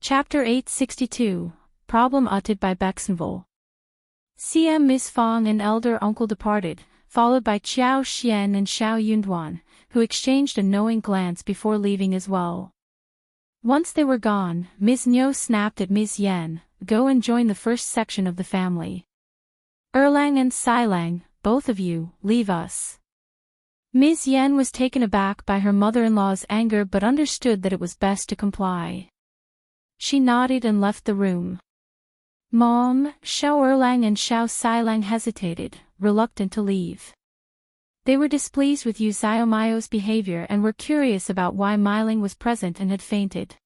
Chapter 862, Problem Uttered by Bexenville. CM Miss Fang and elder uncle departed, followed by Qiao Xian and Shao Yunduan, who exchanged a knowing glance before leaving as well. Once they were gone, Ms. Niu snapped at Ms. Yan, "Go and join the first section of the family. Erlang and Silang, both of you, leave us." Ms. Yan was taken aback by her mother-in-law's anger but understood that it was best to comply. She nodded and left the room. Mom, Shao Erlang and Shao Silang hesitated, reluctant to leave. They were displeased with Yu Xiaomao's behavior and were curious about why Miling was present and had fainted.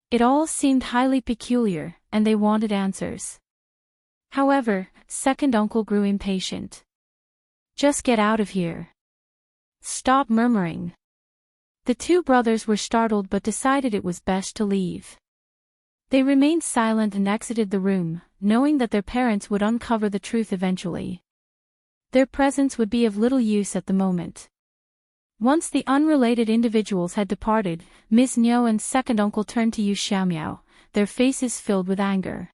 It all seemed highly peculiar, and they wanted answers. However, second uncle grew impatient. "Just get out of here. Stop murmuring." The two brothers were startled but decided it was best to leave. They remained silent and exited the room, knowing that their parents would uncover the truth eventually. Their presence would be of little use at the moment. Once the unrelated individuals had departed, Ms. Niu and second uncle turned to Yu Xiaomiao, their faces filled with anger.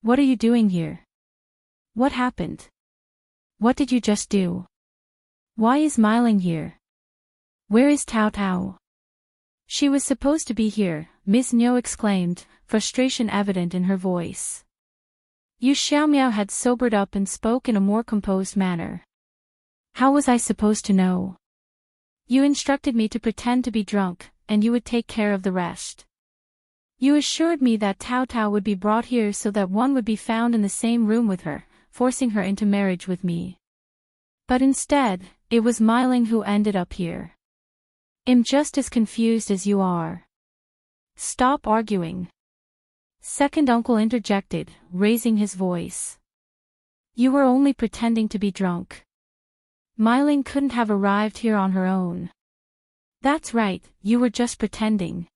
"What are you doing here? What happened? What did you just do? Why is Miling here? Where is Tao Tao?" "She was supposed to be here," Ms. Niu exclaimed, frustration evident in her voice. Yu Xiaomiao had sobered up and spoke in a more composed manner. "How was I supposed to know? You instructed me to pretend to be drunk, and you would take care of the rest. You assured me that Tao Tao would be brought here so that one would be found in the same room with her, forcing her into marriage with me. But instead, it was Miling who ended up here. I'm just as confused as you are. Stop arguing." Second uncle interjected, raising his voice. "You were only pretending to be drunk. Miling couldn't have arrived here on her own." "That's right, you were just pretending,"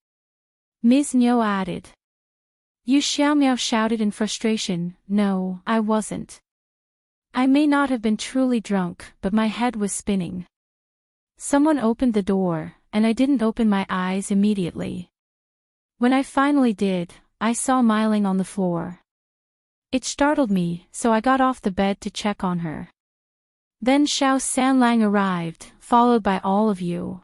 Ms. Niu added. Yu Xiaomiao shouted in frustration, "No, I wasn't. I may not have been truly drunk, but my head was spinning. Someone opened the door, and I didn't open my eyes immediately. When I finally did, I saw Miling on the floor. It startled me, so I got off the bed to check on her. Then Shao Sanlang arrived, followed by all of you."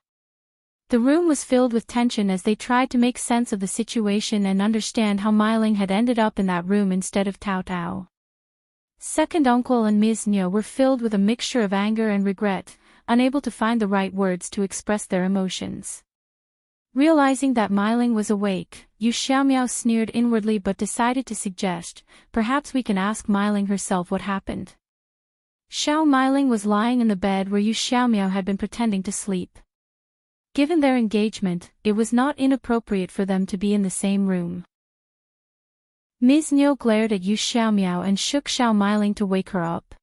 The room was filled with tension as they tried to make sense of the situation and understand how Miling had ended up in that room instead of Tao Tao. Second uncle and Ms. Niu were filled with a mixture of anger and regret, unable to find the right words to express their emotions. Realizing that Miling was awake, Yu Xiaomiao sneered inwardly but decided to suggest, "Perhaps we can ask Miling herself what happened." Shao Miling was lying in the bed where Yu Xiaomiao had been pretending to sleep. Given their engagement, it was not inappropriate for them to be in the same room. Ms. Niu glared at Yu Xiaomiao and shook Shao Miling to wake her up.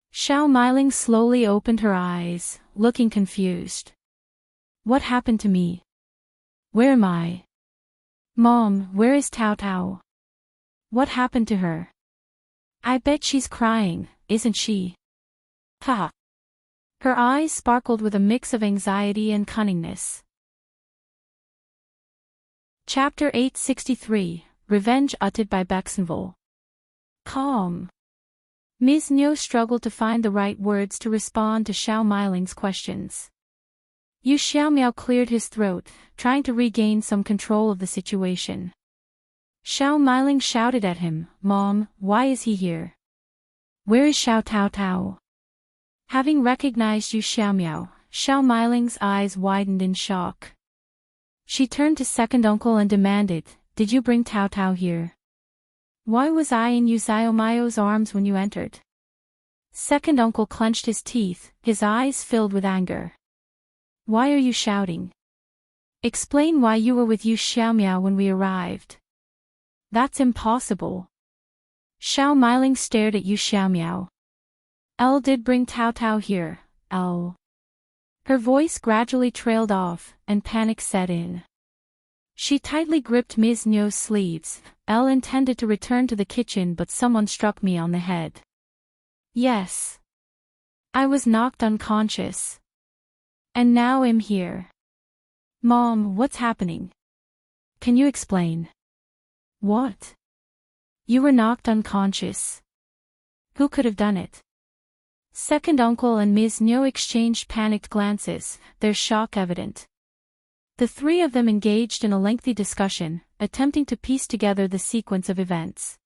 Shao Miling slowly opened her eyes, looking confused. "What happened to me? Where am I? Mom, where is Tao Tao? What happened to her? I bet she's crying, isn't she? Ha!" Her eyes sparkled with a mix of anxiety and cunningness. Chapter 863, Revenge Uttered by Bexenville. Calm. Ms. Niu struggled to find the right words to respond to Shao Miling's questions. Yu Xiaomiao cleared his throat, trying to regain some control of the situation. Shao Miling shouted at him, "Mom, why is he here? Where is Shao Tao Tao?" Having recognized Yu Xiaomiao, Shao Miling's eyes widened in shock. She turned to second uncle and demanded, "Did you bring Tao Tao here? Why was I in Yu Xiaomao's arms when you entered?" Second uncle clenched his teeth, his eyes filled with anger. "Why are you shouting? Explain why you were with Yu Xiaomiao when we arrived." "That's impossible." Shao Miling stared at Yu Xiaomiao. "Elle did bring Tao Tao here, Elle." Her voice gradually trailed off, and panic set in. She tightly gripped Ms. Niu's sleeves. "Elle intended to return to the kitchen but someone struck me on the head. Yes. I was knocked unconscious. And now I'm here. Mom, what's happening? Can you explain? What? You were knocked unconscious. Who could have done it? Second uncle and Ms. Zhang exchanged panicked glances, their shock evident. The three of them engaged in a lengthy discussion, attempting to piece together the sequence of events.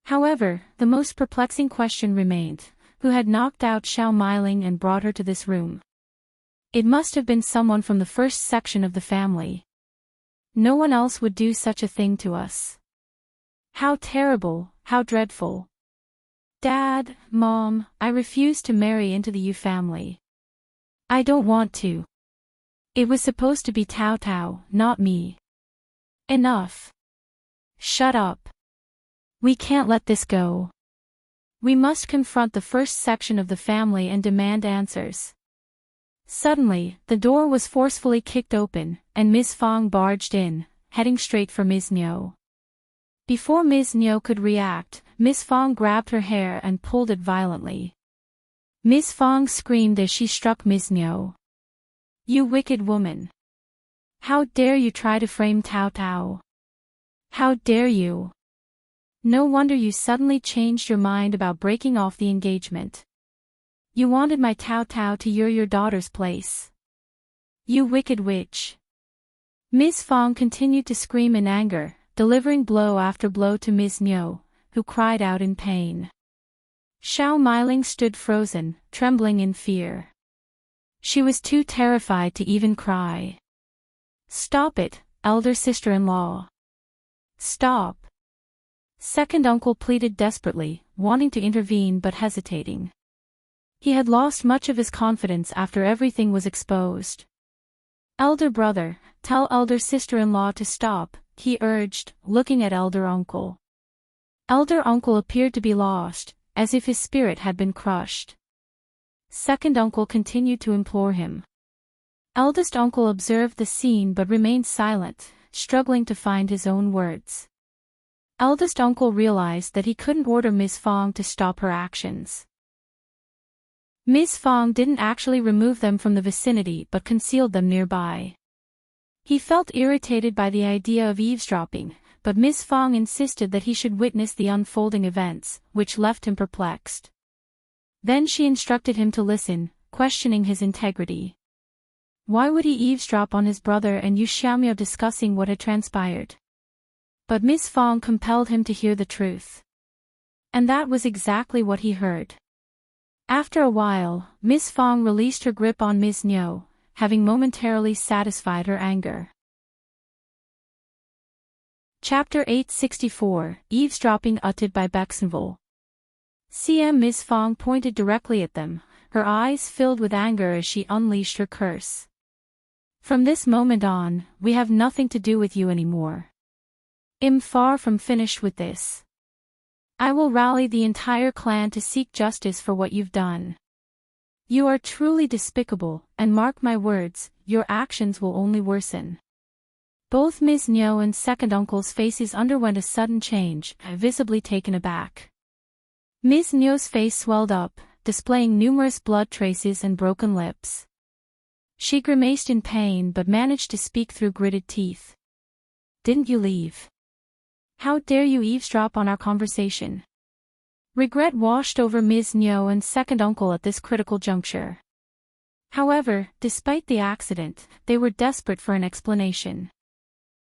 However, the most perplexing question remained: who had knocked out Shao Meiling and brought her to this room? It must have been someone from the first section of the family. No one else would do such a thing to us. How terrible, how dreadful. Dad, Mom, I refuse to marry into the Yu family. I don't want to. It was supposed to be Tao Tao, not me. Enough. Shut up. We can't let this go. We must confront the first section of the family and demand answers. Suddenly, the door was forcefully kicked open, and Ms. Fang barged in, heading straight for Ms. Zhang. Before Ms. Zhang could react, Ms. Fang grabbed her hair and pulled it violently. Ms. Fang screamed as she struck Ms. Zhang. You wicked woman! How dare you try to frame Tao Tao? How dare you! No wonder you suddenly changed your mind about breaking off the engagement. You wanted my Tao Tao to your daughter's place. You wicked witch! Ms. Fang continued to scream in anger, delivering blow after blow to Ms. Zhang, who cried out in pain. Shao Meiling stood frozen, trembling in fear. She was too terrified to even cry. Stop it, elder sister-in-law. Stop. Second uncle pleaded desperately, wanting to intervene but hesitating. He had lost much of his confidence after everything was exposed. Elder brother, tell elder sister-in-law to stop, he urged, looking at elder uncle. Elder uncle appeared to be lost, as if his spirit had been crushed. Second uncle continued to implore him. Eldest uncle observed the scene but remained silent, struggling to find his own words. Eldest uncle realized that he couldn't order Ms. Fang to stop her actions. Ms. Fang didn't actually remove them from the vicinity but concealed them nearby. He felt irritated by the idea of eavesdropping, but Ms. Fang insisted that he should witness the unfolding events, which left him perplexed. Then she instructed him to listen, questioning his integrity. Why would he eavesdrop on his brother and Yu Xiaomiao discussing what had transpired? But Ms. Fang compelled him to hear the truth. And that was exactly what he heard. After a while, Ms. Fang released her grip on Ms. Zhang, having momentarily satisfied her anger. Chapter 864, Eavesdropping uttered by Baxenville. Ms. Fang pointed directly at them, her eyes filled with anger as she unleashed her curse. From this moment on, we have nothing to do with you anymore. I'm far from finished with this. I will rally the entire clan to seek justice for what you've done. You are truly despicable, and mark my words, your actions will only worsen. Both Ms. Zhang and second uncle's faces underwent a sudden change, visibly taken aback. Ms. Zhang's face swelled up, displaying numerous blood traces and broken lips. She grimaced in pain but managed to speak through gritted teeth. Didn't you leave? How dare you eavesdrop on our conversation? Regret washed over Ms. Zhang and second uncle at this critical juncture. However, despite the accident, they were desperate for an explanation.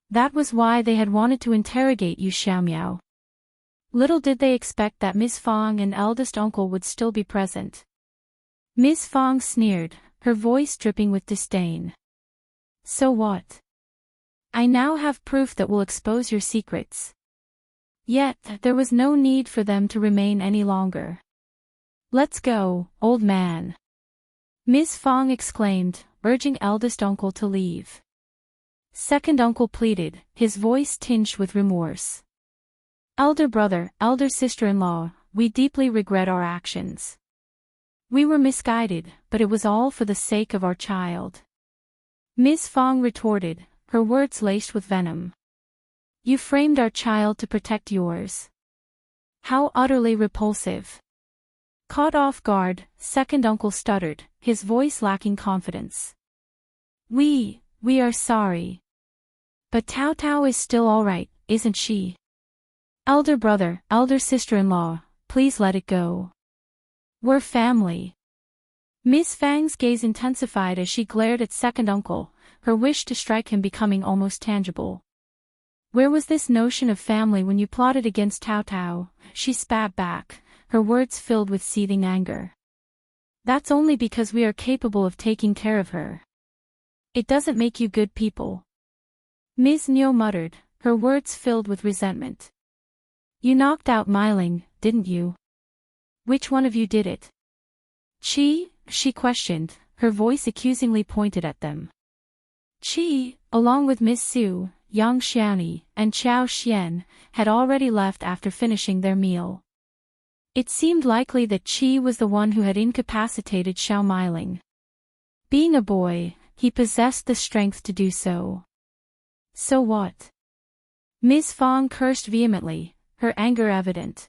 That was why they had wanted to interrogate Yu Xiaomiao. Little did they expect that Ms. Fang and eldest uncle would still be present. Ms. Fang sneered, her voice dripping with disdain. So what? I now have proof that will expose your secrets. Yet, there was no need for them to remain any longer. Let's go, old man. Ms. Fang exclaimed, urging eldest uncle to leave. Second uncle pleaded, his voice tinged with remorse. Elder brother, elder sister-in-law, we deeply regret our actions. We were misguided, but it was all for the sake of our child. Ms. Fang retorted, her words laced with venom. You framed our child to protect yours. How utterly repulsive. Caught off guard, second uncle stuttered, his voice lacking confidence. We are sorry. But Tao Tao is still all right, isn't she? Elder brother, elder sister-in-law, please let it go. We're family. Miss Fang's gaze intensified as she glared at second uncle, her wish to strike him becoming almost tangible. Where was this notion of family when you plotted against Tao Tao? She spat back, her words filled with seething anger. That's only because we are capable of taking care of her. It doesn't make you good people. Ms. Niu muttered, her words filled with resentment. You knocked out Myling, didn't you? Which one of you did it? She questioned, her voice accusingly pointed at them. Qi, along with Miss Su, Yang Xiaoni, and Qiao Xian, had already left after finishing their meal. It seemed likely that Qi was the one who had incapacitated Xiao Myling. Being a boy, he possessed the strength to do so. So what? Ms. Fang cursed vehemently, her anger evident.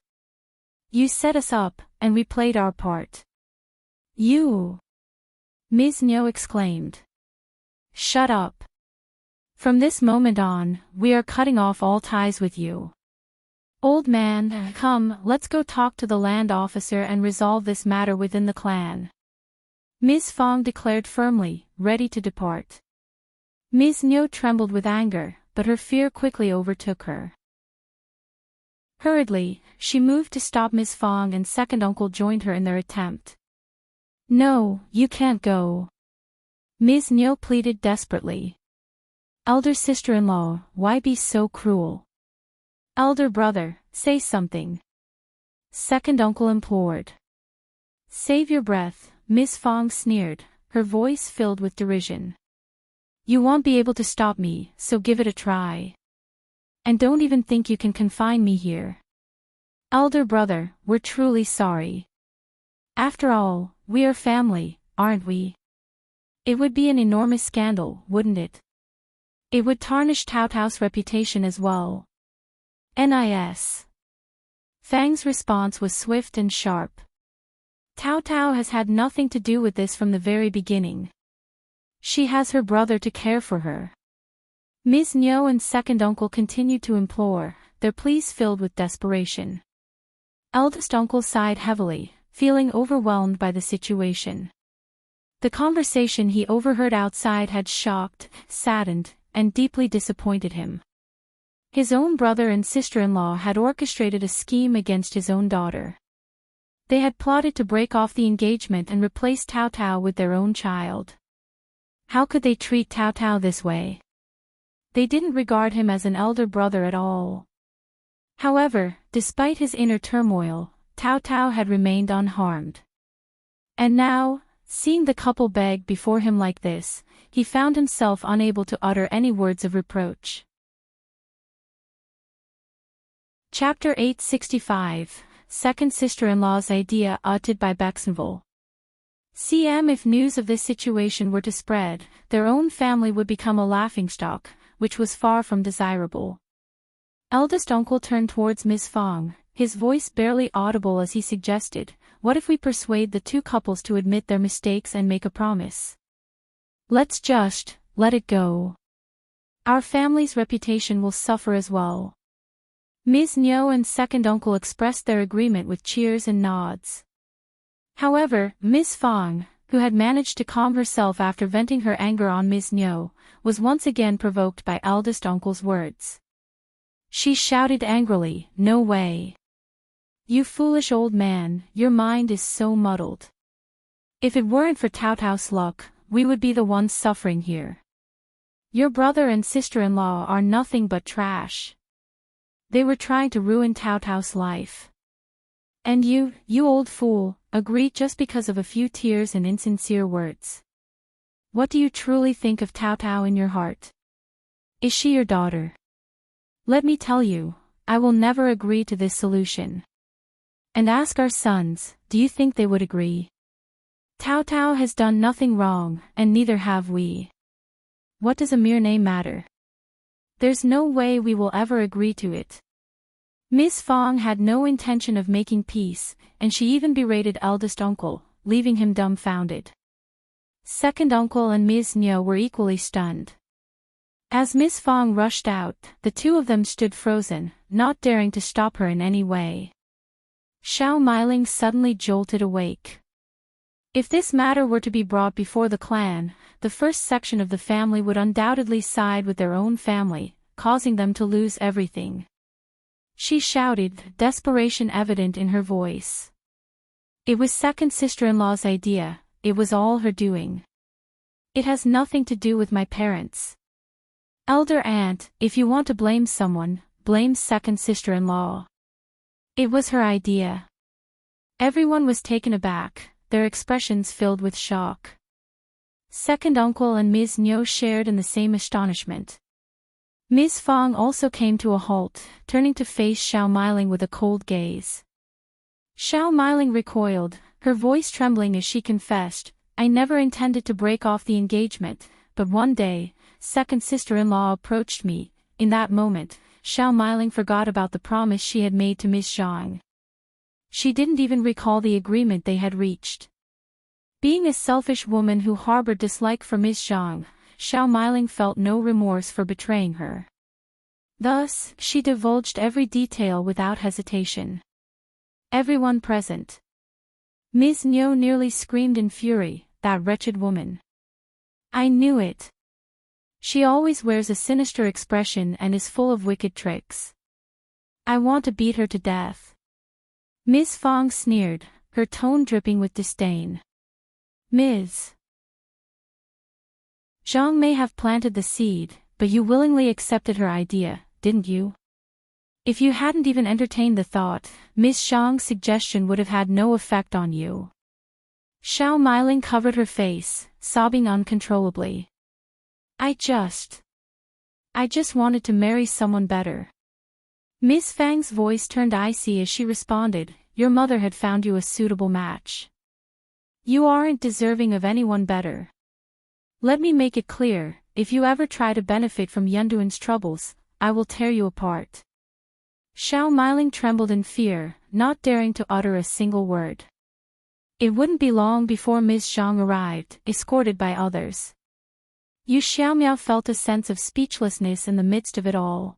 You set us up, and we played our part. You! Ms. Niu exclaimed. Shut up. From this moment on, we are cutting off all ties with you. Old man, come, let's go talk to the land officer and resolve this matter within the clan. Ms. Fang declared firmly, ready to depart. Ms. Niu trembled with anger, but her fear quickly overtook her. Hurriedly, she moved to stop Ms. Fang and second uncle joined her in their attempt. No, you can't go. Ms. Niu pleaded desperately. Elder sister-in-law, why be so cruel? Elder brother, say something. Second uncle implored. Save your breath, Ms. Fang sneered, her voice filled with derision. You won't be able to stop me, so give it a try. And don't even think you can confine me here. Elder brother, we're truly sorry. After all, we are family, aren't we? It would be an enormous scandal, wouldn't it? It would tarnish Tao Tao's reputation as well. NIS. Fang's response was swift and sharp. Tao Tao has had nothing to do with this from the very beginning. She has her brother to care for her. Ms. Niu and second uncle continued to implore, their pleas filled with desperation. Eldest uncle sighed heavily, feeling overwhelmed by the situation. The conversation he overheard outside had shocked, saddened, and deeply disappointed him. His own brother and sister-in-law had orchestrated a scheme against his own daughter. They had plotted to break off the engagement and replace Tao Tao with their own child. How could they treat Tao Tao this way? They didn't regard him as an elder brother at all. However, despite his inner turmoil, Tao Tao had remained unharmed. And now, seeing the couple beg before him like this, he found himself unable to utter any words of reproach. Chapter 865, Second Sister-in-Law's Idea uttered by Baxenville. If news of this situation were to spread, their own family would become a laughingstock, which was far from desirable. Eldest uncle turned towards Ms. Fang, his voice barely audible as he suggested, what if we persuade the two couples to admit their mistakes and make a promise? Let's just, let it go. Our family's reputation will suffer as well. Ms. Niu and second uncle expressed their agreement with cheers and nods. However, Ms. Fang, who had managed to calm herself after venting her anger on Ms. Niu, was once again provoked by eldest uncle's words. She shouted angrily, "No way! You foolish old man, your mind is so muddled. If it weren't for Tao Tao's luck, we would be the ones suffering here. Your brother and sister-in-law are nothing but trash. They were trying to ruin Tao Tao's life. And you old fool, agreed just because of a few tears and insincere words. What do you truly think of Tao Tao in your heart? Is she your daughter? Let me tell you, I will never agree to this solution. And ask our sons, do you think they would agree? Tao Tao has done nothing wrong, and neither have we. What does a mere name matter? There's no way we will ever agree to it." Ms. Fang had no intention of making peace, and she even berated eldest uncle, leaving him dumbfounded. Second uncle and Ms. Niu were equally stunned. As Miss Fang rushed out, the two of them stood frozen, not daring to stop her in any way. Shao Meiling suddenly jolted awake. If this matter were to be brought before the clan, the first section of the family would undoubtedly side with their own family, causing them to lose everything. She shouted, desperation evident in her voice. It was second sister-in-law's idea, it was all her doing. It has nothing to do with my parents. Elder aunt, if you want to blame someone, blame second sister-in-law. It was her idea. Everyone was taken aback, their expressions filled with shock. Second uncle and Ms. Niu shared in the same astonishment. Ms. Fang also came to a halt, turning to face Shao Meiling with a cold gaze. Shao Meiling recoiled, her voice trembling as she confessed, I never intended to break off the engagement, but one day, second sister-in-law approached me. In that moment, Shao Meiling forgot about the promise she had made to Ms.Zhang. She didn't even recall the agreement they had reached. Being a selfish woman who harbored dislike for Ms.Zhang, Shao Meiling felt no remorse for betraying her. Thus, she divulged every detail without hesitation. Everyone present. Ms. Niu nearly screamed in fury, that wretched woman. I knew it. She always wears a sinister expression and is full of wicked tricks. I want to beat her to death. Ms. Fang sneered, her tone dripping with disdain. Ms. Zhang may have planted the seed, but you willingly accepted her idea, didn't you? If you hadn't even entertained the thought, Ms. Zhang's suggestion would have had no effect on you. Shao Meiling covered her face, sobbing uncontrollably. I just wanted to marry someone better. Ms. Fang's voice turned icy as she responded, your mother had found you a suitable match. You aren't deserving of anyone better. Let me make it clear, if you ever try to benefit from Yunduan's troubles, I will tear you apart. Shao Meiling trembled in fear, not daring to utter a single word. It wouldn't be long before Ms. Zhang arrived, escorted by others. Yu Xiaomiao felt a sense of speechlessness in the midst of it all.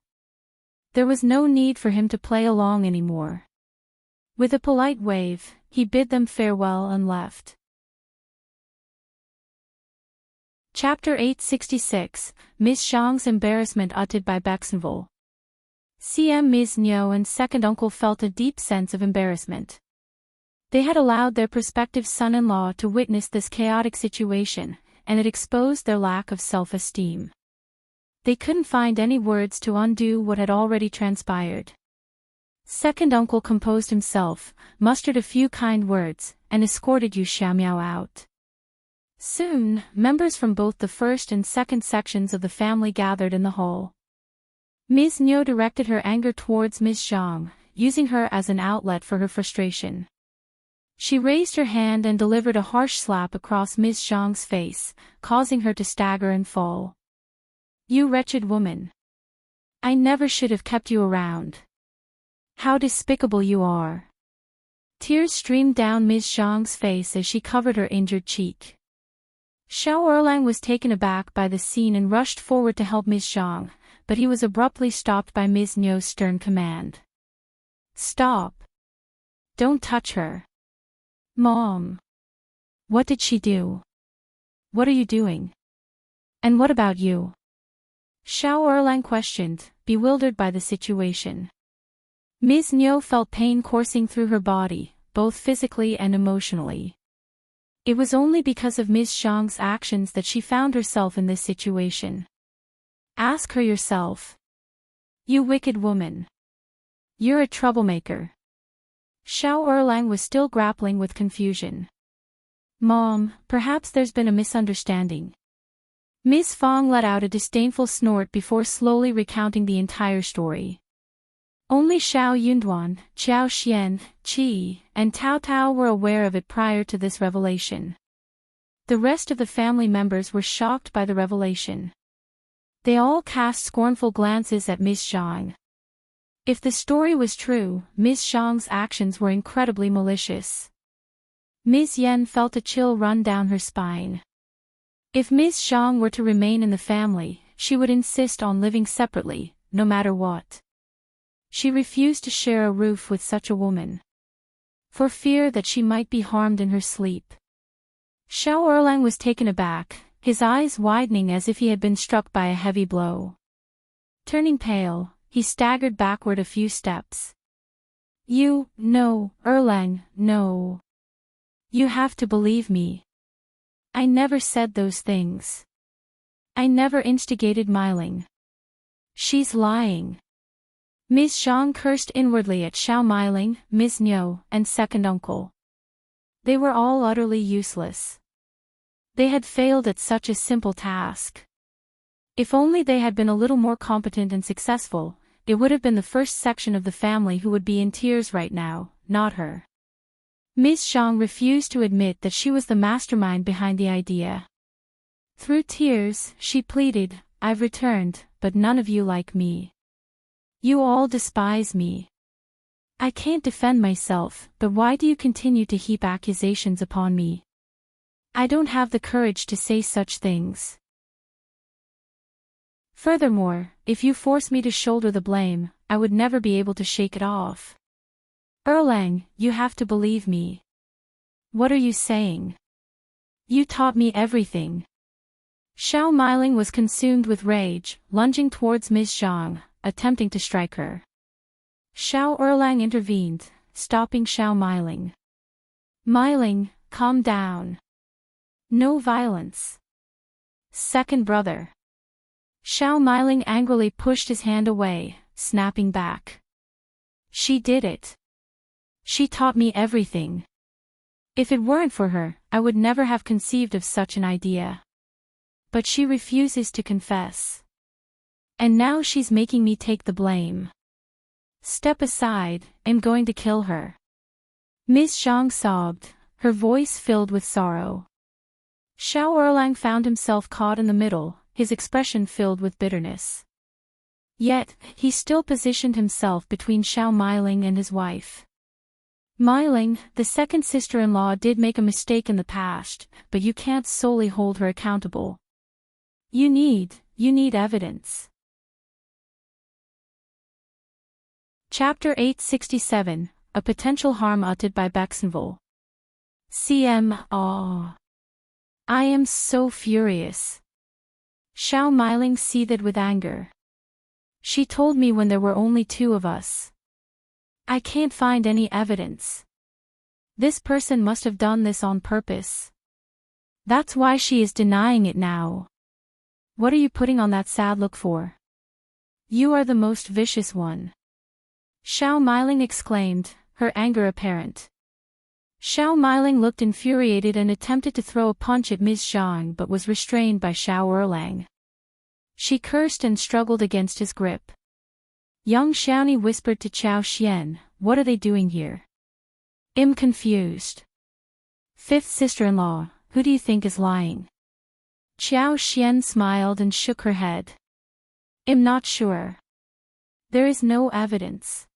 There was no need for him to play along anymore. With a polite wave, he bid them farewell and left. Chapter 866, Ms. Zhang's Embarrassment uttered by Baxenville. CM Ms. Niu and second uncle felt a deep sense of embarrassment. They had allowed their prospective son-in-law to witness this chaotic situation, and it exposed their lack of self-esteem. They couldn't find any words to undo what had already transpired. Second uncle composed himself, mustered a few kind words, and escorted Yu Xiaomiao out. Soon, members from both the first and second sections of the family gathered in the hall. Ms. Niu directed her anger towards Ms. Zhang, using her as an outlet for her frustration. She raised her hand and delivered a harsh slap across Ms. Zhang's face, causing her to stagger and fall. You wretched woman. I never should have kept you around. How despicable you are. Tears streamed down Ms. Zhang's face as she covered her injured cheek. Shao Erlang was taken aback by the scene and rushed forward to help Ms. Zhang, but he was abruptly stopped by Ms. Niu's stern command. Stop. Don't touch her. Mom. What did she do? What are you doing? And what about you? Shao Erlang questioned, bewildered by the situation. Ms. Niu felt pain coursing through her body, both physically and emotionally. It was only because of Ms. Zhang's actions that she found herself in this situation. Ask her yourself. You wicked woman. You're a troublemaker. Shao Erlang was still grappling with confusion. Mom, perhaps there's been a misunderstanding. Ms. Fang let out a disdainful snort before slowly recounting the entire story. Only Shao Yunduan, Qiao Xian, Qi, and Tao Tao were aware of it prior to this revelation. The rest of the family members were shocked by the revelation. They all cast scornful glances at Ms. Zhang. If the story was true, Ms. Zhang's actions were incredibly malicious. Ms. Yen felt a chill run down her spine. If Ms. Zhang were to remain in the family, she would insist on living separately, no matter what. She refused to share a roof with such a woman, for fear that she might be harmed in her sleep. Shao Erlang was taken aback, his eyes widening as if he had been struck by a heavy blow. Turning pale, he staggered backward a few steps. No, Erlang, no. You have to believe me. I never said those things. I never instigated Meiling. She's lying. Ms.Zhang cursed inwardly at Shao Meiling, Ms. Niu, and second uncle. They were all utterly useless. They had failed at such a simple task. If only they had been a little more competent and successful, it would have been the first section of the family who would be in tears right now, not her. Ms.Zhang refused to admit that she was the mastermind behind the idea. Through tears, she pleaded, I've returned, but none of you like me. You all despise me. I can't defend myself, but why do you continue to heap accusations upon me? I don't have the courage to say such things. Furthermore, if you force me to shoulder the blame, I would never be able to shake it off. Erlang, you have to believe me. What are you saying? You taught me everything. Shao Meiling was consumed with rage, lunging towards Ms.Zhang, attempting to strike her. Shao Erlang intervened, stopping Shao Meiling. Meiling, calm down. No violence. Second brother. Shao Meiling angrily pushed his hand away, snapping back. She did it. She taught me everything. If it weren't for her, I would never have conceived of such an idea. But she refuses to confess. And now she's making me take the blame. Step aside, I'm going to kill her. Ms.Zhang sobbed, her voice filled with sorrow. Shao Erlang found himself caught in the middle, his expression filled with bitterness. Yet, he still positioned himself between Shao Meiling and his wife. Meiling, the second sister-in-law, did make a mistake in the past, but you can't solely hold her accountable. You need evidence. Chapter 867, A Potential Harm Uttered by Baxenville. I am so furious. Shao Meiling seethed with anger. She told me when there were only two of us. I can't find any evidence. This person must have done this on purpose. That's why she is denying it now. What are you putting on that sad look for? You are the most vicious one. Shao Meiling exclaimed, her anger apparent. Shao Meiling looked infuriated and attempted to throw a punch at Ms.Zhang but was restrained by Shao Erlang. She cursed and struggled against his grip. Young Xiaoni whispered to Qiao Xian, what are they doing here? I'm confused. Fifth sister-in-law, who do you think is lying? Qiao Xian smiled and shook her head. I'm not sure. There is no evidence.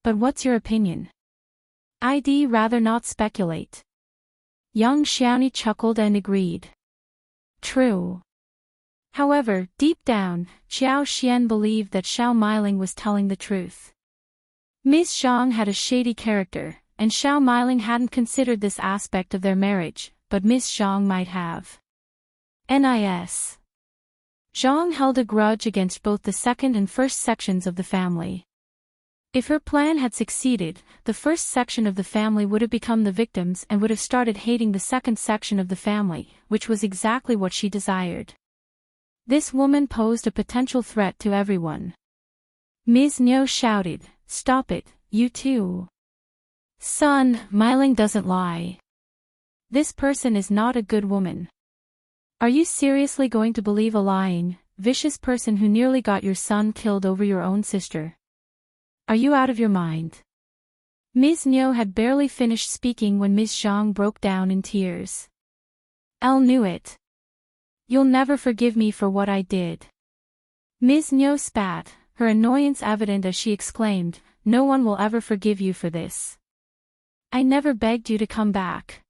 But what's your opinion? I'd rather not speculate. Young Xiaoni chuckled and agreed. True. However, deep down, Qiao Xian believed that Shao Meiling was telling the truth. Ms.Zhang had a shady character, and Shao Meiling hadn't considered this aspect of their marriage, but Ms.Zhang might have. Nis. Zhang held a grudge against both the second and first sections of the family. If her plan had succeeded, the first section of the family would have become the victims and would have started hating the second section of the family, which was exactly what she desired. This woman posed a potential threat to everyone. Ms. Niu shouted, stop it, you two. Son, Meiling doesn't lie. This person is not a good woman. Are you seriously going to believe a lying, vicious person who nearly got your son killed over your own sister? Are you out of your mind? Ms. Niu had barely finished speaking when Ms. Zhang broke down in tears. Elle knew it. You'll never forgive me for what I did. Ms. Niu spat, her annoyance evident as she exclaimed, no one will ever forgive you for this. I never begged you to come back.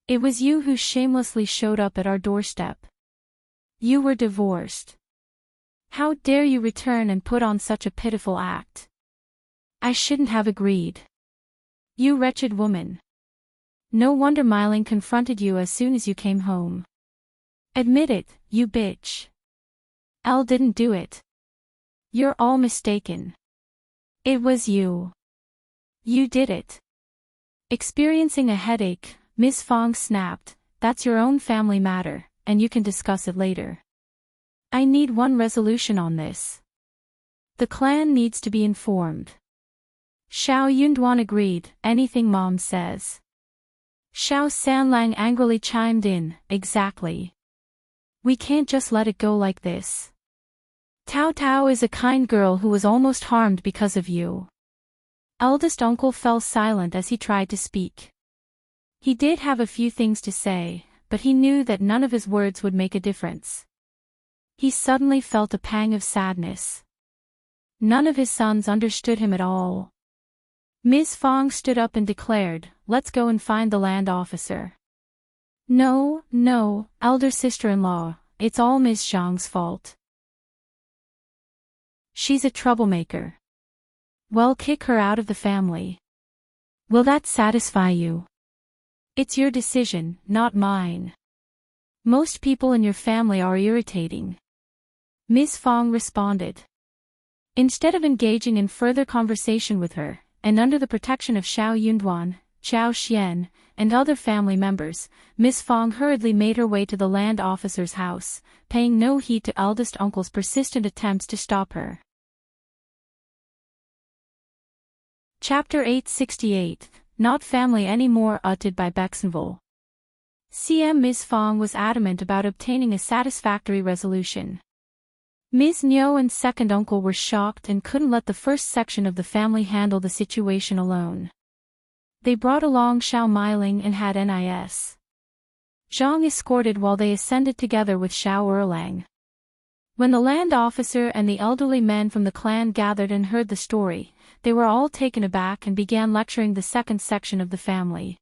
It was you who shamelessly showed up at our doorstep. You were divorced. How dare you return and put on such a pitiful act? I shouldn't have agreed. You wretched woman. No wonder Myling confronted you as soon as you came home. Admit it, you bitch. Elle didn't do it. You're all mistaken. It was you. You did it. Experiencing a headache, Miss Fong snapped, that's your own family matter, and you can discuss it later. I need one resolution on this. The clan needs to be informed. Shao Yunduan agreed, anything Mom says. Shao Sanlang angrily chimed in, exactly. We can't just let it go like this. Tao Tao is a kind girl who was almost harmed because of you. Eldest uncle fell silent as he tried to speak. He did have a few things to say, but he knew that none of his words would make a difference. He suddenly felt a pang of sadness. None of his sons understood him at all. Ms. Fong stood up and declared, let's go and find the land officer. No, no, elder sister-in-law, it's all Ms. Zhang's fault. She's a troublemaker. Well, kick her out of the family. Will that satisfy you? It's your decision, not mine. Most people in your family are irritating. Ms. Fong responded. Instead of engaging in further conversation with her, and under the protection of Shao Yunduan, Qiao Xian, and other family members, Ms. Fong hurriedly made her way to the land officer's house, paying no heed to eldest uncle's persistent attempts to stop her. Chapter 868, Not Family Anymore, uttered by Baxenville. Ms. Fong was adamant about obtaining a satisfactory resolution. Ms. Niu and second uncle were shocked and couldn't let the first section of the family handle the situation alone. They brought along Shao Myling and had Ms. Zhang escorted while they ascended together with Shao Erlang. When the land officer and the elderly men from the clan gathered and heard the story, they were all taken aback and began lecturing the second section of the family.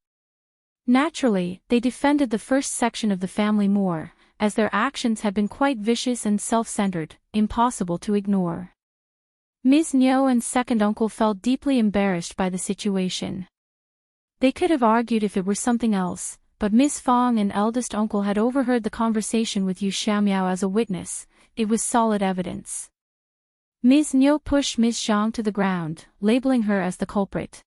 Naturally, they defended the first section of the family more, as their actions had been quite vicious and self-centered, impossible to ignore. Ms. Niu and second uncle felt deeply embarrassed by the situation. They could have argued if it were something else, but Ms. Fong and eldest uncle had overheard the conversation with Yu Xiaomiao as a witness. It was solid evidence. Ms. Niu pushed Ms. Zhang to the ground, labeling her as the culprit.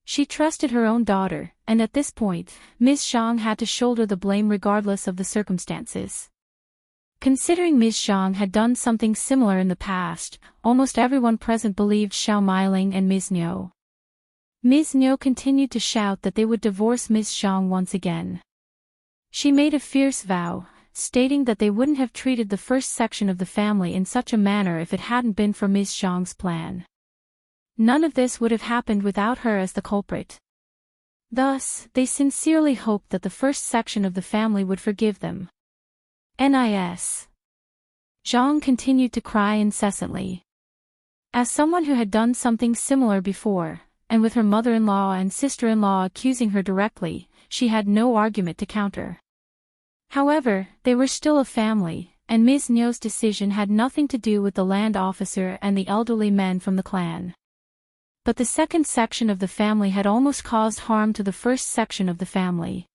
She trusted her own daughter, and at this point, Ms. Zhang had to shoulder the blame regardless of the circumstances. Considering Ms. Zhang had done something similar in the past, almost everyone present believed Shao Myling and Ms. Niu. Ms. Niu continued to shout that they would divorce Ms. Zhang once again. She made a fierce vow, stating that they wouldn't have treated the first section of the family in such a manner if it hadn't been for Ms. Zhang's plan. None of this would have happened without her as the culprit. Thus, they sincerely hoped that the first section of the family would forgive them. Ms. Zhang continued to cry incessantly. As someone who had done something similar before, and with her mother-in-law and sister-in-law accusing her directly, she had no argument to counter. However, they were still a family, and Ms. Niu's decision had nothing to do with the land officer and the elderly men from the clan. But the second section of the family had almost caused harm to the first section of the family.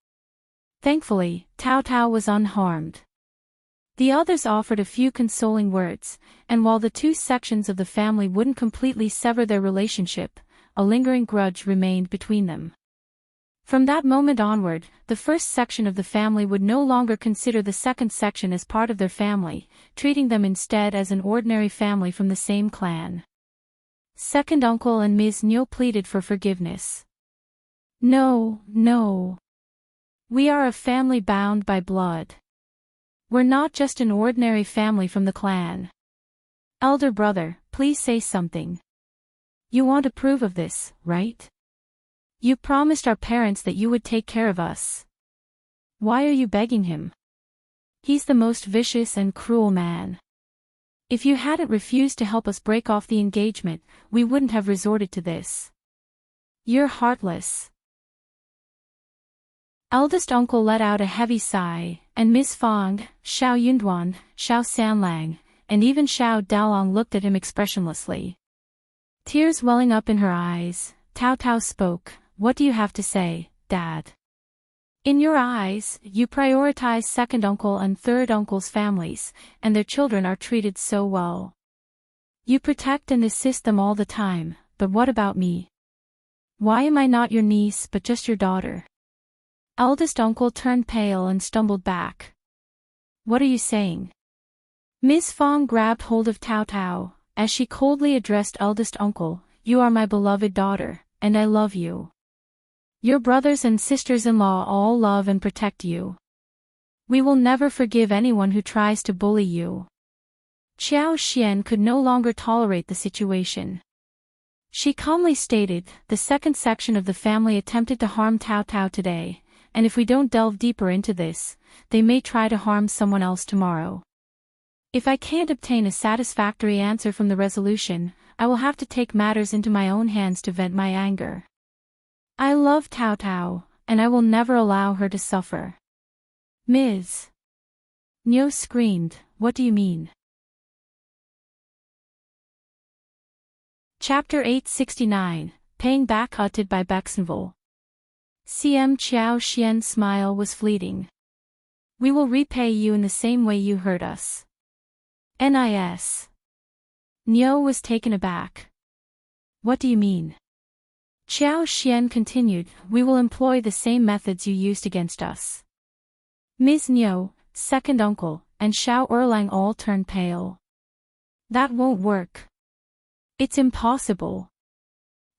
Thankfully, Tao Tao was unharmed. The others offered a few consoling words, and while the two sections of the family wouldn't completely sever their relationship, a lingering grudge remained between them. From that moment onward, the first section of the family would no longer consider the second section as part of their family, treating them instead as an ordinary family from the same clan. Second uncle and Ms. Niu pleaded for forgiveness. No, no. We are a family bound by blood. We're not just an ordinary family from the clan. Elder brother, please say something. You won't approve of this, right? You promised our parents that you would take care of us. Why are you begging him? He's the most vicious and cruel man. If you hadn't refused to help us break off the engagement, we wouldn't have resorted to this. You're heartless. Eldest uncle let out a heavy sigh, and Ms. Fong, Shao Yunduan, Shao Sanlang, and even Shao Dalong looked at him expressionlessly. Tears welling up in her eyes, Tao Tao spoke, "What do you have to say, Dad? In your eyes, you prioritize second uncle and third uncle's families, and their children are treated so well. You protect and assist them all the time, but what about me? Why am I not your niece but just your daughter?" Eldest uncle turned pale and stumbled back. "What are you saying?" Ms. Fong grabbed hold of Tao Tao, as she coldly addressed eldest uncle, "You are my beloved daughter, and I love you. Your brothers and sisters-in-law all love and protect you. We will never forgive anyone who tries to bully you." Qiao Xian could no longer tolerate the situation. She calmly stated, "The second section of the family attempted to harm Tao Tao today, and if we don't delve deeper into this, they may try to harm someone else tomorrow. If I can't obtain a satisfactory answer from the resolution, I will have to take matters into my own hands to vent my anger. I love Tao Tao, and I will never allow her to suffer." Ms. Nyo screamed, "What do you mean?" Chapter 869, Paying Back, uttered by Baxenville. CM Qiao Xian's smile was fleeting. "We will repay you in the same way you hurt us." NIS. Nyo was taken aback. "What do you mean?" Qiao Xian continued, "We will employ the same methods you used against us." Ms. Nyo, second uncle, and Shao Erlang all turned pale. "That won't work. It's impossible."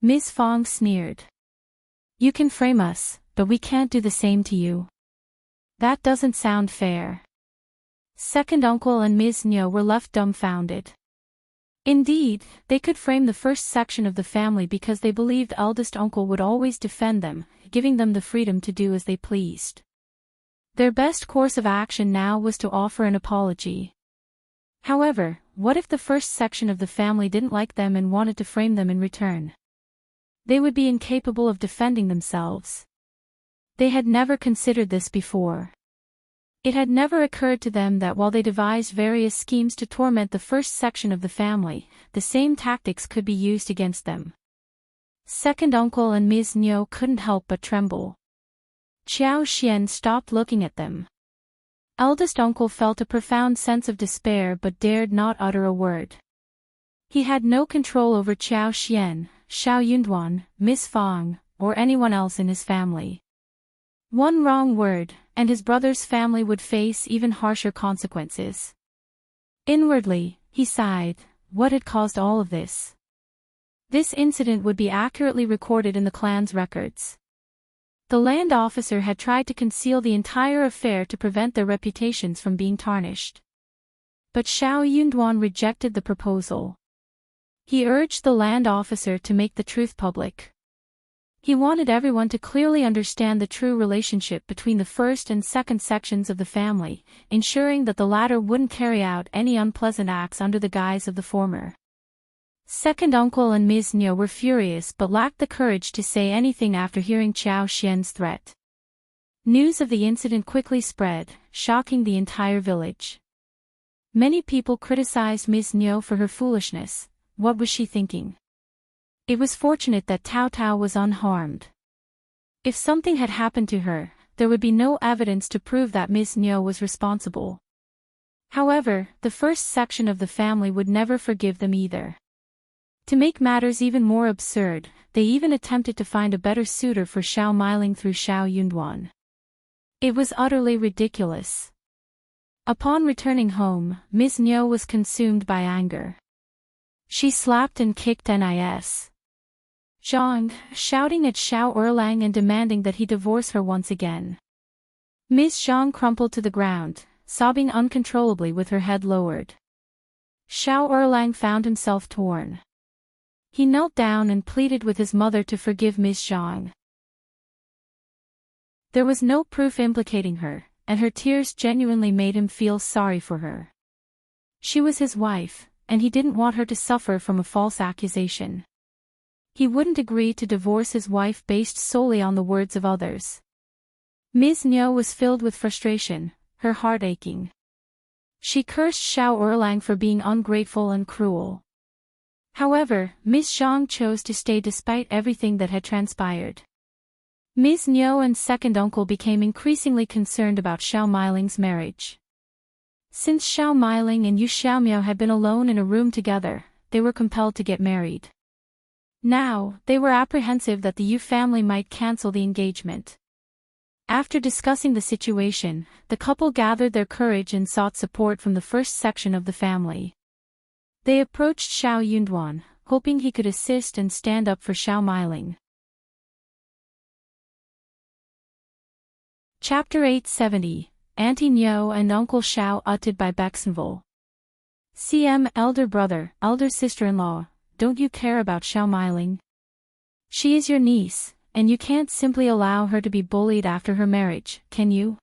Ms. Fong sneered. "You can frame us, but we can't do the same to you. That doesn't sound fair." Second uncle and Ms. Nyo were left dumbfounded. Indeed, they could frame the first section of the family because they believed eldest uncle would always defend them, giving them the freedom to do as they pleased. Their best course of action now was to offer an apology. However, what if the first section of the family didn't like them and wanted to frame them in return? They would be incapable of defending themselves. They had never considered this before. It had never occurred to them that while they devised various schemes to torment the first section of the family, the same tactics could be used against them. Second uncle and Ms. Nyo couldn't help but tremble. Qiao Xian stopped looking at them. Eldest uncle felt a profound sense of despair but dared not utter a word. He had no control over Qiao Xian, Shao Yunduan, Ms. Fong, or anyone else in his family. One wrong word, and his brother's family would face even harsher consequences. Inwardly, he sighed, what had caused all of this? This incident would be accurately recorded in the clan's records. The land officer had tried to conceal the entire affair to prevent their reputations from being tarnished. But Shao Yunduan rejected the proposal. He urged the land officer to make the truth public. He wanted everyone to clearly understand the true relationship between the first and second sections of the family, ensuring that the latter wouldn't carry out any unpleasant acts under the guise of the former. Second uncle and Ms. Nyo were furious but lacked the courage to say anything after hearing Qiao Xian's threat. News of the incident quickly spread, shocking the entire village. Many people criticized Ms. Nyo for her foolishness. What was she thinking? It was fortunate that Tao Tao was unharmed. If something had happened to her, there would be no evidence to prove that Ms. Nyo was responsible. However, the first section of the family would never forgive them either. To make matters even more absurd, they even attempted to find a better suitor for Shao Miling through Shao Yunduan. It was utterly ridiculous. Upon returning home, Ms. Nyo was consumed by anger. She slapped and kicked Ms.Zhang, shouting at Shao Erlang and demanding that he divorce her once again. Ms.Zhang crumpled to the ground, sobbing uncontrollably with her head lowered. Shao Erlang found himself torn. He knelt down and pleaded with his mother to forgive Ms.Zhang. There was no proof implicating her, and her tears genuinely made him feel sorry for her. She was his wife, and he didn't want her to suffer from a false accusation. He wouldn't agree to divorce his wife based solely on the words of others. Ms. Nyo was filled with frustration, her heart aching. She cursed Shao Erlang for being ungrateful and cruel. However, Ms.Zhang chose to stay despite everything that had transpired. Ms. Niu and second uncle became increasingly concerned about Shao Miling's marriage. Since Shao Miling and Yu Xiaomiao had been alone in a room together, they were compelled to get married. Now, they were apprehensive that the Yu family might cancel the engagement. After discussing the situation, the couple gathered their courage and sought support from the first section of the family. They approached Shao Yunduan, hoping he could assist and stand up for Shao Miling. Chapter 870, Auntie Niu and Uncle Shao uttered by Baxenville. CM elder brother, elder sister-in-law, don't you care about Shao Miling? She is your niece, and you can't simply allow her to be bullied after her marriage, can you?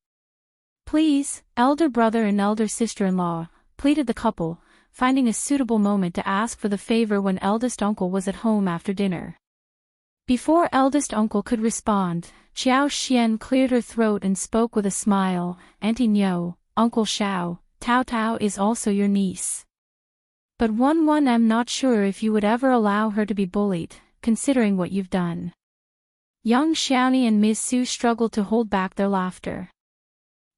Please, elder brother and elder sister-in-law, pleaded the couple, finding a suitable moment to ask for the favor when eldest uncle was at home after dinner. Before eldest uncle could respond, Qiao Xian cleared her throat and spoke with a smile. Auntie Niu, Uncle Shao, Tao Tao is also your niece. But I'm not sure if you would ever allow her to be bullied, considering what you've done. Young Xiaoni and Ms. Su struggled to hold back their laughter.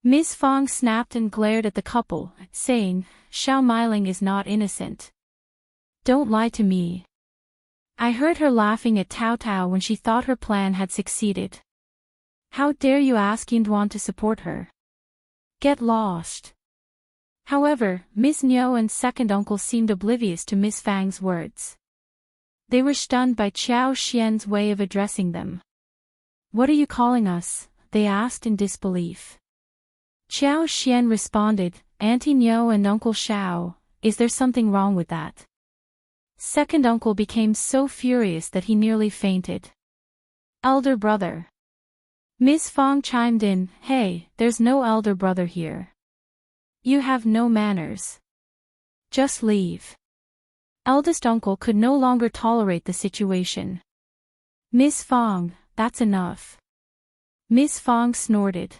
Ms. Fong snapped and glared at the couple, saying, Shao Miling is not innocent. Don't lie to me. I heard her laughing at Tao Tao when she thought her plan had succeeded. How dare you ask Yunduan to support her? Get lost. However, Ms. Niu and second uncle seemed oblivious to Ms. Fang's words. They were stunned by Qiao Xian's way of addressing them. What are you calling us? They asked in disbelief. Qiao Xian responded, Auntie Niu and Uncle Shao, is there something wrong with that? Second uncle became so furious that he nearly fainted. Elder brother. Ms. Fong chimed in, hey, there's no elder brother here. You have no manners. Just leave. Eldest uncle could no longer tolerate the situation. Ms. Fong, that's enough. Ms. Fong snorted.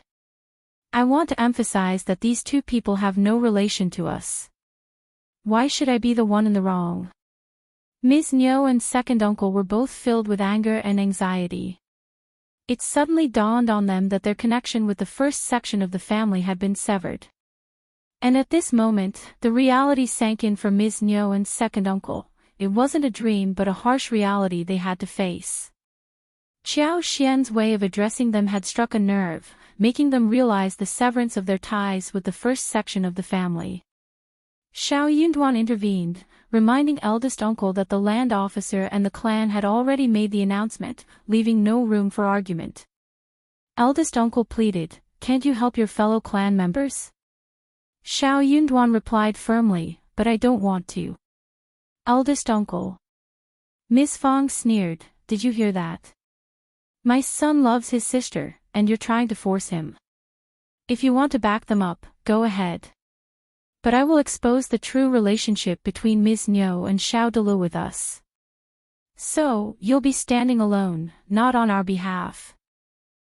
I want to emphasize that these two people have no relation to us. Why should I be the one in the wrong? Ms. Niu and second uncle were both filled with anger and anxiety. It suddenly dawned on them that their connection with the first section of the family had been severed. And at this moment, the reality sank in for Ms. Niu and second uncle. It wasn't a dream but a harsh reality they had to face. Qiao Xian's way of addressing them had struck a nerve, making them realize the severance of their ties with the first section of the family. Shao Yunduan intervened, reminding eldest uncle that the land officer and the clan had already made the announcement, leaving no room for argument. Eldest uncle pleaded, can't you help your fellow clan members? Shao Yunduan replied firmly, but I don't want to. Eldest uncle. Ms. Fong sneered, did you hear that? My son loves his sister, and you're trying to force him. If you want to back them up, go ahead. But I will expose the true relationship between Ms. Niu and Shao Delu with us. So, you'll be standing alone, not on our behalf.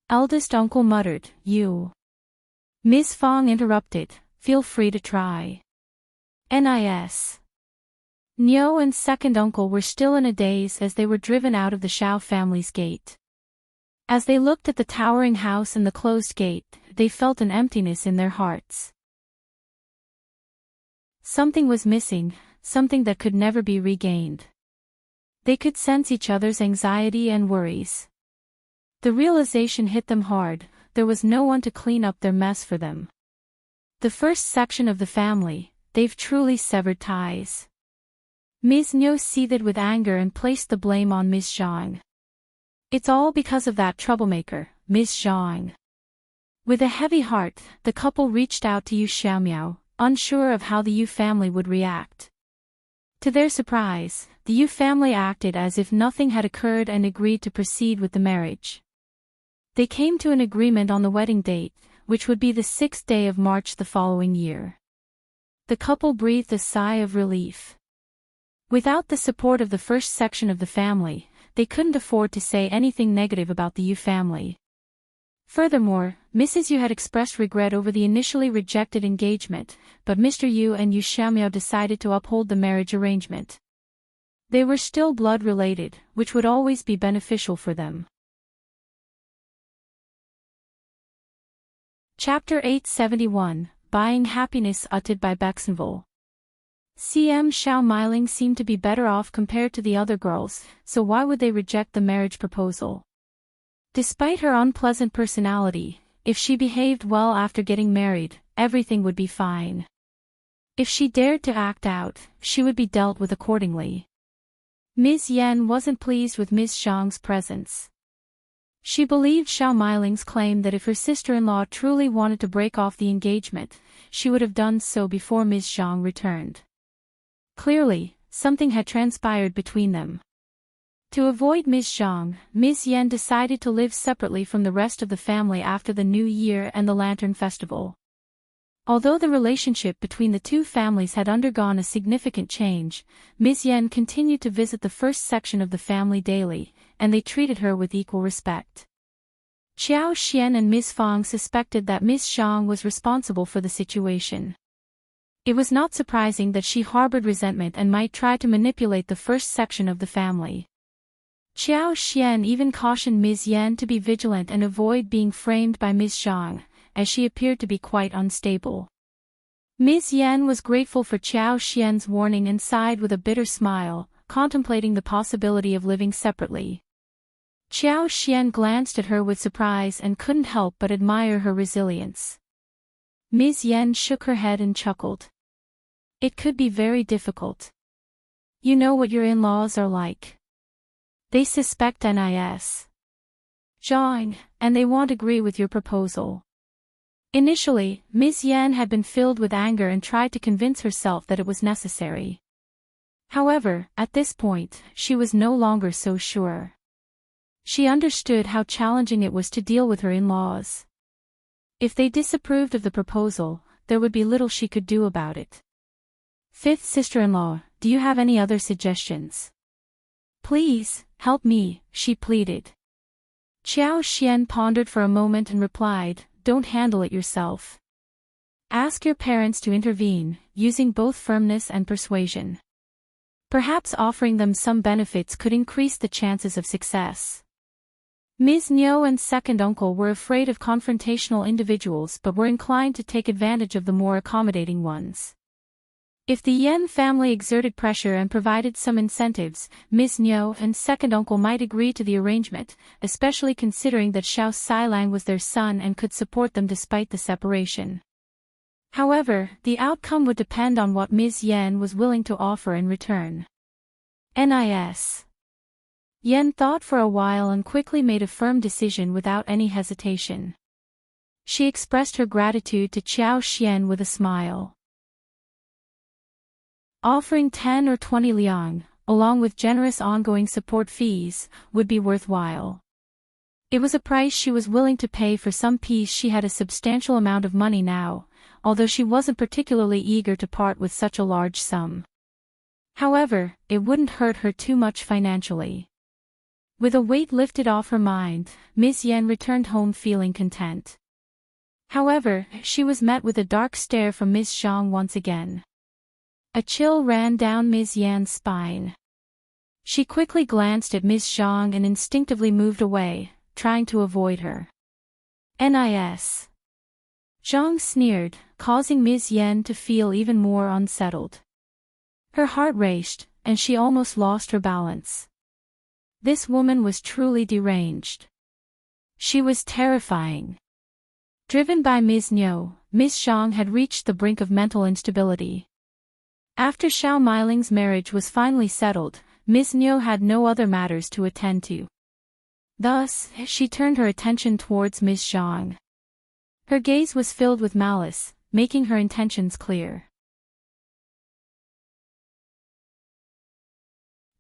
Eldest uncle muttered, you. Ms. Fong interrupted, feel free to try. NIS. Niu and second uncle were still in a daze as they were driven out of the Shao family's gate. As they looked at the towering house and the closed gate, they felt an emptiness in their hearts. Something was missing, something that could never be regained. They could sense each other's anxiety and worries. The realization hit them hard, there was no one to clean up their mess for them. The first section of the family, they've truly severed ties. Ms. Niu seethed with anger and placed the blame on Ms.Zhang. It's all because of that troublemaker, Ms.Zhang. With a heavy heart, the couple reached out to Yu Xiaomiao, unsure of how the Yu family would react. To their surprise, the Yu family acted as if nothing had occurred and agreed to proceed with the marriage. They came to an agreement on the wedding date, which would be the 6th day of March the following year. The couple breathed a sigh of relief. Without the support of the first section of the family, they couldn't afford to say anything negative about the Yu family. Furthermore, Mrs. Yu had expressed regret over the initially rejected engagement, but Mr. Yu and Yu Xiaomiao decided to uphold the marriage arrangement. They were still blood-related, which would always be beneficial for them. Chapter 871, Buying Happiness uttered by Baxenville. CM Shao Meiling seemed to be better off compared to the other girls, so why would they reject the marriage proposal? Despite her unpleasant personality, if she behaved well after getting married, everything would be fine. If she dared to act out, she would be dealt with accordingly. Ms. Yan wasn't pleased with Ms. Zhang's presence. She believed Shao Meiling's claim that if her sister-in-law truly wanted to break off the engagement, she would have done so before Ms. Zhang returned. Clearly, something had transpired between them. To avoid Ms. Zhang, Ms. Yan decided to live separately from the rest of the family after the New Year and the Lantern Festival. Although the relationship between the two families had undergone a significant change, Ms. Yan continued to visit the first section of the family daily, and they treated her with equal respect. Qiao Xian and Ms. Fang suspected that Ms. Zhang was responsible for the situation. It was not surprising that she harbored resentment and might try to manipulate the first section of the family. Qiao Xian even cautioned Ms. Yan to be vigilant and avoid being framed by Ms. Zhang, as she appeared to be quite unstable. Ms. Yan was grateful for Qiao Xian's warning and sighed with a bitter smile, contemplating the possibility of living separately. Qiao Xian glanced at her with surprise and couldn't help but admire her resilience. Ms. Yan shook her head and chuckled. It could be very difficult. You know what your in-laws are like. They suspect Ms. Zhang, and they won't agree with your proposal. Initially, Ms. Yan had been filled with anger and tried to convince herself that it was necessary. However, at this point, she was no longer so sure. She understood how challenging it was to deal with her in-laws. If they disapproved of the proposal, there would be little she could do about it. Fifth sister-in-law, do you have any other suggestions? Please, help me, she pleaded. Qiao Xian pondered for a moment and replied, don't handle it yourself. Ask your parents to intervene, using both firmness and persuasion. Perhaps offering them some benefits could increase the chances of success. Ms. Niu and second uncle were afraid of confrontational individuals but were inclined to take advantage of the more accommodating ones. If the Yan family exerted pressure and provided some incentives, Ms. Niu and second uncle might agree to the arrangement, especially considering that Shao Xilang was their son and could support them despite the separation. However, the outcome would depend on what Ms. Yan was willing to offer in return. Nis. Yan thought for a while and quickly made a firm decision without any hesitation. She expressed her gratitude to Qiao Xian with a smile. Offering 10 or 20 liang, along with generous ongoing support fees, would be worthwhile. It was a price she was willing to pay for some peace. She had a substantial amount of money now, although she wasn't particularly eager to part with such a large sum. However, it wouldn't hurt her too much financially. With a weight lifted off her mind, Ms. Yan returned home feeling content. However, she was met with a dark stare from Ms. Zhang once again. A chill ran down Ms. Yan's spine. She quickly glanced at Ms. Zhang and instinctively moved away, trying to avoid her. Nis. Zhang sneered, causing Ms. Yan to feel even more unsettled. Her heart raced, and she almost lost her balance. This woman was truly deranged. She was terrifying. Driven by Ms. Niu, Ms. Zhang had reached the brink of mental instability. After Shao Meiling's marriage was finally settled, Ms. Niu had no other matters to attend to. Thus, she turned her attention towards Ms. Zhang. Her gaze was filled with malice, making her intentions clear.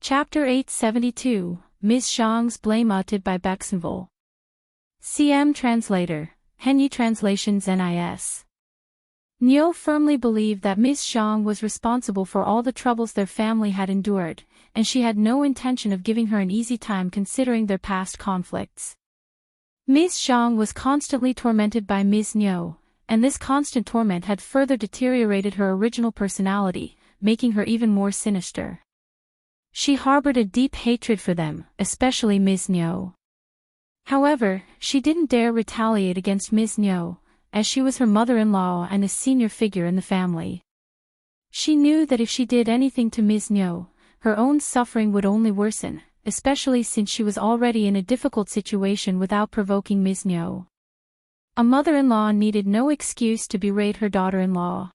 Chapter 872, Ms. Zhang's Blame Uttered by Baxenville. CM Translator, Henyi Translations NIS. Niu firmly believed that Ms. Zhang was responsible for all the troubles their family had endured, and she had no intention of giving her an easy time considering their past conflicts. Ms.Zhang was constantly tormented by Ms. Niu, and this constant torment had further deteriorated her original personality, making her even more sinister. She harbored a deep hatred for them, especially Ms. Niu. However, she didn't dare retaliate against Ms. Niu, as she was her mother-in-law and a senior figure in the family. She knew that if she did anything to Ms. Niu, her own suffering would only worsen, especially since she was already in a difficult situation without provoking Ms. Niu. A mother-in-law needed no excuse to berate her daughter-in-law.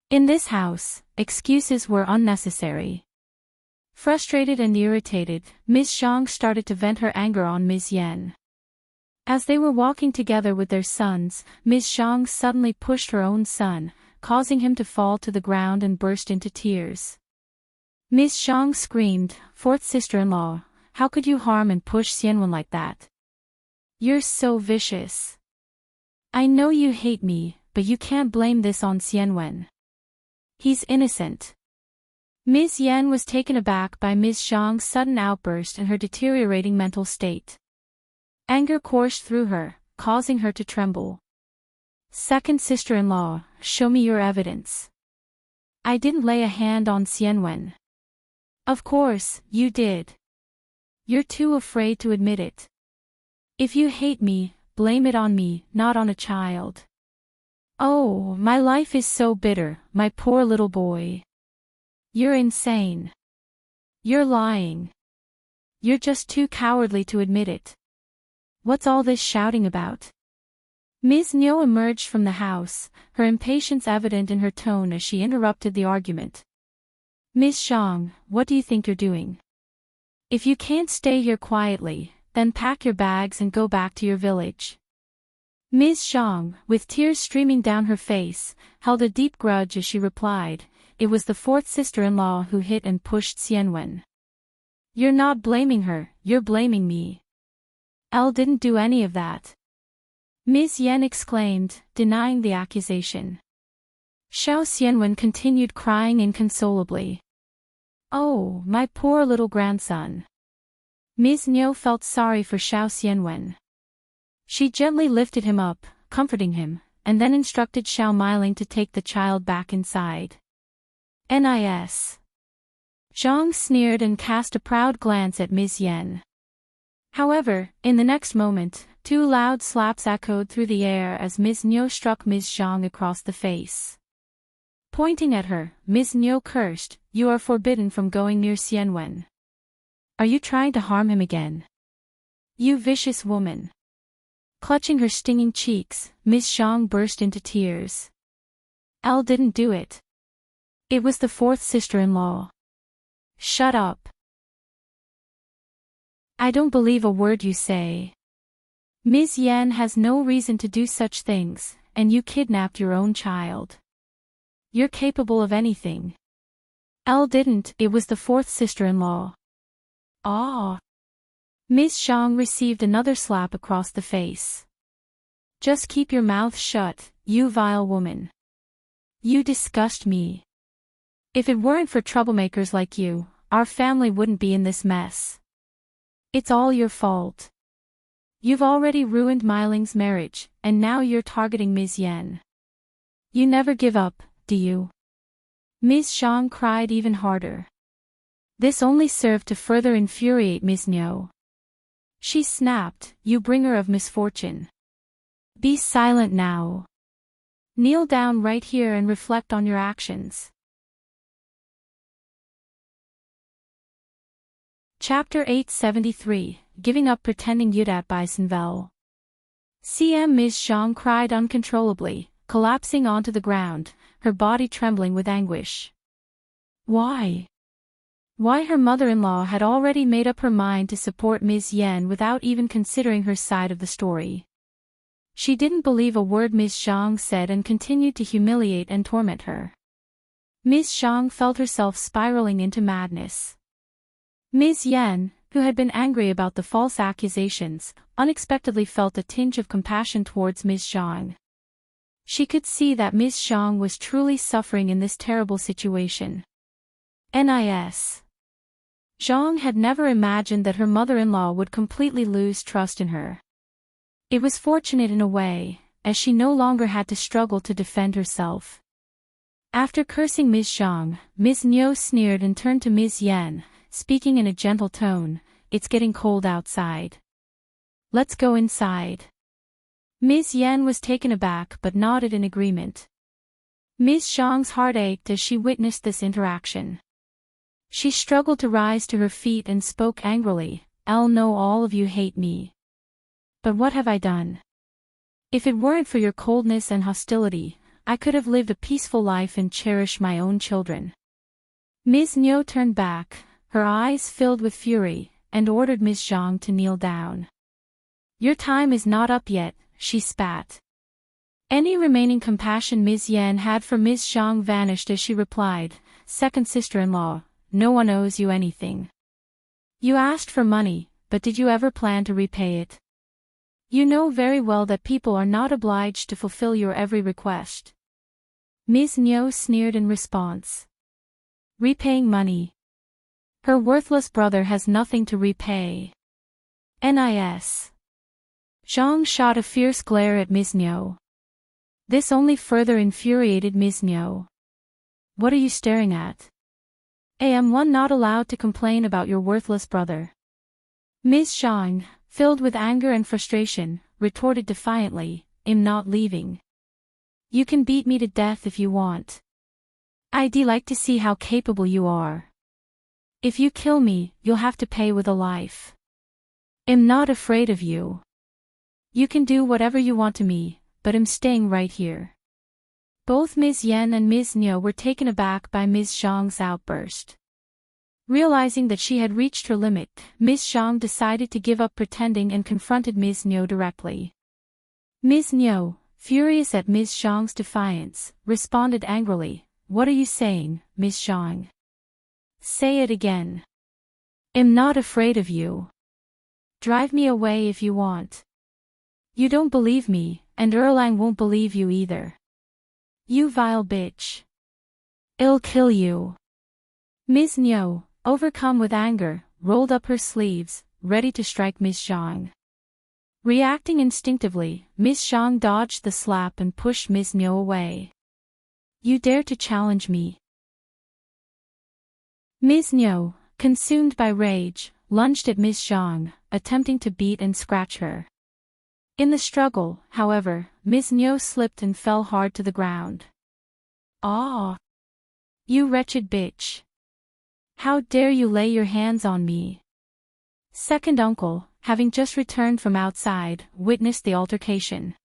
In this house, excuses were unnecessary. Frustrated and irritated, Ms. Zhang started to vent her anger on Ms. Yan. As they were walking together with their sons, Ms. Zhang suddenly pushed her own son, causing him to fall to the ground and burst into tears. Ms. Zhang screamed, "Fourth sister-in-law, how could you harm and push Xianwen like that? You're so vicious. I know you hate me, but you can't blame this on Xianwen. He's innocent." Ms. Yan was taken aback by Ms. Zhang's sudden outburst and her deteriorating mental state. Anger coursed through her, causing her to tremble. "Second sister-in-law, show me your evidence. I didn't lay a hand on Xianwen." "Of course, you did. You're too afraid to admit it. If you hate me, blame it on me, not on a child." "Oh, my life is so bitter, my poor little boy. You're insane. You're lying. You're just too cowardly to admit it. What's all this shouting about?" Ms. Niu emerged from the house, her impatience evident in her tone as she interrupted the argument. "Ms. Zhang, what do you think you're doing? If you can't stay here quietly, then pack your bags and go back to your village." Ms. Zhang, with tears streaming down her face, held a deep grudge as she replied, "It was the fourth sister-in-law who hit and pushed Xianwen. You're not blaming her, you're blaming me. Elle didn't do any of that." Ms. Yan exclaimed, denying the accusation. Shao Xianwen continued crying inconsolably. "Oh, my poor little grandson." Ms. Niu felt sorry for Shao Xianwen. She gently lifted him up, comforting him, and then instructed Shao Miling to take the child back inside. "Nis." Zhang sneered and cast a proud glance at Ms. Yan. However, in the next moment, two loud slaps echoed through the air as Ms. Niu struck Ms. Zhang across the face. Pointing at her, Ms. Niu cursed, "You are forbidden from going near Xianwen. Are you trying to harm him again? You vicious woman." Clutching her stinging cheeks, Ms. Zhang burst into tears. "Elle didn't do it. It was the fourth sister-in-law." "Shut up. I don't believe a word you say. Ms. Yan has no reason to do such things, and you kidnapped your own child. You're capable of anything. Elle didn't, it was the fourth sister-in-law." "Ah." Ms. Zhang received another slap across the face. "Just keep your mouth shut, you vile woman. You disgust me. If it weren't for troublemakers like you, our family wouldn't be in this mess. It's all your fault. You've already ruined Miling's marriage, and now you're targeting Ms. Yan. You never give up, do you?" Ms. Zhang cried even harder. This only served to further infuriate Ms. Niu. She snapped, "You bringer of misfortune. Be silent now. Kneel down right here and reflect on your actions." Chapter 873, Giving Up Pretending Yudat by Sinvel. Ms. Zhang cried uncontrollably, collapsing onto the ground, her body trembling with anguish. Why? Why her mother-in-law had already made up her mind to support Ms. Yan without even considering her side of the story. She didn't believe a word Ms. Zhang said and continued to humiliate and torment her. Ms. Zhang felt herself spiraling into madness. Ms. Yan, who had been angry about the false accusations, unexpectedly felt a tinge of compassion towards Ms. Zhang. She could see that Ms. Zhang was truly suffering in this terrible situation. Nis. Zhang had never imagined that her mother-in-law would completely lose trust in her. It was fortunate in a way, as she no longer had to struggle to defend herself. After cursing Ms.Zhang, Ms. Niu sneered and turned to Ms. Yan, speaking in a gentle tone, "It's getting cold outside. Let's go inside." Ms. Yan was taken aback but nodded in agreement. Ms. Zhang's heart ached as she witnessed this interaction. She struggled to rise to her feet and spoke angrily, "I'll know all of you hate me. But what have I done? If it weren't for your coldness and hostility, I could have lived a peaceful life and cherished my own children." Ms. Niu turned back, her eyes filled with fury, and ordered Ms. Zhang to kneel down. "Your time is not up yet," she spat. Any remaining compassion Ms. Yan had for Ms. Zhang vanished as she replied, "Second sister-in-law, no one owes you anything. You asked for money, but did you ever plan to repay it? You know very well that people are not obliged to fulfill your every request." Ms. Niu sneered in response. "Repaying money? Her worthless brother has nothing to repay. Nis." Zhang shot a fierce glare at Ms. Niu. This only further infuriated Ms. Niu. "What are you staring at? I am one not allowed to complain about your worthless brother." Ms. Zhang, filled with anger and frustration, retorted defiantly, "I'm not leaving. You can beat me to death if you want. I'd like to see how capable you are. If you kill me, you'll have to pay with a life. I'm not afraid of you. You can do whatever you want to me, but I'm staying right here." Both Ms. Yan and Ms. Niu were taken aback by Ms. Zhang's outburst. Realizing that she had reached her limit, Ms. Zhang decided to give up pretending and confronted Ms. Niu directly. Ms. Niu, furious at Ms. Zhang's defiance, responded angrily, "What are you saying, Ms. Zhang? Say it again. I'm not afraid of you. Drive me away if you want. You don't believe me, and Erlang won't believe you either. You vile bitch. I'll kill you." Ms. Niu, overcome with anger, rolled up her sleeves, ready to strike Ms. Zhang. Reacting instinctively, Ms. Zhang dodged the slap and pushed Ms. Niu away. "You dare to challenge me?" Ms. Niu, consumed by rage, lunged at Ms. Zhang, attempting to beat and scratch her. In the struggle, however, Ms. Niu slipped and fell hard to the ground. "Ah! You wretched bitch! How dare you lay your hands on me?" Second uncle, having just returned from outside, witnessed the altercation.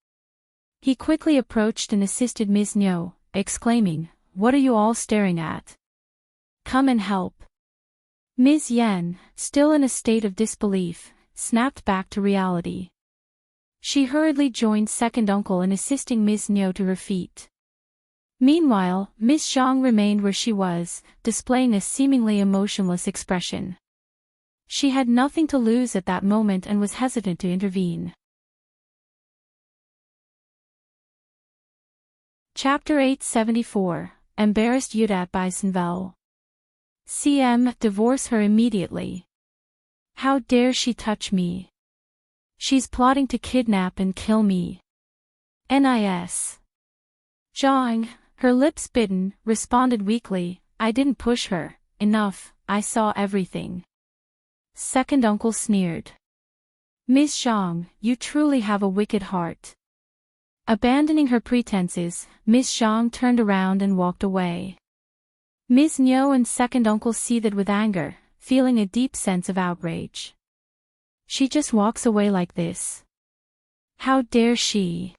He quickly approached and assisted Ms. Niu, exclaiming, "What are you all staring at? Come and help." Ms. Yan, still in a state of disbelief, snapped back to reality. She hurriedly joined second uncle in assisting Ms. Niu to her feet. Meanwhile, Ms. Zhang remained where she was, displaying a seemingly emotionless expression. She had nothing to lose at that moment and was hesitant to intervene. Chapter 874, Embarrassed Yunduan by Senvel. CM, divorce her immediately. How dare she touch me? She's plotting to kidnap and kill me. Nis. Zhang, her lips bitten, responded weakly, "I didn't push her. Enough, I saw everything." Second uncle sneered. "Ms. Zhang, you truly have a wicked heart." Abandoning her pretenses, Ms. Zhang turned around and walked away. Ms. Niu and second uncle seethed with anger, feeling a deep sense of outrage. She just walks away like this. How dare she?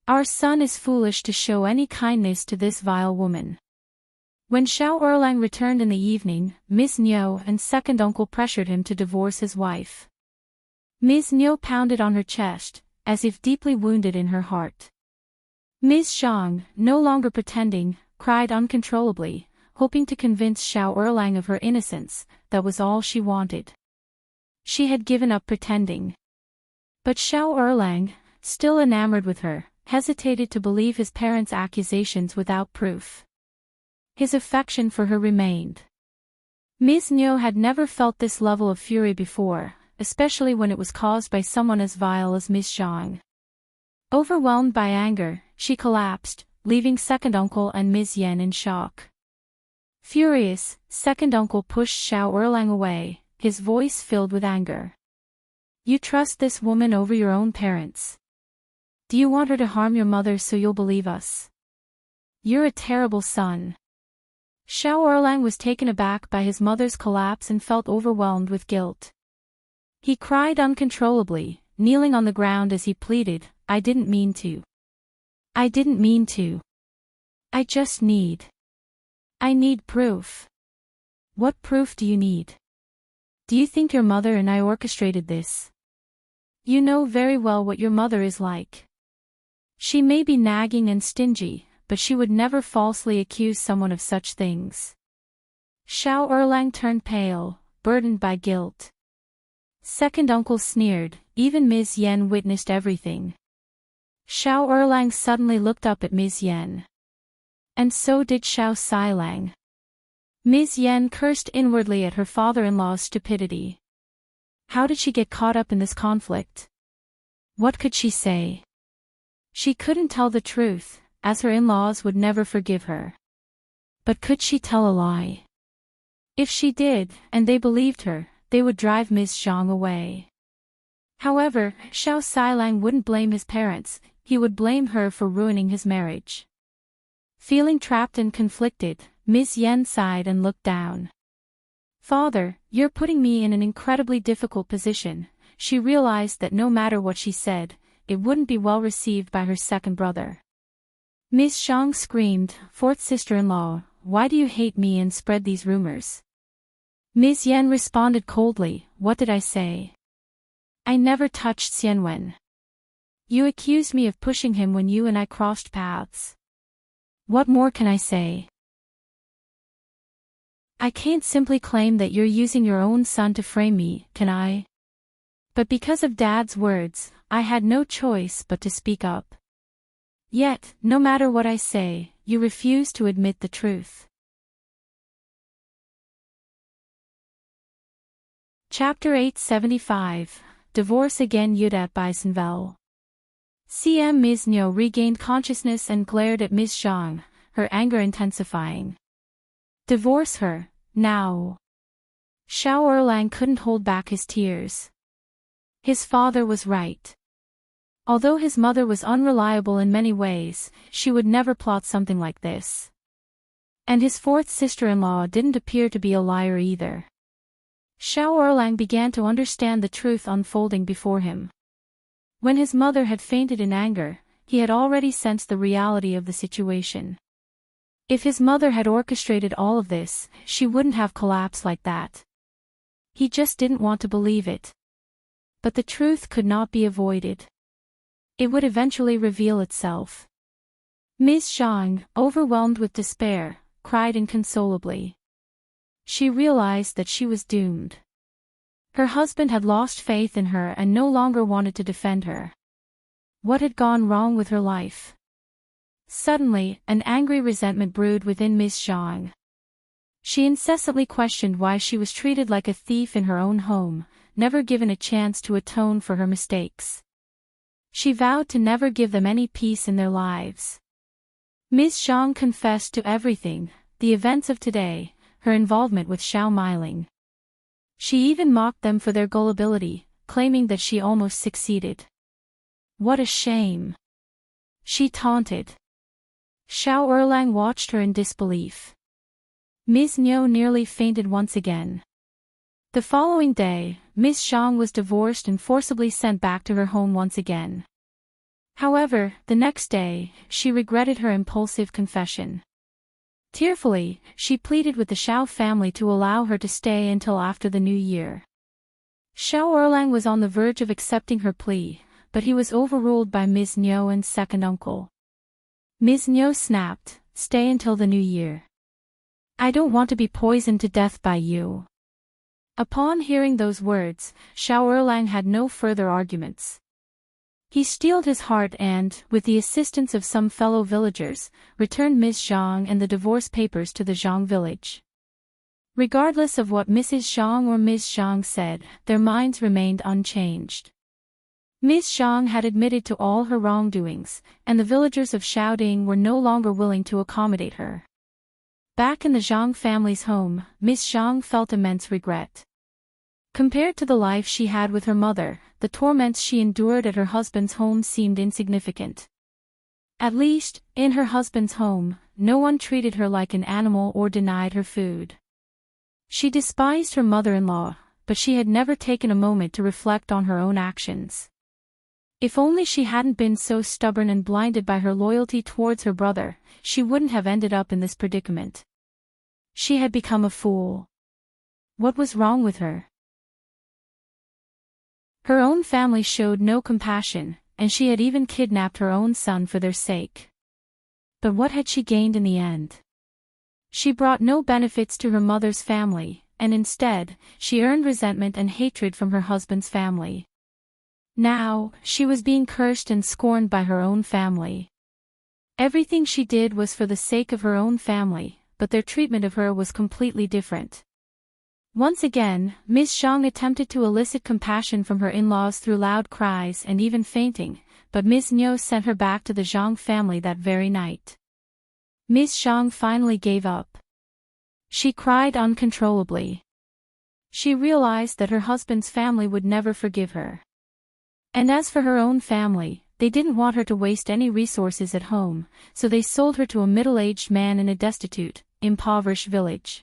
Our son is foolish to show any kindness to this vile woman. When Shao Erlang returned in the evening, Ms. Niu and second uncle pressured him to divorce his wife. Ms. Niu pounded on her chest, as if deeply wounded in her heart. Ms. Zhang, no longer pretending, cried uncontrollably, hoping to convince Shao Erlang of her innocence. That was all she wanted. She had given up pretending. But Shao Erlang, still enamored with her, hesitated to believe his parents' accusations without proof. His affection for her remained. Ms. Niu had never felt this level of fury before, especially when it was caused by someone as vile as Ms.Zhang. Overwhelmed by anger, she collapsed, leaving second uncle and Ms. Yan in shock. Furious, second uncle pushed Shao Erlang away, his voice filled with anger. You trust this woman over your own parents. Do you want her to harm your mother so you'll believe us? You're a terrible son. Shao Erlang was taken aback by his mother's collapse and felt overwhelmed with guilt. He cried uncontrollably, kneeling on the ground as he pleaded, I didn't mean to. I didn't mean to. I need proof. What proof do you need? Do you think your mother and I orchestrated this? You know very well what your mother is like. She may be nagging and stingy, but she would never falsely accuse someone of such things. Shao Erlang turned pale, burdened by guilt. Second uncle sneered, even Ms. Yan witnessed everything. Shao Erlang suddenly looked up at Ms. Yan. And so did Shao Xilang. Ms. Yan cursed inwardly at her father-in-law's stupidity. How did she get caught up in this conflict? What could she say? She couldn't tell the truth, as her in-laws would never forgive her. But could she tell a lie? If she did, and they believed her, they would drive Ms.Zhang away. However, Shao Xilang wouldn't blame his parents, he would blame her for ruining his marriage. Feeling trapped and conflicted, Ms. Yan sighed and looked down. Father, you're putting me in an incredibly difficult position. She realized that no matter what she said, it wouldn't be well received by her second brother. Ms.Zhang screamed, fourth sister-in-law, why do you hate me and spread these rumors? Ms. Yan responded coldly, what did I say? I never touched Xianwen. You accused me of pushing him when you and I crossed paths. What more can I say? I can't simply claim that you're using your own son to frame me, can I? But because of Dad's words, I had no choice but to speak up. Yet, no matter what I say, you refuse to admit the truth. Chapter 875, Divorce Again Yudat Bisenvel. CM Ms. Nyo regained consciousness and glared at Ms. Zhang, her anger intensifying. Divorce her, now. Shao Erlang couldn't hold back his tears. His father was right. Although his mother was unreliable in many ways, she would never plot something like this. And his fourth sister-in-law didn't appear to be a liar either. Shao Erlang began to understand the truth unfolding before him. When his mother had fainted in anger, he had already sensed the reality of the situation. If his mother had orchestrated all of this, she wouldn't have collapsed like that. He just didn't want to believe it. But the truth could not be avoided. It would eventually reveal itself. Ms. Zhang, overwhelmed with despair, cried inconsolably. She realized that she was doomed. Her husband had lost faith in her and no longer wanted to defend her. What had gone wrong with her life? Suddenly, an angry resentment brewed within Ms. Zhang. She incessantly questioned why she was treated like a thief in her own home, never given a chance to atone for her mistakes. She vowed to never give them any peace in their lives. Ms. Zhang confessed to everything, the events of today, her involvement with Shao Meiling. She even mocked them for their gullibility, claiming that she almost succeeded. What a shame! She taunted. Shao Erlang watched her in disbelief. Ms. Nyo nearly fainted once again. The following day, Ms. Zhang was divorced and forcibly sent back to her home once again. However, the next day, she regretted her impulsive confession. Tearfully, she pleaded with the Shao family to allow her to stay until after the new year. Shao Erlang was on the verge of accepting her plea, but he was overruled by Ms. Nyo and second uncle. Ms. Nyo snapped, stay until the new year. I don't want to be poisoned to death by you. Upon hearing those words, Shao Erlang had no further arguments. He steeled his heart and, with the assistance of some fellow villagers, returned Ms. Zhang and the divorce papers to the Zhang village. Regardless of what Mrs. Zhang or Ms. Zhang said, their minds remained unchanged. Ms. Zhang had admitted to all her wrongdoings, and the villagers of Shaoding were no longer willing to accommodate her. Back in the Zhang family's home, Ms. Zhang felt immense regret. Compared to the life she had with her mother, the torments she endured at her husband's home seemed insignificant. At least, in her husband's home, no one treated her like an animal or denied her food. She despised her mother-in-law, but she had never taken a moment to reflect on her own actions. If only she hadn't been so stubborn and blinded by her loyalty towards her brother, she wouldn't have ended up in this predicament. She had become a fool. What was wrong with her? Her own family showed no compassion, and she had even kidnapped her own son for their sake. But what had she gained in the end? She brought no benefits to her mother's family, and instead, she earned resentment and hatred from her husband's family. Now, she was being cursed and scorned by her own family. Everything she did was for the sake of her own family, but their treatment of her was completely different. Once again, Ms. Zhang attempted to elicit compassion from her in-laws through loud cries and even fainting, but Ms. Niu sent her back to the Zhang family that very night. Ms. Zhang finally gave up. She cried uncontrollably. She realized that her husband's family would never forgive her. And as for her own family, they didn't want her to waste any resources at home, so they sold her to a middle-aged man in a destitute, impoverished village.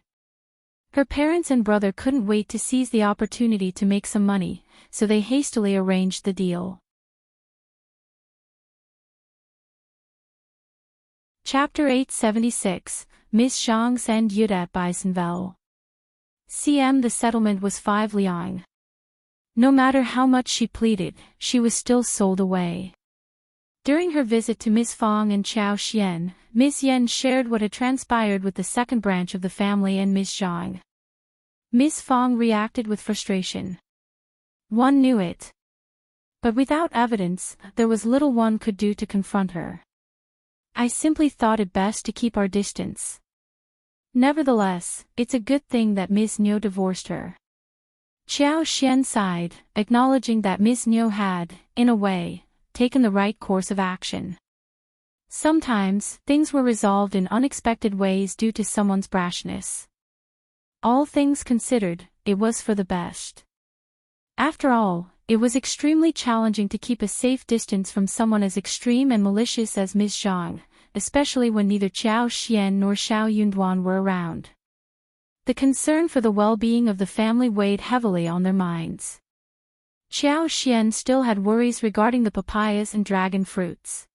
Her parents and brother couldn't wait to seize the opportunity to make some money, so they hastily arranged the deal. Chapter 876, Ms. Zhang's and Yudat Beisenvel. The settlement was 5 liang. No matter how much she pleaded, she was still sold away. During her visit to Ms. Fang and Qiao Xian, Ms. Yen shared what had transpired with the second branch of the family and Ms. Zhang. Ms. Fang reacted with frustration. One knew it. But without evidence, there was little one could do to confront her. I simply thought it best to keep our distance. Nevertheless, it's a good thing that Ms. Niu divorced her. Qiao Xian sighed, acknowledging that Ms. Niu had, in a way, taken the right course of action. Sometimes, things were resolved in unexpected ways due to someone's brashness. All things considered, it was for the best. After all, it was extremely challenging to keep a safe distance from someone as extreme and malicious as Ms. Zhang, especially when neither Qiao Xian nor Shao Yunduan were around. The concern for the well-being of the family weighed heavily on their minds. Qiao Xian still had worries regarding the papayas and dragon fruits.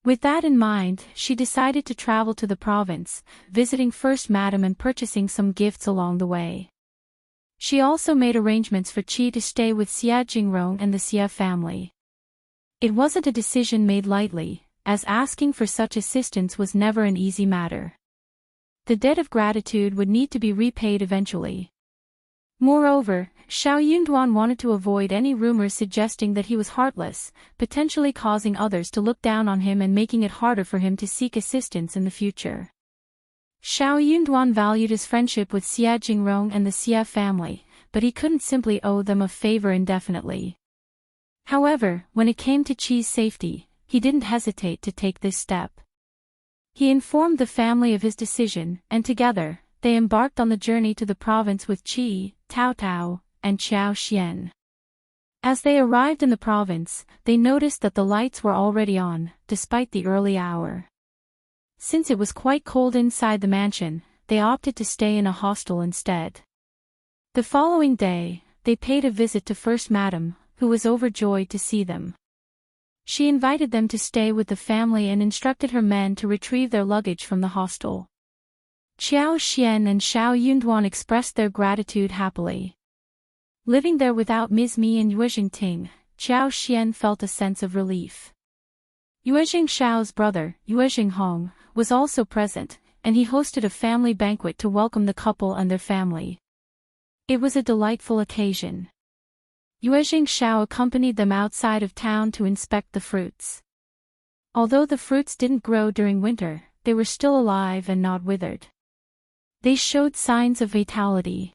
With that in mind, she decided to travel to the province, visiting First Madam and purchasing some gifts along the way. She also made arrangements for Qi to stay with Xia Jingrong and the Xia family. It wasn't a decision made lightly, as asking for such assistance was never an easy matter. The debt of gratitude would need to be repaid eventually. Moreover, Shao Yunduan wanted to avoid any rumors suggesting that he was heartless, potentially causing others to look down on him and making it harder for him to seek assistance in the future. Shao Yunduan valued his friendship with Xia Jingrong and the Xia family, but he couldn't simply owe them a favor indefinitely. However, when it came to Qi's safety, he didn't hesitate to take this step. He informed the family of his decision, and together, they embarked on the journey to the province with Qi, Tao Tao, and Qiao Xian. As they arrived in the province, they noticed that the lights were already on, despite the early hour. Since it was quite cold inside the mansion, they opted to stay in a hostel instead. The following day, they paid a visit to First Madam, who was overjoyed to see them. She invited them to stay with the family and instructed her men to retrieve their luggage from the hostel. Qiao Xian and Shao Yunduan expressed their gratitude happily. Living there without Ms. Mi and Yuezhing Ting, Qiao Xian felt a sense of relief. Yuezhing Shao's brother, Yuezhing Hong, was also present, and he hosted a family banquet to welcome the couple and their family. It was a delightful occasion. Yuezhing Shao accompanied them outside of town to inspect the fruits. Although the fruits didn't grow during winter, they were still alive and not withered. They showed signs of vitality.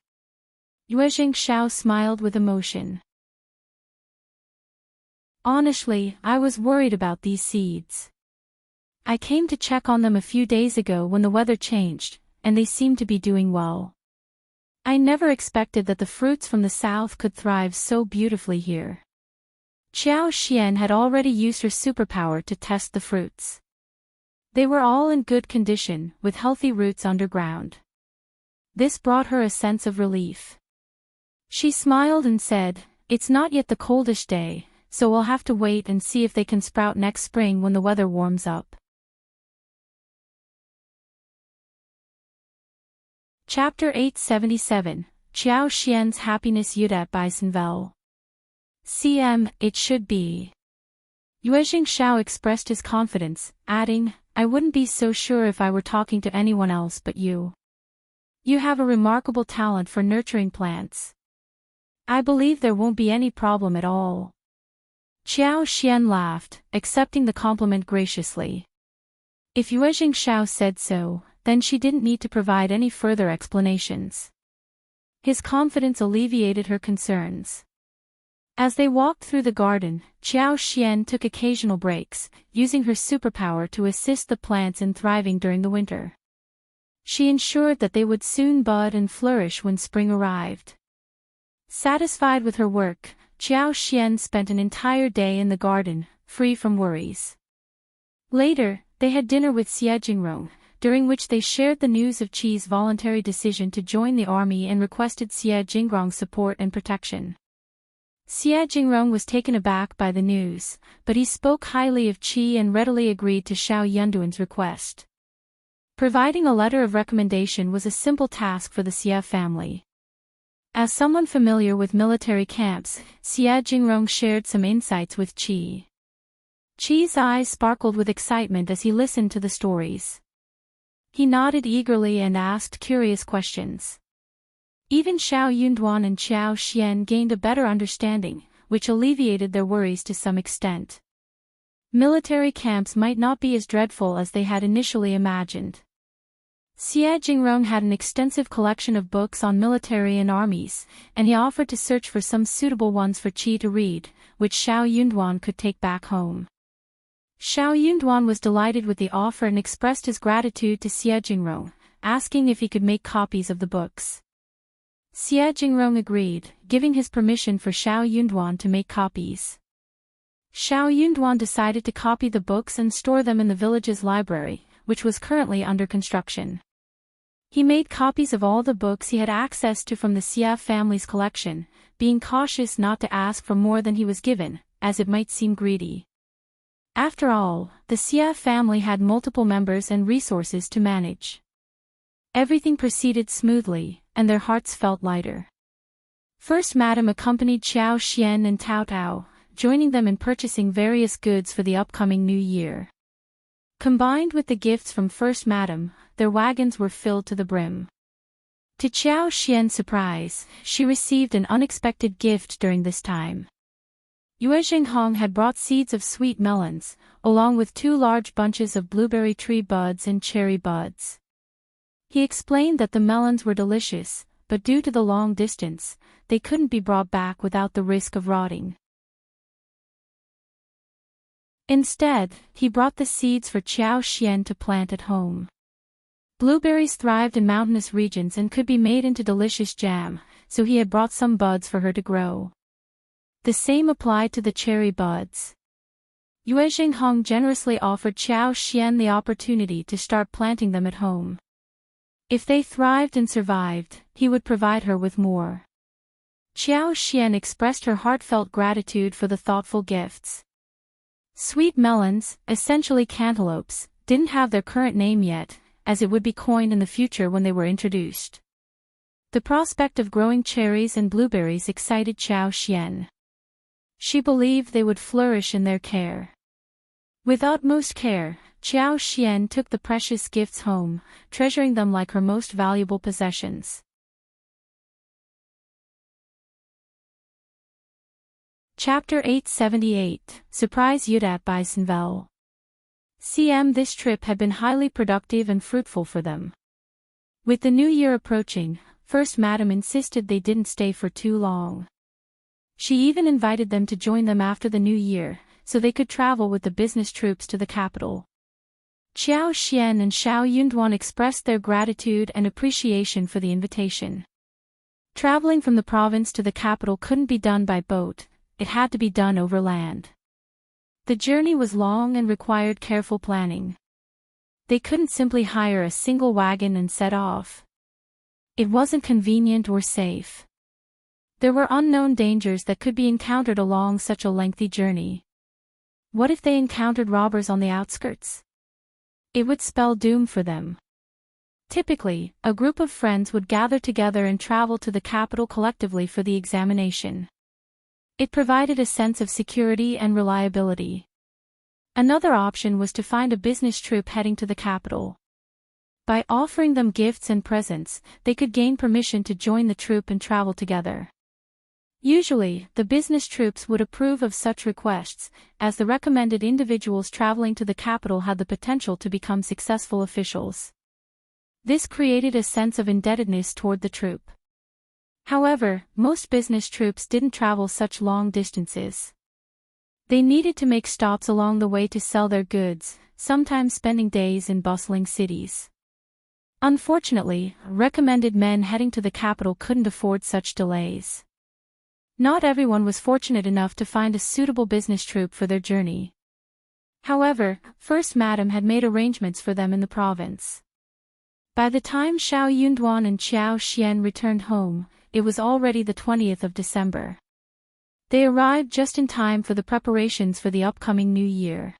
Yuezheng Shao smiled with emotion. Honestly, I was worried about these seeds. I came to check on them a few days ago when the weather changed, and they seem to be doing well. I never expected that the fruits from the south could thrive so beautifully here. Qiao Xian had already used her superpower to test the fruits. They were all in good condition, with healthy roots underground. This brought her a sense of relief. She smiled and said, "It's not yet the coldest day, so we'll have to wait and see if they can sprout next spring when the weather warms up." Chapter 877, Qiao Xian's Happiness Yudat by Sinvel. CM, it should be. Yuezheng Shao expressed his confidence, adding, "I wouldn't be so sure if I were talking to anyone else but you. You have a remarkable talent for nurturing plants. I believe there won't be any problem at all." Qiao Xian laughed, accepting the compliment graciously. If Yuezheng Shao said so, then she didn't need to provide any further explanations. His confidence alleviated her concerns. As they walked through the garden, Qiao Xian took occasional breaks, using her superpower to assist the plants in thriving during the winter. She ensured that they would soon bud and flourish when spring arrived. Satisfied with her work, Qiao Xian spent an entire day in the garden, free from worries. Later, they had dinner with Xie Jingrong, during which they shared the news of Qi's voluntary decision to join the army and requested Xie Jingrong's support and protection. Xie Jingrong was taken aback by the news, but he spoke highly of Qi and readily agreed to Shao Yunduan's request. Providing a letter of recommendation was a simple task for the Xie family. As someone familiar with military camps, Xie Jingrong shared some insights with Qi. Qi's eyes sparkled with excitement as he listened to the stories. He nodded eagerly and asked curious questions. Even Shao Yunduan and Qiao Xian gained a better understanding, which alleviated their worries to some extent. Military camps might not be as dreadful as they had initially imagined. Xie Jingrong had an extensive collection of books on military and armies, and he offered to search for some suitable ones for Qi to read, which Shao Yunduan could take back home. Shao Yunduan was delighted with the offer and expressed his gratitude to Xie Jingrong, asking if he could make copies of the books. Xie Jingrong agreed, giving his permission for Shao Yunduan to make copies. Shao Yunduan decided to copy the books and store them in the village's library, which was currently under construction. He made copies of all the books he had access to from the Xie family's collection, being cautious not to ask for more than he was given, as it might seem greedy. After all, the Xie family had multiple members and resources to manage. Everything proceeded smoothly, and their hearts felt lighter. First Madam accompanied Qiao Xian and Tao Tao, joining them in purchasing various goods for the upcoming new year. Combined with the gifts from First Madam, their wagons were filled to the brim. To Qiao Xian's surprise, she received an unexpected gift during this time. Yuezheng Hong had brought seeds of sweet melons, along with 2 large bunches of blueberry tree buds and cherry buds. He explained that the melons were delicious, but due to the long distance, they couldn't be brought back without the risk of rotting. Instead, he brought the seeds for Qiao Xian to plant at home. Blueberries thrived in mountainous regions and could be made into delicious jam, so he had brought some buds for her to grow. The same applied to the cherry buds. Yuezheng Hong generously offered Qiao Xian the opportunity to start planting them at home. If they thrived and survived, he would provide her with more. Qiao Xian expressed her heartfelt gratitude for the thoughtful gifts. Sweet melons, essentially cantaloupes, didn't have their current name yet, as it would be coined in the future when they were introduced. The prospect of growing cherries and blueberries excited Qiao Xian. She believed they would flourish in their care. With utmost care, Qiao Xian took the precious gifts home, treasuring them like her most valuable possessions. Chapter 878, Surprise Yudat by Sinvel. CM This trip had been highly productive and fruitful for them. With the new year approaching, First Madam insisted they didn't stay for too long. She even invited them to join them after the new year, so they could travel with the business troops to the capital. Qiao Xian and Shao Yunduan expressed their gratitude and appreciation for the invitation. Traveling from the province to the capital couldn't be done by boat, it had to be done over land. The journey was long and required careful planning. They couldn't simply hire a single wagon and set off. It wasn't convenient or safe. There were unknown dangers that could be encountered along such a lengthy journey. What if they encountered robbers on the outskirts? It would spell doom for them. Typically, a group of friends would gather together and travel to the capital collectively for the examination. It provided a sense of security and reliability. Another option was to find a business troupe heading to the capital. By offering them gifts and presents, they could gain permission to join the troupe and travel together. Usually, the business troops would approve of such requests, as the recommended individuals traveling to the capital had the potential to become successful officials. This created a sense of indebtedness toward the troupe. However, most business troops didn't travel such long distances. They needed to make stops along the way to sell their goods, sometimes spending days in bustling cities. Unfortunately, recommended men heading to the capital couldn't afford such delays. Not everyone was fortunate enough to find a suitable business troupe for their journey. However, First Madam had made arrangements for them in the province. By the time Shao Yunduan and Qiao Xian returned home, it was already the 20th of December. They arrived just in time for the preparations for the upcoming new year.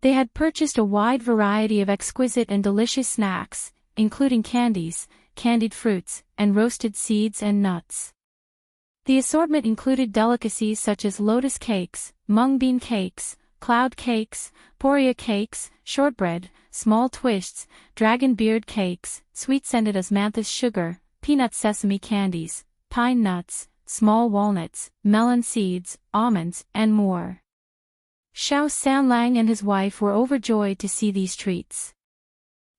They had purchased a wide variety of exquisite and delicious snacks, including candies, candied fruits, and roasted seeds and nuts. The assortment included delicacies such as lotus cakes, mung bean cakes, cloud cakes, poria cakes, shortbread, small twists, dragon beard cakes, sweet-scented osmanthus sugar, peanut sesame candies, pine nuts, small walnuts, melon seeds, almonds, and more. Shao Sanlang and his wife were overjoyed to see these treats.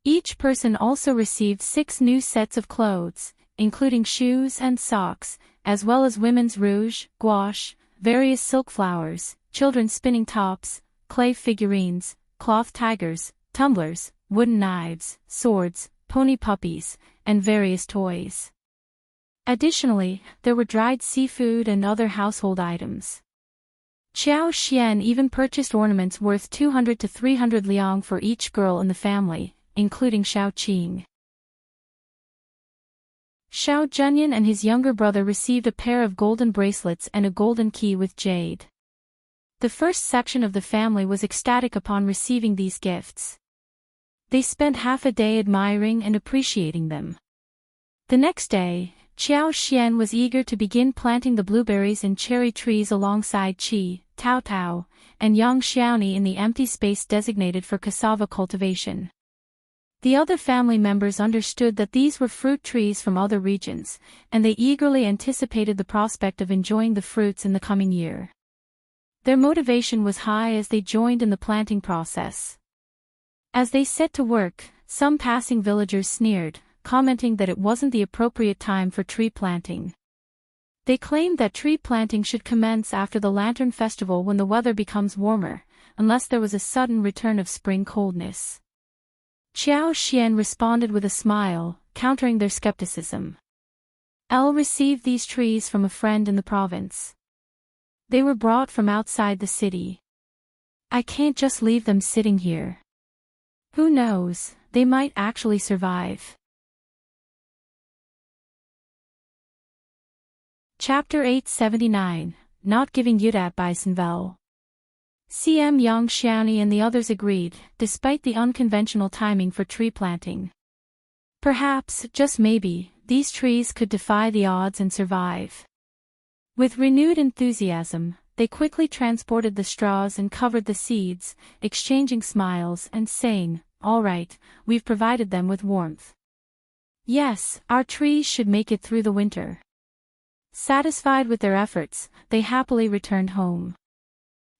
Each person also received 6 new sets of clothes, including shoes and socks, as well as women's rouge, gouache, various silk flowers, children's spinning tops, clay figurines, cloth tigers, tumblers, wooden knives, swords, pony puppies, and various toys. Additionally, there were dried seafood and other household items. Qiao Xian even purchased ornaments worth 200 to 300 liang for each girl in the family, including Shao Qing. Shao Zhenyan and his younger brother received a pair of golden bracelets and a golden key with jade. The first section of the family was ecstatic upon receiving these gifts. They spent half a day admiring and appreciating them. The next day, Qiao Xian was eager to begin planting the blueberries and cherry trees alongside Qi, Tao Tao, and Yang Xiaoni in the empty space designated for cassava cultivation. The other family members understood that these were fruit trees from other regions, and they eagerly anticipated the prospect of enjoying the fruits in the coming year. Their motivation was high as they joined in the planting process. As they set to work, some passing villagers sneered, commenting that it wasn't the appropriate time for tree planting. They claimed that tree planting should commence after the Lantern Festival when the weather becomes warmer, unless there was a sudden return of spring coldness. Qiao Xian responded with a smile, countering their skepticism. Elle received these trees from a friend in the province. They were brought from outside the city. I can't just leave them sitting here. Who knows, they might actually survive. Chapter 879, Not Giving Yudat by Sinvel. CM Yang Xiaoni and the others agreed, despite the unconventional timing for tree planting. Perhaps, just maybe, these trees could defy the odds and survive. With renewed enthusiasm, they quickly transported the straws and covered the seeds, exchanging smiles and saying, "All right, we've provided them with warmth. Yes, our trees should make it through the winter." Satisfied with their efforts, they happily returned home.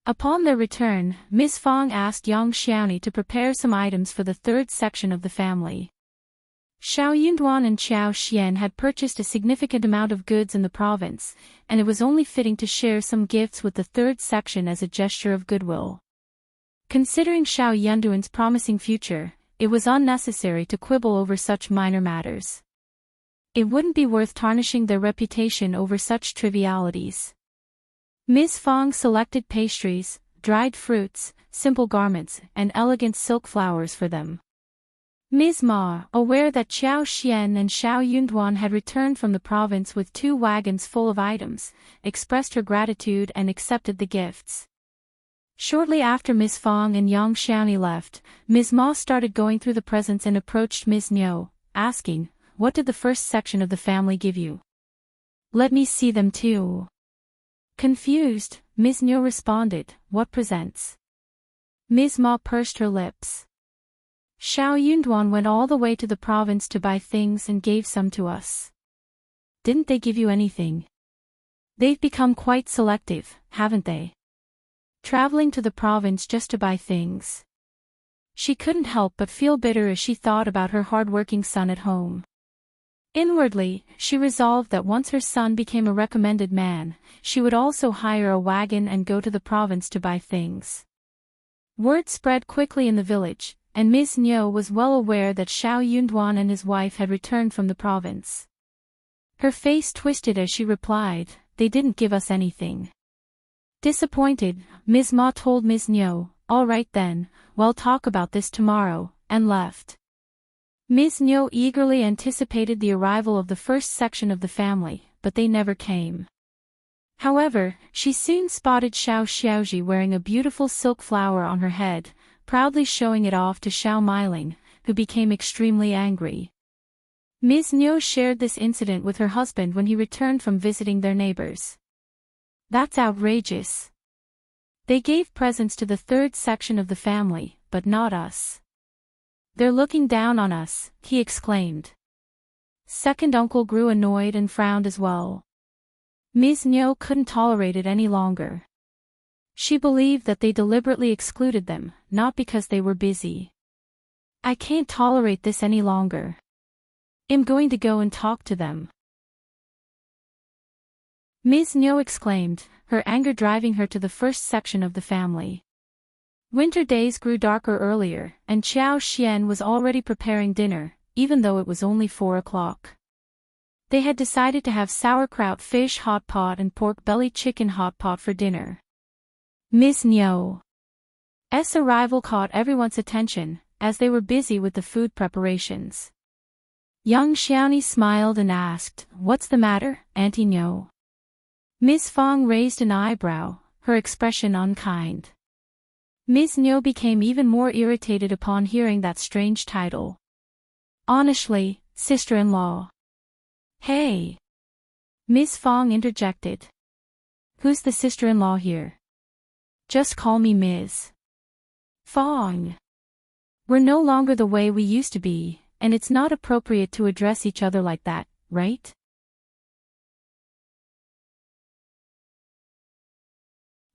Upon their return, Miss Fang asked Yang Xiaoni to prepare some items for the third section of the family. Shao Yunduan and Qiao Xian had purchased a significant amount of goods in the province, and it was only fitting to share some gifts with the third section as a gesture of goodwill. Considering Shao Yunduan's promising future, it was unnecessary to quibble over such minor matters. It wouldn't be worth tarnishing their reputation over such trivialities. Ms. Fang selected pastries, dried fruits, simple garments, and elegant silk flowers for them. Ms. Ma, aware that Qiao Xian and Shao Yunduan had returned from the province with 2 wagons full of items, expressed her gratitude and accepted the gifts. Shortly after Ms. Fang and Yang Xiaoni left, Ms. Ma started going through the presents and approached Ms. Niu, asking, "What did the first section of the family give you? Let me see them too." Confused, Ms. Niu responded, "What presents?" Ms. Ma pursed her lips. "Shao Yunduan went all the way to the province to buy things and gave some to us." "Didn't they give you anything?" "They've become quite selective, haven't they? Traveling to the province just to buy things." She couldn't help but feel bitter as she thought about her hard-working son at home. Inwardly, she resolved that once her son became a recommended man, she would also hire a wagon and go to the province to buy things. Word spread quickly in the village, and Ms. Niu was well aware that Shao Yunduan and his wife had returned from the province. Her face twisted as she replied, "They didn't give us anything." Disappointed, Ms. Ma told Ms. Niu, "All right then, we'll talk about this tomorrow," and left. Ms. Niu eagerly anticipated the arrival of the first section of the family, but they never came. However, she soon spotted Shao Xiaoji wearing a beautiful silk flower on her head, proudly showing it off to Shao Meiling, who became extremely angry. Ms. Niu shared this incident with her husband when he returned from visiting their neighbors. "That's outrageous. They gave presents to the third section of the family, but not us. They're looking down on us," he exclaimed. Second uncle grew annoyed and frowned as well. Ms. Niu couldn't tolerate it any longer. She believed that they deliberately excluded them, not because they were busy. "I can't tolerate this any longer. I'm going to go and talk to them." Ms. Niu exclaimed, her anger driving her to the first section of the family. Winter days grew darker earlier, and Qiao Xian was already preparing dinner, even though it was only 4 o'clock. They had decided to have sauerkraut fish hot pot and pork belly chicken hot pot for dinner. Ms. Niu's arrival caught everyone's attention, as they were busy with the food preparations. Yang Xiaoni smiled and asked, "What's the matter, Auntie Niu?" Ms. Fang raised an eyebrow, her expression unkind. Ms. Niu became even more irritated upon hearing that strange title. "Honestly, sister-in-law." "Hey!" Ms. Fang interjected. "Who's the sister-in-law here? Just call me Ms. Fang. We're no longer the way we used to be, and it's not appropriate to address each other like that, right?"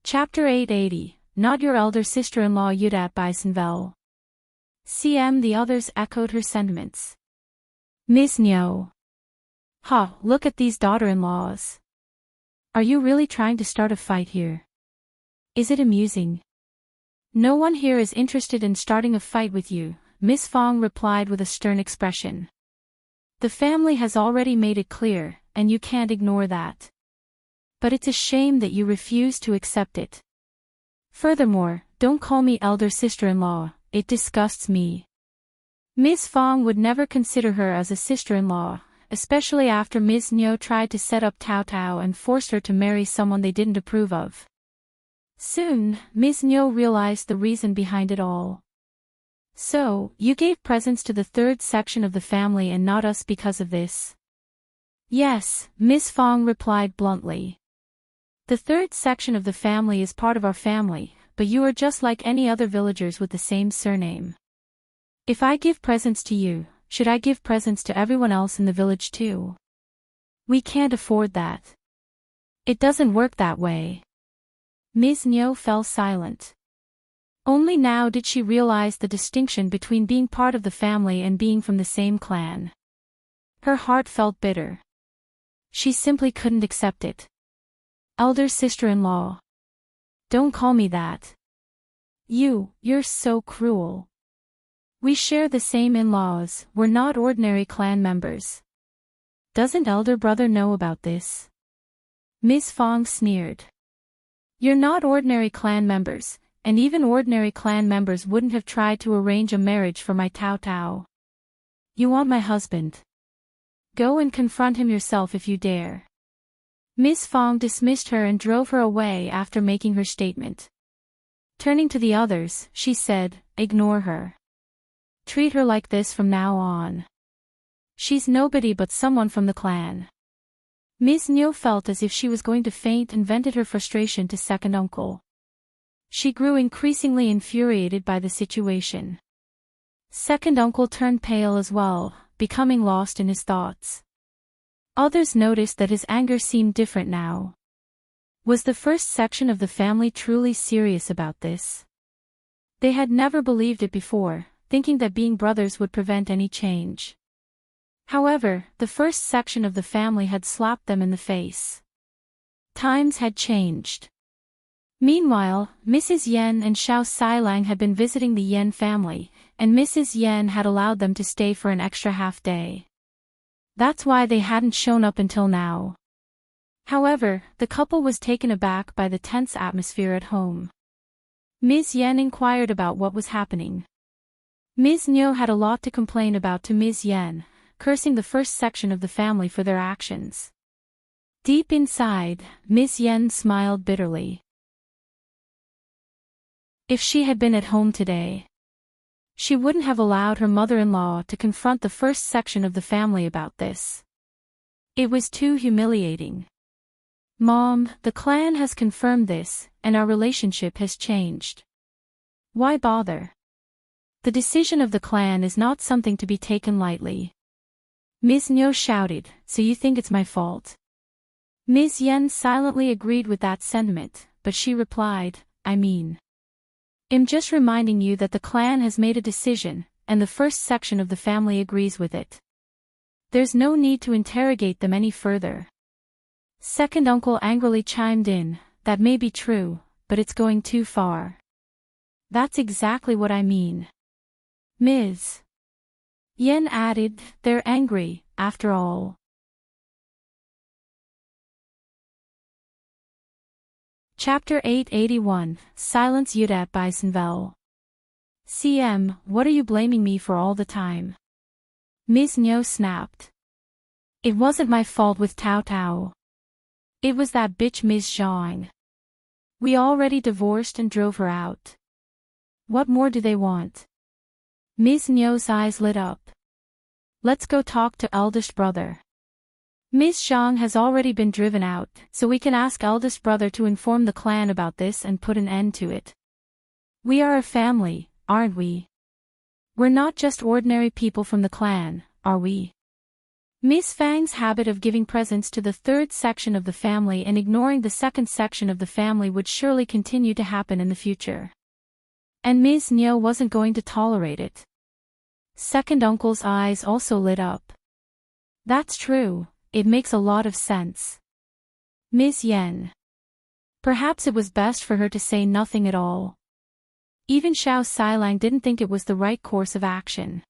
Chapter 880, Not Your Elder Sister-in-Law Yudat by Senvel. The others echoed her sentiments. Ms. Niu. "Ha, look at these daughter-in-laws. Are you really trying to start a fight here? Is it amusing?" "No one here is interested in starting a fight with you," Ms. Fang replied with a stern expression. "The family has already made it clear, and you can't ignore that. But it's a shame that you refuse to accept it. Furthermore, don't call me elder sister-in-law, it disgusts me." Ms. Fang would never consider her as a sister-in-law, especially after Ms. Niu tried to set up Tao Tao and forced her to marry someone they didn't approve of. Soon, Ms. Niu realized the reason behind it all. "So, you gave presents to the third section of the family and not us because of this?" "Yes," Ms. Fang replied bluntly. "The third section of the family is part of our family, but you are just like any other villagers with the same surname. If I give presents to you, should I give presents to everyone else in the village too? We can't afford that. It doesn't work that way." Ms. Niu fell silent. Only now did she realize the distinction between being part of the family and being from the same clan. Her heart felt bitter. She simply couldn't accept it. Elder sister-in-law. Don't call me that. You're so cruel. We share the same in-laws, we're not ordinary clan members. Doesn't elder brother know about this? Ms. Fong sneered. You're not ordinary clan members, and even ordinary clan members wouldn't have tried to arrange a marriage for my Tao Tao. You want my husband? Go and confront him yourself if you dare. Ms. Fong dismissed her and drove her away after making her statement. Turning to the others, she said, ignore her. Treat her like this from now on. She's nobody but someone from the clan. Ms. Niu felt as if she was going to faint and vented her frustration to second uncle. She grew increasingly infuriated by the situation. Second uncle turned pale as well, becoming lost in his thoughts. Others noticed that his anger seemed different now. Was the first section of the family truly serious about this? They had never believed it before, thinking that being brothers would prevent any change. However, the first section of the family had slapped them in the face. Times had changed. Meanwhile, Mrs. Yen and Shao Xilang had been visiting the Yen family, and Mrs. Yen had allowed them to stay for an extra half day. That's why they hadn't shown up until now. However, the couple was taken aback by the tense atmosphere at home. Ms. Yen inquired about what was happening. Ms. Niu had a lot to complain about to Ms. Yen, cursing the first section of the family for their actions. Deep inside, Ms. Yen smiled bitterly. If she had been at home today, she wouldn't have allowed her mother-in-law to confront the first section of the family about this. It was too humiliating. Mom, the clan has confirmed this, and our relationship has changed. Why bother? The decision of the clan is not something to be taken lightly. Ms. Niu shouted, so you think it's my fault? Ms. Yen silently agreed with that sentiment, but she replied, I'm just reminding you that the clan has made a decision, and the first section of the family agrees with it. There's no need to interrogate them any further. Second uncle angrily chimed in, that may be true, but it's going too far. That's exactly what I mean. Ms. Yen added, they're angry, after all. Chapter 881, Silence Yudat Bisenvel. CM, what are you blaming me for all the time? Ms. Niu snapped. It wasn't my fault with Tao Tao. It was that bitch Ms.Zhang. We already divorced and drove her out. What more do they want? Ms. Niu's eyes lit up. Let's go talk to eldest brother. Ms.Zhang has already been driven out, so we can ask eldest brother to inform the clan about this and put an end to it. We are a family, aren't we? We're not just ordinary people from the clan, are we? Ms. Fang's habit of giving presents to the third section of the family and ignoring the second section of the family would surely continue to happen in the future. And Ms. Niu wasn't going to tolerate it. Second uncle's eyes also lit up. That's true, it makes a lot of sense. Ms. Yen. Perhaps it was best for her to say nothing at all. Even Shao Xilang didn't think it was the right course of action.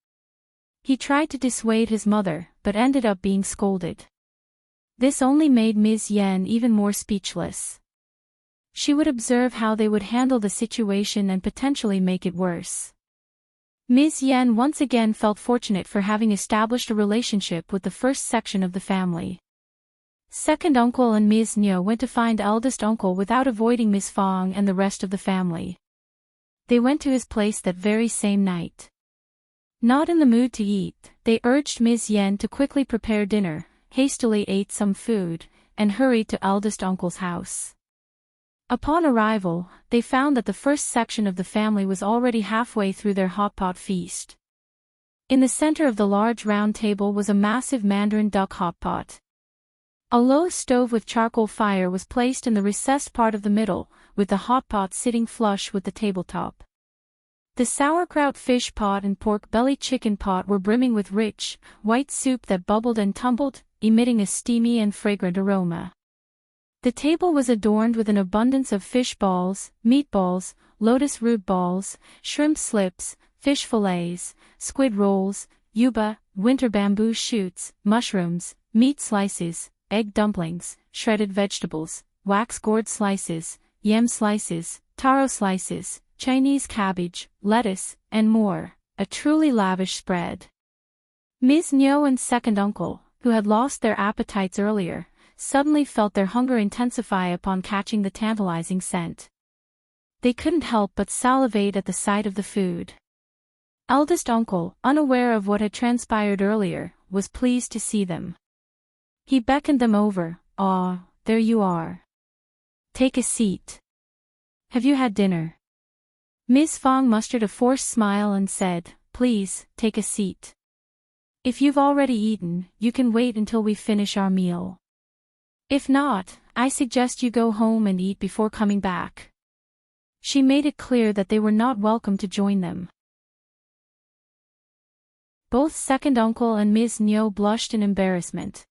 He tried to dissuade his mother, but ended up being scolded. This only made Ms. Yen even more speechless. She would observe how they would handle the situation and potentially make it worse. Ms. Yen once again felt fortunate for having established a relationship with the first section of the family. Second uncle and Ms. Niu went to find eldest uncle without avoiding Ms. Fong and the rest of the family. They went to his place that very same night. Not in the mood to eat, they urged Ms. Yen to quickly prepare dinner, hastily ate some food, and hurried to eldest uncle's house. Upon arrival, they found that the first section of the family was already halfway through their hot pot feast. In the center of the large round table was a massive mandarin duck hot pot. A low stove with charcoal fire was placed in the recessed part of the middle, with the hot pot sitting flush with the tabletop. The sauerkraut fish pot and pork belly chicken pot were brimming with rich, white soup that bubbled and tumbled, emitting a steamy and fragrant aroma. The table was adorned with an abundance of fish balls, meatballs, lotus root balls, shrimp slips, fish fillets, squid rolls, yuba, winter bamboo shoots, mushrooms, meat slices, egg dumplings, shredded vegetables, wax gourd slices, yam slices, taro slices, Chinese cabbage, lettuce, and more, a truly lavish spread. Ms.Zhang and second uncle, who had lost their appetites earlier, suddenly felt their hunger intensify upon catching the tantalizing scent. They couldn't help but salivate at the sight of the food. Eldest uncle, unaware of what had transpired earlier, was pleased to see them. He beckoned them over. "Ah, there you are. Take a seat. Have you had dinner?" Ms.Zhang mustered a forced smile and said, "Please, take a seat. If you've already eaten, you can wait until we finish our meal. If not, I suggest you go home and eat before coming back." She made it clear that they were not welcome to join them. Both second uncle and Ms.Zhang blushed in embarrassment.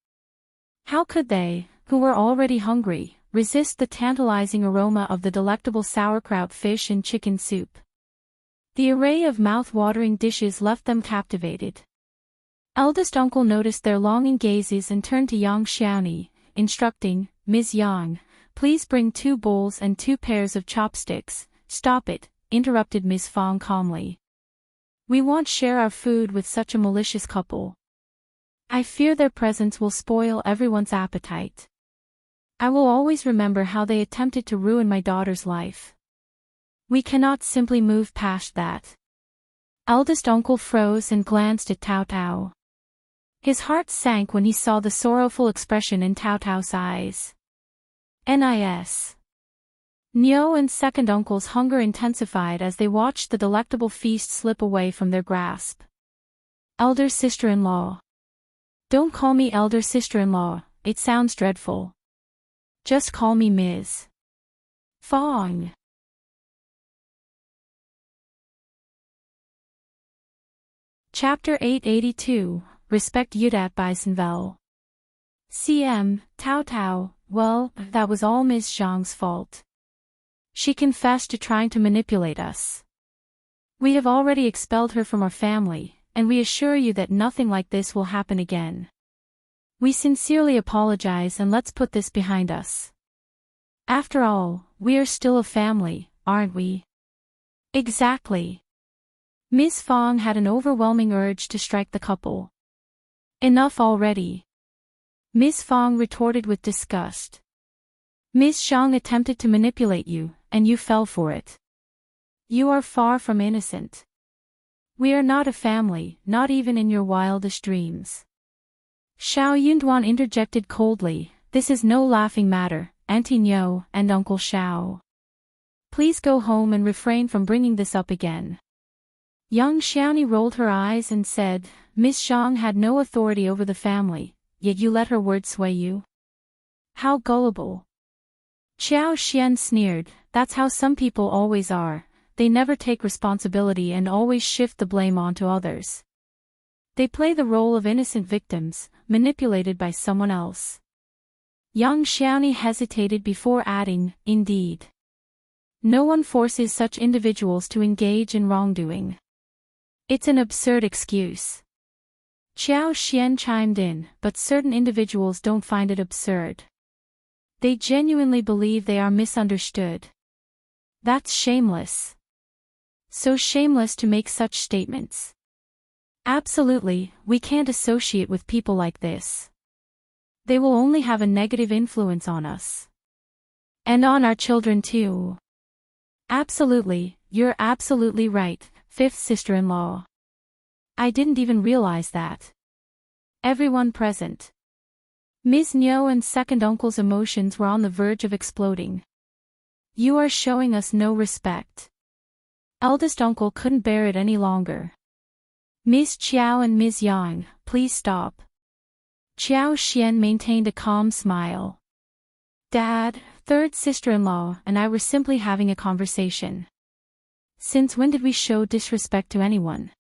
How could they, who were already hungry, resist the tantalizing aroma of the delectable sauerkraut fish and chicken soup? The array of mouth-watering dishes left them captivated. Eldest uncle noticed their longing gazes and turned to young Xiao, instructing, "Ms.Zhang, please bring 2 bowls and 2 pairs of chopsticks." "Stop it," interrupted Ms.Zhang calmly. "We won't share our food with such a malicious couple. I fear their presence will spoil everyone's appetite. I will always remember how they attempted to ruin my daughter's life. We cannot simply move past that." Eldest uncle froze and glanced at Tao Tao. His heart sank when he saw the sorrowful expression in Tao Tao's eyes. Nis. Nyo and second uncle's hunger intensified as they watched the delectable feast slip away from their grasp. "Elder sister-in-law." "Don't call me elder sister-in-law, it sounds dreadful. Just call me Ms. Fong." Chapter 882, Respect Yudat by Sinvel. Tao Tao, well, that was all Ms. Zhang's fault. She confessed to trying to manipulate us. We have already expelled her from our family, and we assure you that nothing like this will happen again. We sincerely apologize and let's put this behind us. After all, we are still a family, aren't we? Exactly. Ms. Fong had an overwhelming urge to strike the couple. "Enough already," Ms. Fong retorted with disgust. "Ms. Zhang attempted to manipulate you, and you fell for it. You are far from innocent. We are not a family, not even in your wildest dreams." Shao Yunduan interjected coldly, "This is no laughing matter, Auntie Nyo and Uncle Shao. Please go home and refrain from bringing this up again." Young Xiaoni rolled her eyes and said, "Ms. Zhang had no authority over the family, yet you let her words sway you? How gullible." Qiao Xian sneered, "That's how some people always are, they never take responsibility and always shift the blame onto others. They play the role of innocent victims, manipulated by someone else." Young Xiaoni hesitated before adding, "Indeed. No one forces such individuals to engage in wrongdoing. It's an absurd excuse." Qiao Xian chimed in, "But certain individuals don't find it absurd. They genuinely believe they are misunderstood. That's shameless. So shameless to make such statements. Absolutely, we can't associate with people like this. They will only have a negative influence on us. And on our children too." "Absolutely, you're absolutely right, fifth sister-in-law. I didn't even realize that." Everyone present. Ms. Nyo and second uncle's emotions were on the verge of exploding. "You are showing us no respect." Eldest uncle couldn't bear it any longer. "Ms. Qiao and Ms. Yang, please stop." Qiao Xian maintained a calm smile. "Dad, third sister-in-law and I were simply having a conversation. Since when did we show disrespect to anyone?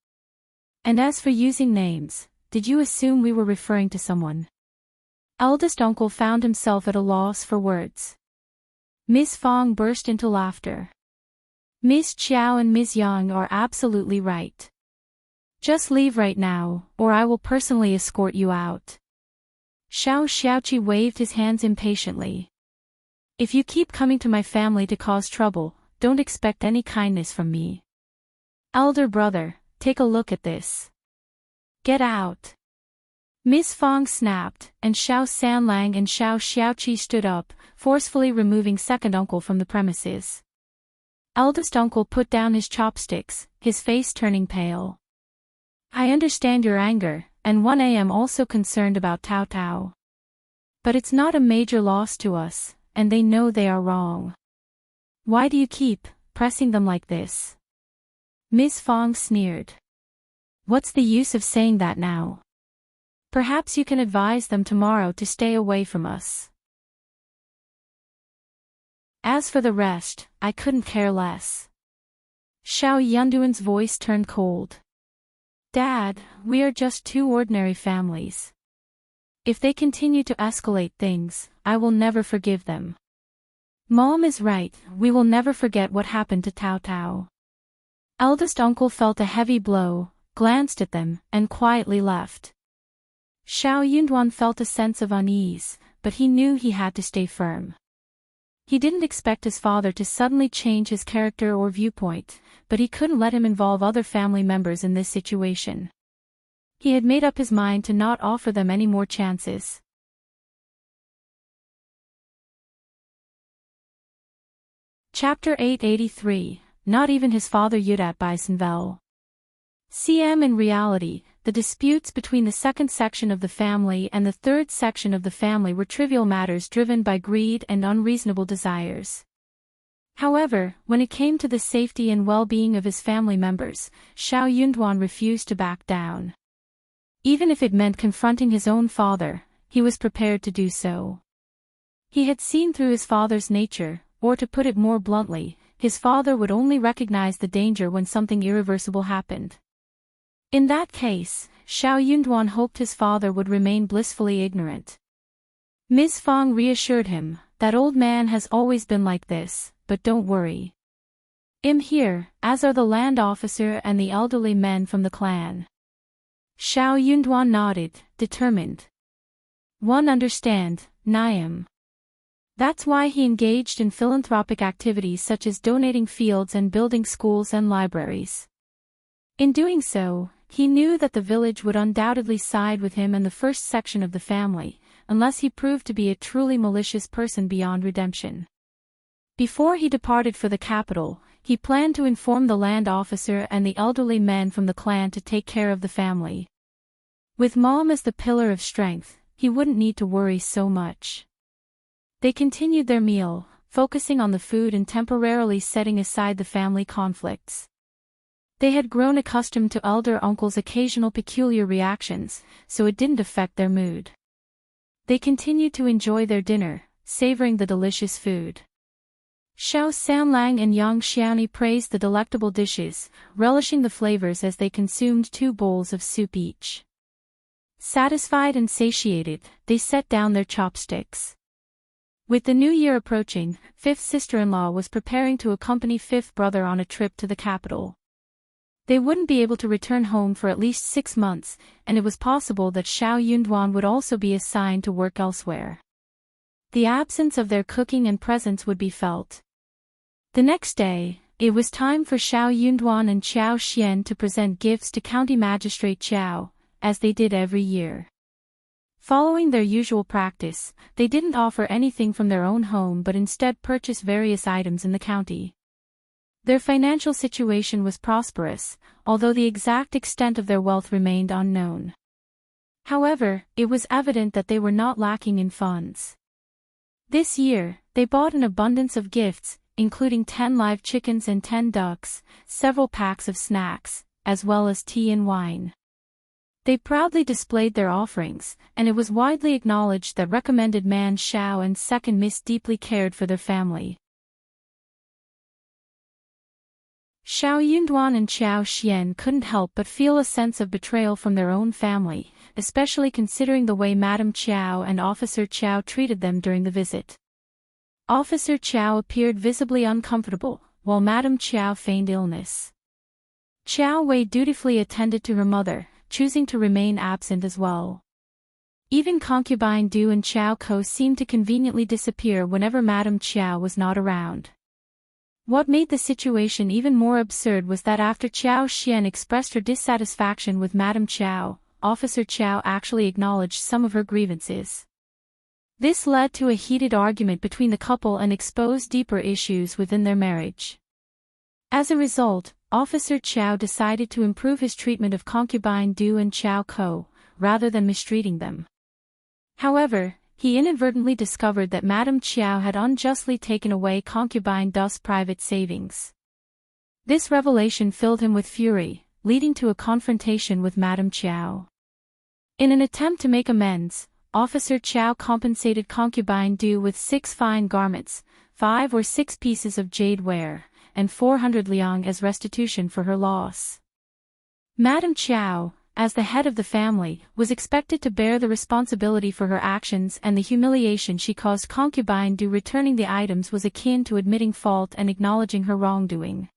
And as for using names, did you assume we were referring to someone? Eldest uncle found himself at a loss for words. Miss Fong burst into laughter. Miss Qiao and Ms.Zhang are absolutely right. Just leave right now, or I will personally escort you out. Shao Xiaoqi waved his hands impatiently. If you keep coming to my family to cause trouble, don't expect any kindness from me. Elder brother, take a look at this. Get out. Miss Fong snapped, and Shao Sanlang and Shao Xiaoqi stood up, forcefully removing second uncle from the premises. Eldest uncle put down his chopsticks, his face turning pale. I understand your anger, and 1 am also concerned about Tao Tao. But it's not a major loss to us, and they know they are wrong. Why do you keep pressing them like this? Miss Fong sneered. What's the use of saying that now? Perhaps you can advise them tomorrow to stay away from us. As for the rest, I couldn't care less. Shao Yunduan's voice turned cold. Dad, we are just two ordinary families. If they continue to escalate things, I will never forgive them. Mom is right, we will never forget what happened to Tao Tao. Eldest uncle felt a heavy blow, glanced at them, and quietly left. Shao Yunduan felt a sense of unease, but he knew he had to stay firm. He didn't expect his father to suddenly change his character or viewpoint, but he couldn't let him involve other family members in this situation. He had made up his mind to not offer them any more chances. Chapter 883, Not even his father Yudat Bisenvel. In reality, the disputes between the second section of the family and the third section of the family were trivial matters driven by greed and unreasonable desires. However, when it came to the safety and well-being of his family members, Shao Yunduan refused to back down. Even if it meant confronting his own father, he was prepared to do so. He had seen through his father's nature, or to put it more bluntly, his father would only recognize the danger when something irreversible happened. In that case, Shao Yunduan hoped his father would remain blissfully ignorant. Ms. Fong reassured him, that old man has always been like this, but don't worry. I'm here, as are the land officer and the elderly men from the clan. Shao Yunduan nodded, determined. One understand, Niam. That's why he engaged in philanthropic activities such as donating fields and building schools and libraries. In doing so, he knew that the village would undoubtedly side with him and the first section of the family, unless he proved to be a truly malicious person beyond redemption. Before he departed for the capital, he planned to inform the land officer and the elderly men from the clan to take care of the family. With Mom as the pillar of strength, he wouldn't need to worry so much. They continued their meal, focusing on the food and temporarily setting aside the family conflicts. They had grown accustomed to elder uncle's occasional peculiar reactions, so it didn't affect their mood. They continued to enjoy their dinner, savoring the delicious food. Shao Sanlang and Yang Xiaoni praised the delectable dishes, relishing the flavors as they consumed 2 bowls of soup each. Satisfied and satiated, they set down their chopsticks. With the new year approaching, 5th sister-in-law was preparing to accompany 5th brother on a trip to the capital. They wouldn't be able to return home for at least 6 months, and it was possible that Shao Yunduan would also be assigned to work elsewhere. The absence of their cooking and presence would be felt. The next day, it was time for Shao Yunduan and Qiao Xian to present gifts to County Magistrate Qiao, as they did every year. Following their usual practice, they didn't offer anything from their own home but instead purchased various items in the county. Their financial situation was prosperous, although the exact extent of their wealth remained unknown. However, it was evident that they were not lacking in funds. This year, they bought an abundance of gifts, including 10 live chickens and 10 ducks, several packs of snacks, as well as tea and wine. They proudly displayed their offerings, and it was widely acknowledged that recommended man Shao and second Miss deeply cared for their family. Shao Yunduan and Qiao Xian couldn't help but feel a sense of betrayal from their own family, especially considering the way Madame Qiao and Officer Qiao treated them during the visit. Officer Qiao appeared visibly uncomfortable, while Madame Qiao feigned illness. Qiao Wei dutifully attended to her mother, choosing to remain absent as well. Even concubine Du and Qiao Ko seemed to conveniently disappear whenever Madame Qiao was not around. What made the situation even more absurd was that after Qiao Xian expressed her dissatisfaction with Madame Qiao, Officer Qiao actually acknowledged some of her grievances. This led to a heated argument between the couple and exposed deeper issues within their marriage. As a result, Officer Qiao decided to improve his treatment of concubine Du and Qiao Ko, rather than mistreating them. However, he inadvertently discovered that Madame Qiao had unjustly taken away concubine Du's private savings. This revelation filled him with fury, leading to a confrontation with Madame Qiao. In an attempt to make amends, Officer Qiao compensated concubine Du with 6 fine garments, 5 or 6 pieces of jade ware, and 400 liang as restitution for her loss. Madame Qiao, as the head of the family, was expected to bear the responsibility for her actions, and the humiliation she caused concubine Du returning the items was akin to admitting fault and acknowledging her wrongdoing.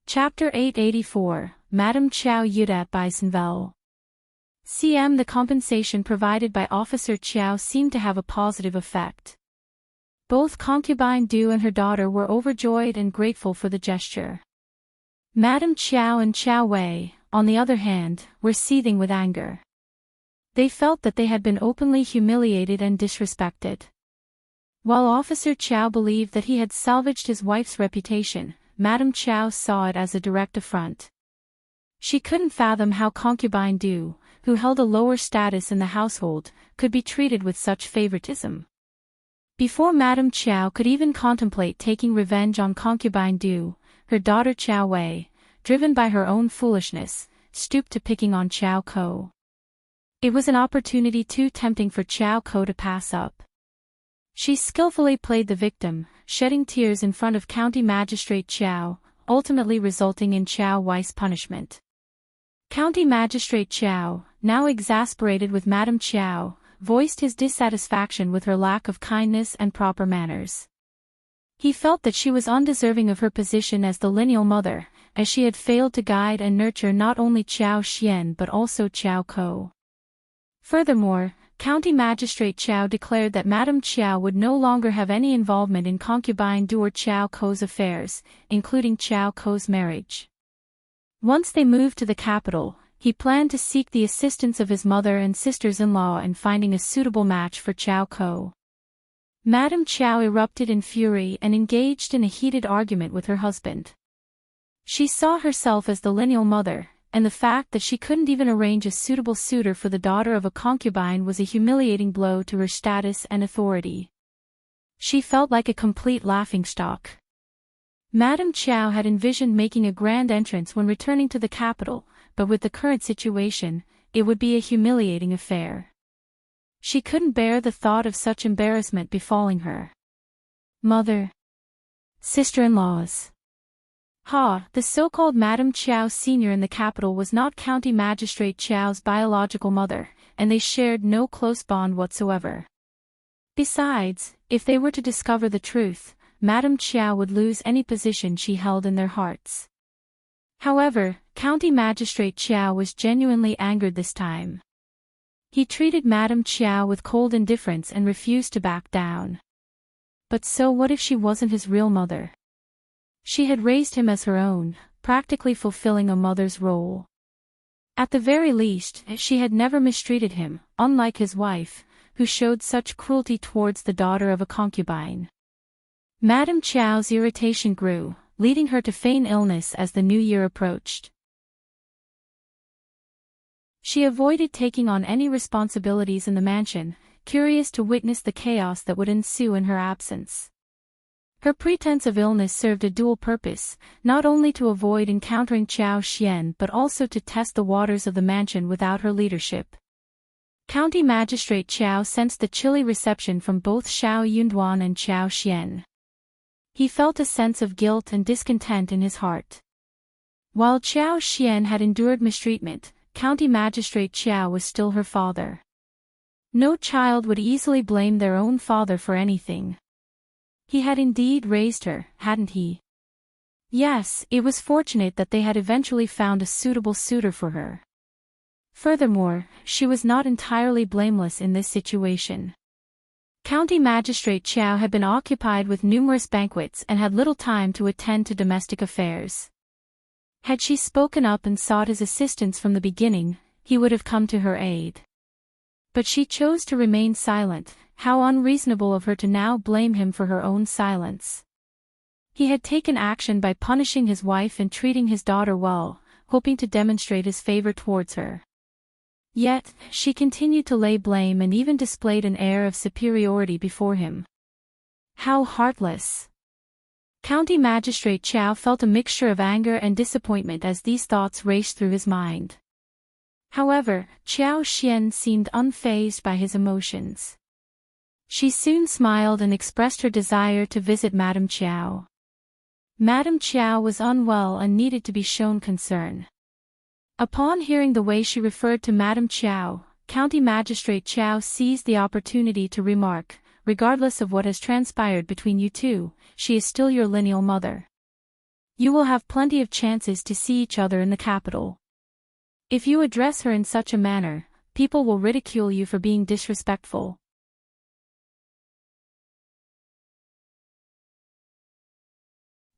Chapter 884, Madame Qiao Yudat Bisenvel. The compensation provided by Officer Qiao seemed to have a positive effect. Both concubine Du and her daughter were overjoyed and grateful for the gesture. Madame Qiao and Qiao Wei, on the other hand, were seething with anger. They felt that they had been openly humiliated and disrespected. While Officer Qiao believed that he had salvaged his wife's reputation, Madame Qiao saw it as a direct affront. She couldn't fathom how concubine Du, who held a lower status in the household, could be treated with such favoritism. Before Madame Qiao could even contemplate taking revenge on concubine Du, her daughter Qiao Wei, driven by her own foolishness, stooped to picking on Qiao Ko. It was an opportunity too tempting for Qiao Ko to pass up. She skillfully played the victim, shedding tears in front of County Magistrate Qiao, ultimately resulting in Qiao Wei's punishment. County Magistrate Qiao, now exasperated with Madame Qiao, voiced his dissatisfaction with her lack of kindness and proper manners. He felt that she was undeserving of her position as the lineal mother, as she had failed to guide and nurture not only Qiao Xian but also Qiao Ko. Furthermore, County Magistrate Qiao declared that Madame Qiao would no longer have any involvement in concubine Du or Qiao Ko's affairs, including Qiao Ko's marriage. Once they moved to the capital, he planned to seek the assistance of his mother and sisters-in-law in finding a suitable match for Qiao Ko. Madame Qiao erupted in fury and engaged in a heated argument with her husband. She saw herself as the lineal mother, and the fact that she couldn't even arrange a suitable suitor for the daughter of a concubine was a humiliating blow to her status and authority. She felt like a complete laughingstock. Madame Qiao had envisioned making a grand entrance when returning to the capital, but with the current situation, it would be a humiliating affair. She couldn't bear the thought of such embarrassment befalling her. Mother. Sister-in-laws. The so-called Madame Qiao Senior in the capital was not County Magistrate Qiao's biological mother, and they shared no close bond whatsoever. Besides, if they were to discover the truth, Madame Qiao would lose any position she held in their hearts. However, County Magistrate Qiao was genuinely angered this time. He treated Madame Qiao with cold indifference and refused to back down. But so what if she wasn't his real mother? She had raised him as her own, practically fulfilling a mother's role. At the very least, she had never mistreated him, unlike his wife, who showed such cruelty towards the daughter of a concubine. Madame Qiao's irritation grew, leading her to feign illness as the new year approached. She avoided taking on any responsibilities in the mansion, curious to witness the chaos that would ensue in her absence. Her pretense of illness served a dual purpose, not only to avoid encountering Qiao Xian but also to test the waters of the mansion without her leadership. County Magistrate Qiao sensed the chilly reception from both Shao Yunduan and Qiao Xian. He felt a sense of guilt and discontent in his heart. While Qiao Xian had endured mistreatment, County Magistrate Qiao was still her father. No child would easily blame their own father for anything. He had indeed raised her, hadn't he? Yes, it was fortunate that they had eventually found a suitable suitor for her. Furthermore, she was not entirely blameless in this situation. County Magistrate Qiao had been occupied with numerous banquets and had little time to attend to domestic affairs. Had she spoken up and sought his assistance from the beginning, he would have come to her aid. But she chose to remain silent. How unreasonable of her to now blame him for her own silence. He had taken action by punishing his wife and treating his daughter well, hoping to demonstrate his favor towards her. Yet, she continued to lay blame and even displayed an air of superiority before him. How heartless! County Magistrate Qiao felt a mixture of anger and disappointment as these thoughts raced through his mind. However, Qiao Xian seemed unfazed by his emotions. She soon smiled and expressed her desire to visit Madame Qiao. Madame Qiao was unwell and needed to be shown concern. Upon hearing the way she referred to Madame Qiao, County Magistrate Qiao seized the opportunity to remark, regardless of what has transpired between you two, she is still your lineal mother. You will have plenty of chances to see each other in the capital. If you address her in such a manner, people will ridicule you for being disrespectful.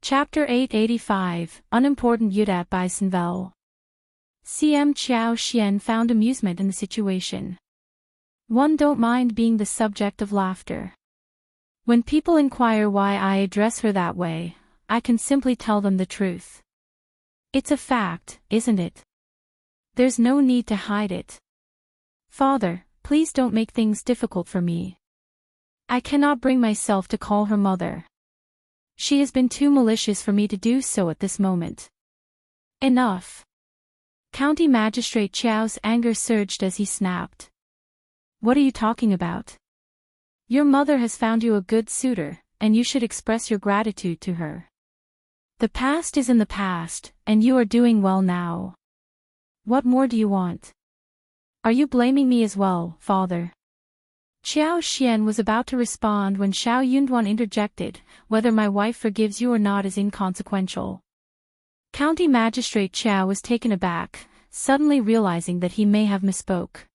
Chapter 885, Unimportant Yudat by Senvel. CM Qiao Xian found amusement in the situation. One don't mind being the subject of laughter. When people inquire why I address her that way, I can simply tell them the truth. It's a fact, isn't it? There's no need to hide it. Father, please don't make things difficult for me. I cannot bring myself to call her mother. She has been too malicious for me to do so at this moment. Enough. County Magistrate Qiao's anger surged as he snapped. What are you talking about? Your mother has found you a good suitor, and you should express your gratitude to her. The past is in the past, and you are doing well now. What more do you want? Are you blaming me as well, father? Qiao Xian was about to respond when Shao Yunduan interjected, whether my wife forgives you or not is inconsequential. County Magistrate Qiao was taken aback, suddenly realizing that he may have misspoke.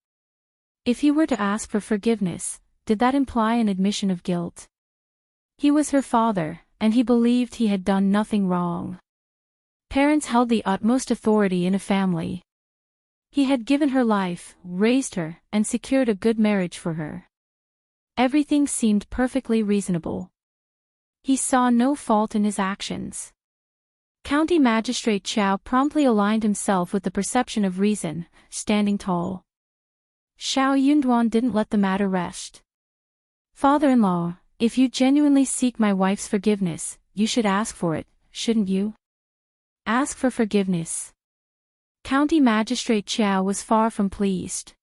If he were to ask for forgiveness, did that imply an admission of guilt? He was her father, and he believed he had done nothing wrong. Parents held the utmost authority in a family. He had given her life, raised her, and secured a good marriage for her. Everything seemed perfectly reasonable. He saw no fault in his actions. County Magistrate Qiao promptly aligned himself with the perception of reason, standing tall. Shao Yunduan didn't let the matter rest. Father-in-law, if you genuinely seek my wife's forgiveness, you should ask for it, shouldn't you? Ask for forgiveness. County Magistrate Qiao was far from pleased.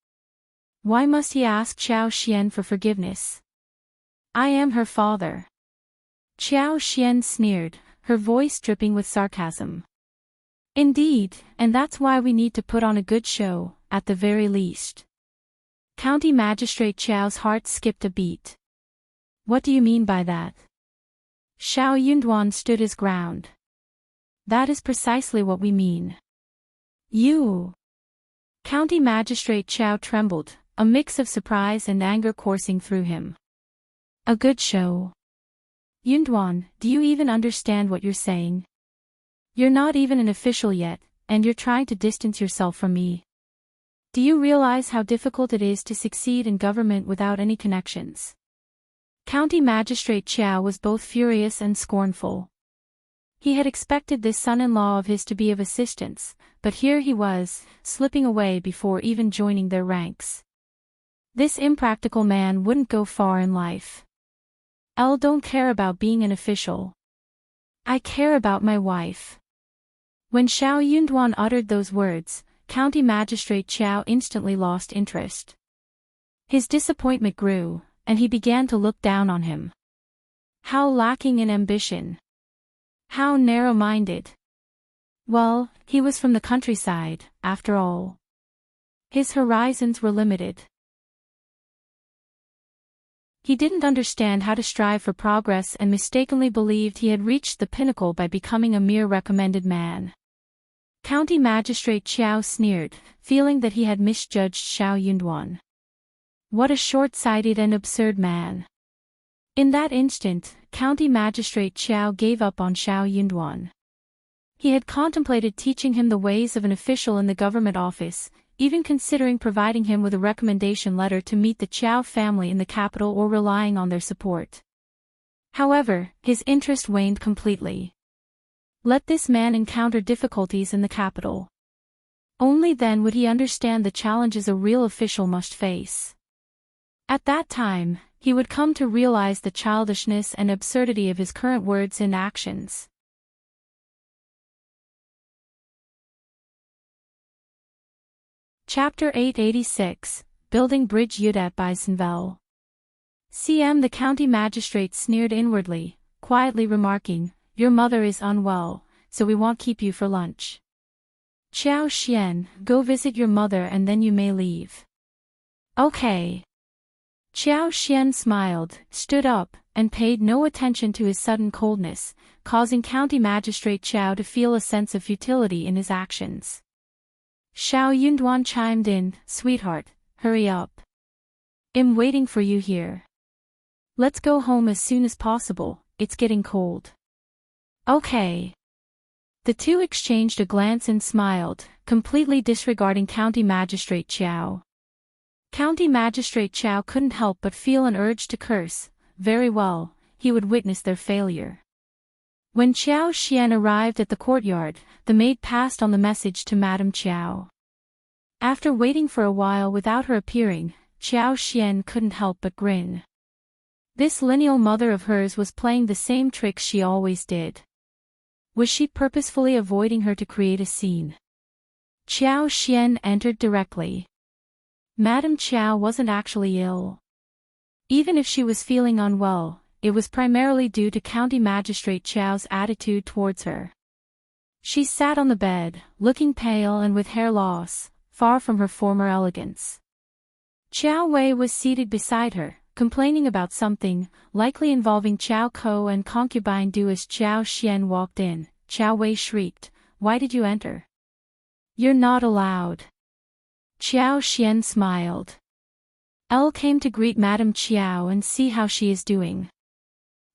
Why must he ask Qiao Xian for forgiveness? I am her father. Qiao Xian sneered, her voice dripping with sarcasm. Indeed, and that's why we need to put on a good show, at the very least. County Magistrate Qiao's heart skipped a beat. What do you mean by that? Shao Yunduan stood his ground. That is precisely what we mean. You. County Magistrate Qiao trembled, a mix of surprise and anger coursing through him. A good show. Yunduan, do you even understand what you're saying? You're not even an official yet, and you're trying to distance yourself from me. Do you realize how difficult it is to succeed in government without any connections? County Magistrate Qiao was both furious and scornful. He had expected this son-in-law of his to be of assistance, but here he was, slipping away before even joining their ranks. This impractical man wouldn't go far in life. I don't care about being an official. I care about my wife. When Shao Yunduan uttered those words, County Magistrate Qiao instantly lost interest. His disappointment grew, and he began to look down on him. How lacking in ambition. How narrow-minded. Well, he was from the countryside, after all. His horizons were limited. He didn't understand how to strive for progress and mistakenly believed he had reached the pinnacle by becoming a mere recommended man. County Magistrate Qiao sneered, feeling that he had misjudged Shao Yunduan. What a short-sighted and absurd man. In that instant, County Magistrate Qiao gave up on Shao Yunduan. He had contemplated teaching him the ways of an official in the government office, even considering providing him with a recommendation letter to meet the Qiao family in the capital or relying on their support. However, his interest waned completely. Let this man encounter difficulties in the capital. Only then would he understand the challenges a real official must face. At that time, he would come to realize the childishness and absurdity of his current words and actions. Chapter 886, Building Bridge Yudet by Zinvel. The county magistrate sneered inwardly, quietly remarking, "Your mother is unwell, so we won't keep you for lunch. Qiao Xian, go visit your mother and then you may leave." Okay. Qiao Xian smiled, stood up, and paid no attention to his sudden coldness, causing County Magistrate Qiao to feel a sense of futility in his actions. Shao Yunduan chimed in, "Sweetheart, hurry up. I'm waiting for you here. Let's go home as soon as possible, it's getting cold." Okay. The two exchanged a glance and smiled, completely disregarding County Magistrate Qiao. County Magistrate Qiao couldn't help but feel an urge to curse. Very well, he would witness their failure. When Qiao Xian arrived at the courtyard, the maid passed on the message to Madame Qiao. After waiting for a while without her appearing, Qiao Xian couldn't help but grin. This lineal mother of hers was playing the same tricks she always did. Was she purposefully avoiding her to create a scene? Qiao Xian entered directly. Madame Qiao wasn't actually ill. Even if she was feeling unwell, it was primarily due to County Magistrate Qiao's attitude towards her. She sat on the bed, looking pale and with hair loss, far from her former elegance. Qiao Wei was seated beside her, complaining about something, likely involving Qiao Ko and concubine Du. As Qiao Xian walked in, Qiao Wei shrieked, "Why did you enter? You're not allowed." Qiao Xian smiled. Elle came to greet Madame Qiao and see how she is doing.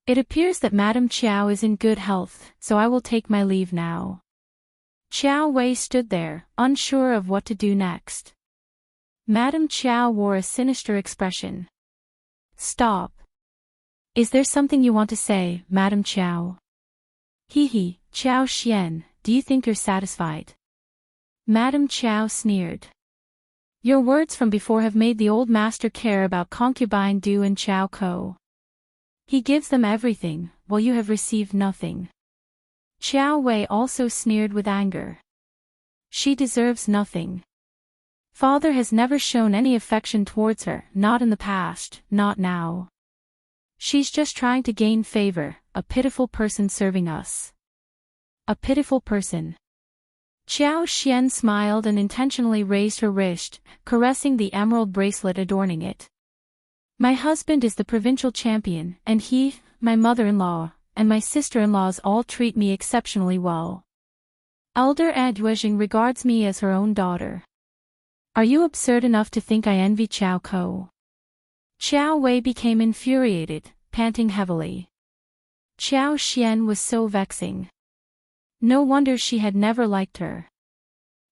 It appears that Madame Qiao is in good health, so I will take my leave now. Qiao Wei stood there, unsure of what to do next. Madame Qiao wore a sinister expression. "Stop. Is there something you want to say, Madame Qiao?" Qiao Xian, do you think you're satisfied?" Madame Qiao sneered. "Your words from before have made the old master care about concubine Du and Qiao Ko. He gives them everything, while you have received nothing." Qiao Wei also sneered with anger. "She deserves nothing. Father has never shown any affection towards her, not in the past, not now. She's just trying to gain favor, a pitiful person serving us." A pitiful person. Qiao Xian smiled and intentionally raised her wrist, caressing the emerald bracelet adorning it. "My husband is the provincial champion, and he, my mother-in-law, and my sister-in-laws all treat me exceptionally well. Elder Yunduan regards me as her own daughter. Are you absurd enough to think I envy Qiao Ko?" Qiao Wei became infuriated, panting heavily. Qiao Xian was so vexing. No wonder she had never liked her.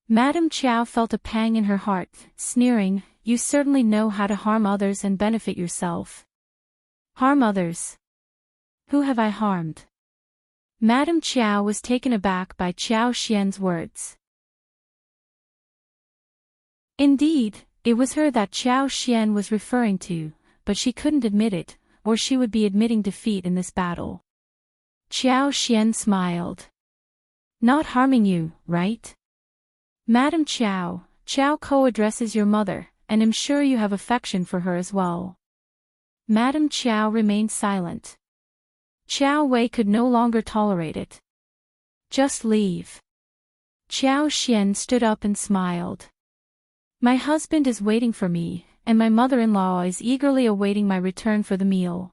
Madame Qiao felt a pang in her heart, sneering, "You certainly know how to harm others and benefit yourself." "Harm others? Who have I harmed?" Madame Qiao was taken aback by Qiao Xian's words. Indeed, it was her that Qiao Xian was referring to, but she couldn't admit it, or she would be admitting defeat in this battle. Qiao Xian smiled. "Not harming you, right? Madame Qiao, Qiao Ko addresses your mother, and am sure you have affection for her as well. Madame Qiao remained silent. Qiao Wei could no longer tolerate it. Just leave. Qiao Xian stood up and smiled. My husband is waiting for me, and my mother-in-law is eagerly awaiting my return for the meal.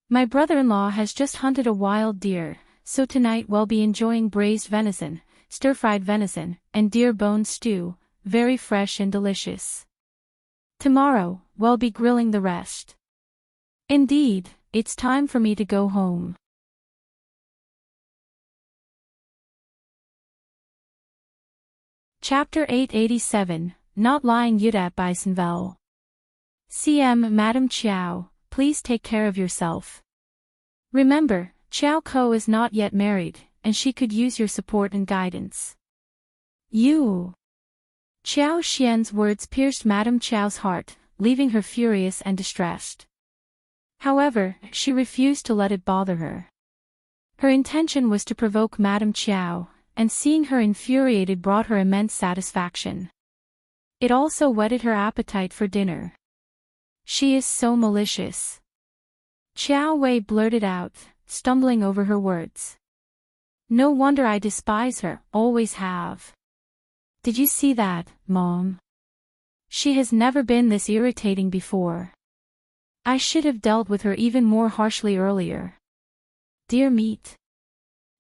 My brother-in-law has just hunted a wild deer, so tonight we'll be enjoying braised venison, stir-fried venison, and deer bone stew, very fresh and delicious. Tomorrow, we'll be grilling the rest. Indeed, it's time for me to go home. Chapter 887, Not Lying Yudat by Sinvel. CM Madame Qiao, please take care of yourself. Remember, Qiao Ko is not yet married, and she could use your support and guidance. You. Qiao Xian's words pierced Madame Qiao's heart, leaving her furious and distressed. However, she refused to let it bother her. Her intention was to provoke Madame Qiao, and seeing her infuriated brought her immense satisfaction. It also whetted her appetite for dinner. She is so malicious. Qiao Wei blurted out, stumbling over her words. No wonder I despise her, always have. Did you see that, Mom? She has never been this irritating before. I should have dealt with her even more harshly earlier. Dear meat.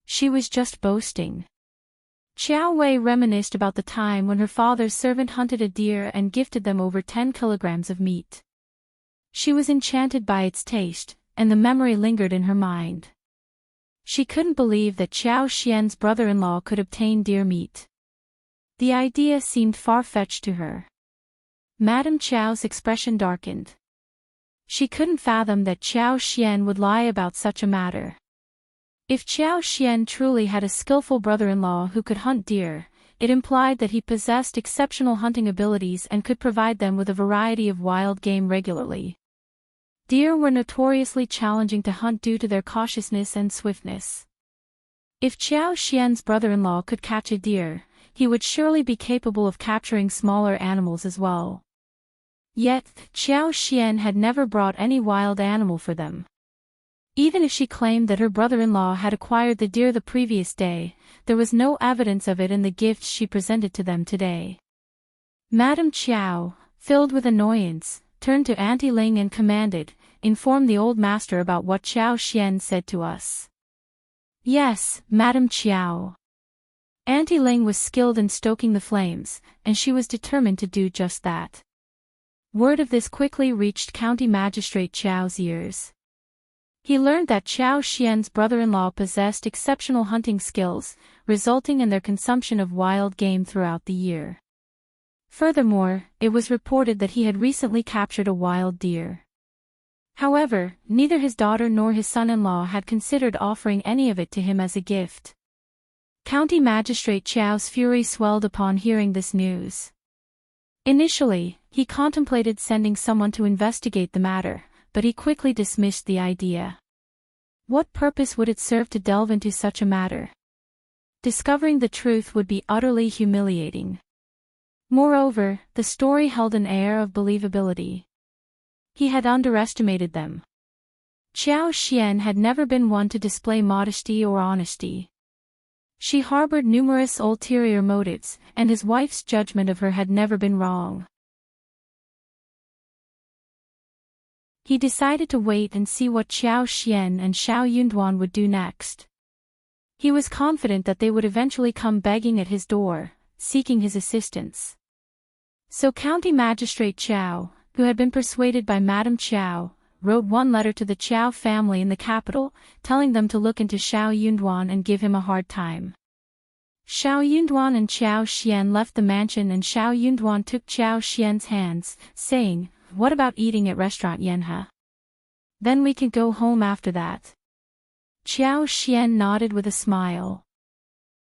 She was just boasting. Qiao Wei reminisced about the time when her father's servant hunted a deer and gifted them over 10 kilograms of meat. She was enchanted by its taste, and the memory lingered in her mind. She couldn't believe that Qiao Xian's brother-in-law could obtain deer meat. The idea seemed far-fetched to her. Madame Qiao's expression darkened. She couldn't fathom that Qiao Xian would lie about such a matter. If Qiao Xian truly had a skillful brother-in-law who could hunt deer, it implied that he possessed exceptional hunting abilities and could provide them with a variety of wild game regularly. Deer were notoriously challenging to hunt due to their cautiousness and swiftness. If Qiao Xian's brother-in-law could catch a deer, he would surely be capable of capturing smaller animals as well. Yet, Qiao Xian had never brought any wild animal for them. Even if she claimed that her brother-in-law had acquired the deer the previous day, there was no evidence of it in the gifts she presented to them today. Madame Qiao, filled with annoyance, turned to Auntie Ling and commanded, "Inform the old master about what Qiao Xian said to us." Yes, Madame Qiao. Auntie Ling was skilled in stoking the flames, and she was determined to do just that. Word of this quickly reached County Magistrate Qiao's ears. He learned that Qiao Xian's brother-in-law possessed exceptional hunting skills, resulting in their consumption of wild game throughout the year. Furthermore, it was reported that he had recently captured a wild deer. However, neither his daughter nor his son-in-law had considered offering any of it to him as a gift. County Magistrate Qiao's fury swelled upon hearing this news. Initially, he contemplated sending someone to investigate the matter, but he quickly dismissed the idea. What purpose would it serve to delve into such a matter? Discovering the truth would be utterly humiliating. Moreover, the story held an air of believability. He had underestimated them. Qiao Xian had never been one to display modesty or honesty. She harbored numerous ulterior motives, and his wife's judgment of her had never been wrong. He decided to wait and see what Qiao Xian and Shao Yunduan would do next. He was confident that they would eventually come begging at his door, seeking his assistance. So County Magistrate Qiao, who had been persuaded by Madame Qiao, wrote one letter to the Qiao family in the capital, telling them to look into Shao Yunduan and give him a hard time. Shao Yunduan and Qiao Xian left the mansion and Shao Yunduan took Qiao Xian's hands, saying, "What about eating at restaurant Yanhe? Then we can go home after that." Qiao Xian nodded with a smile.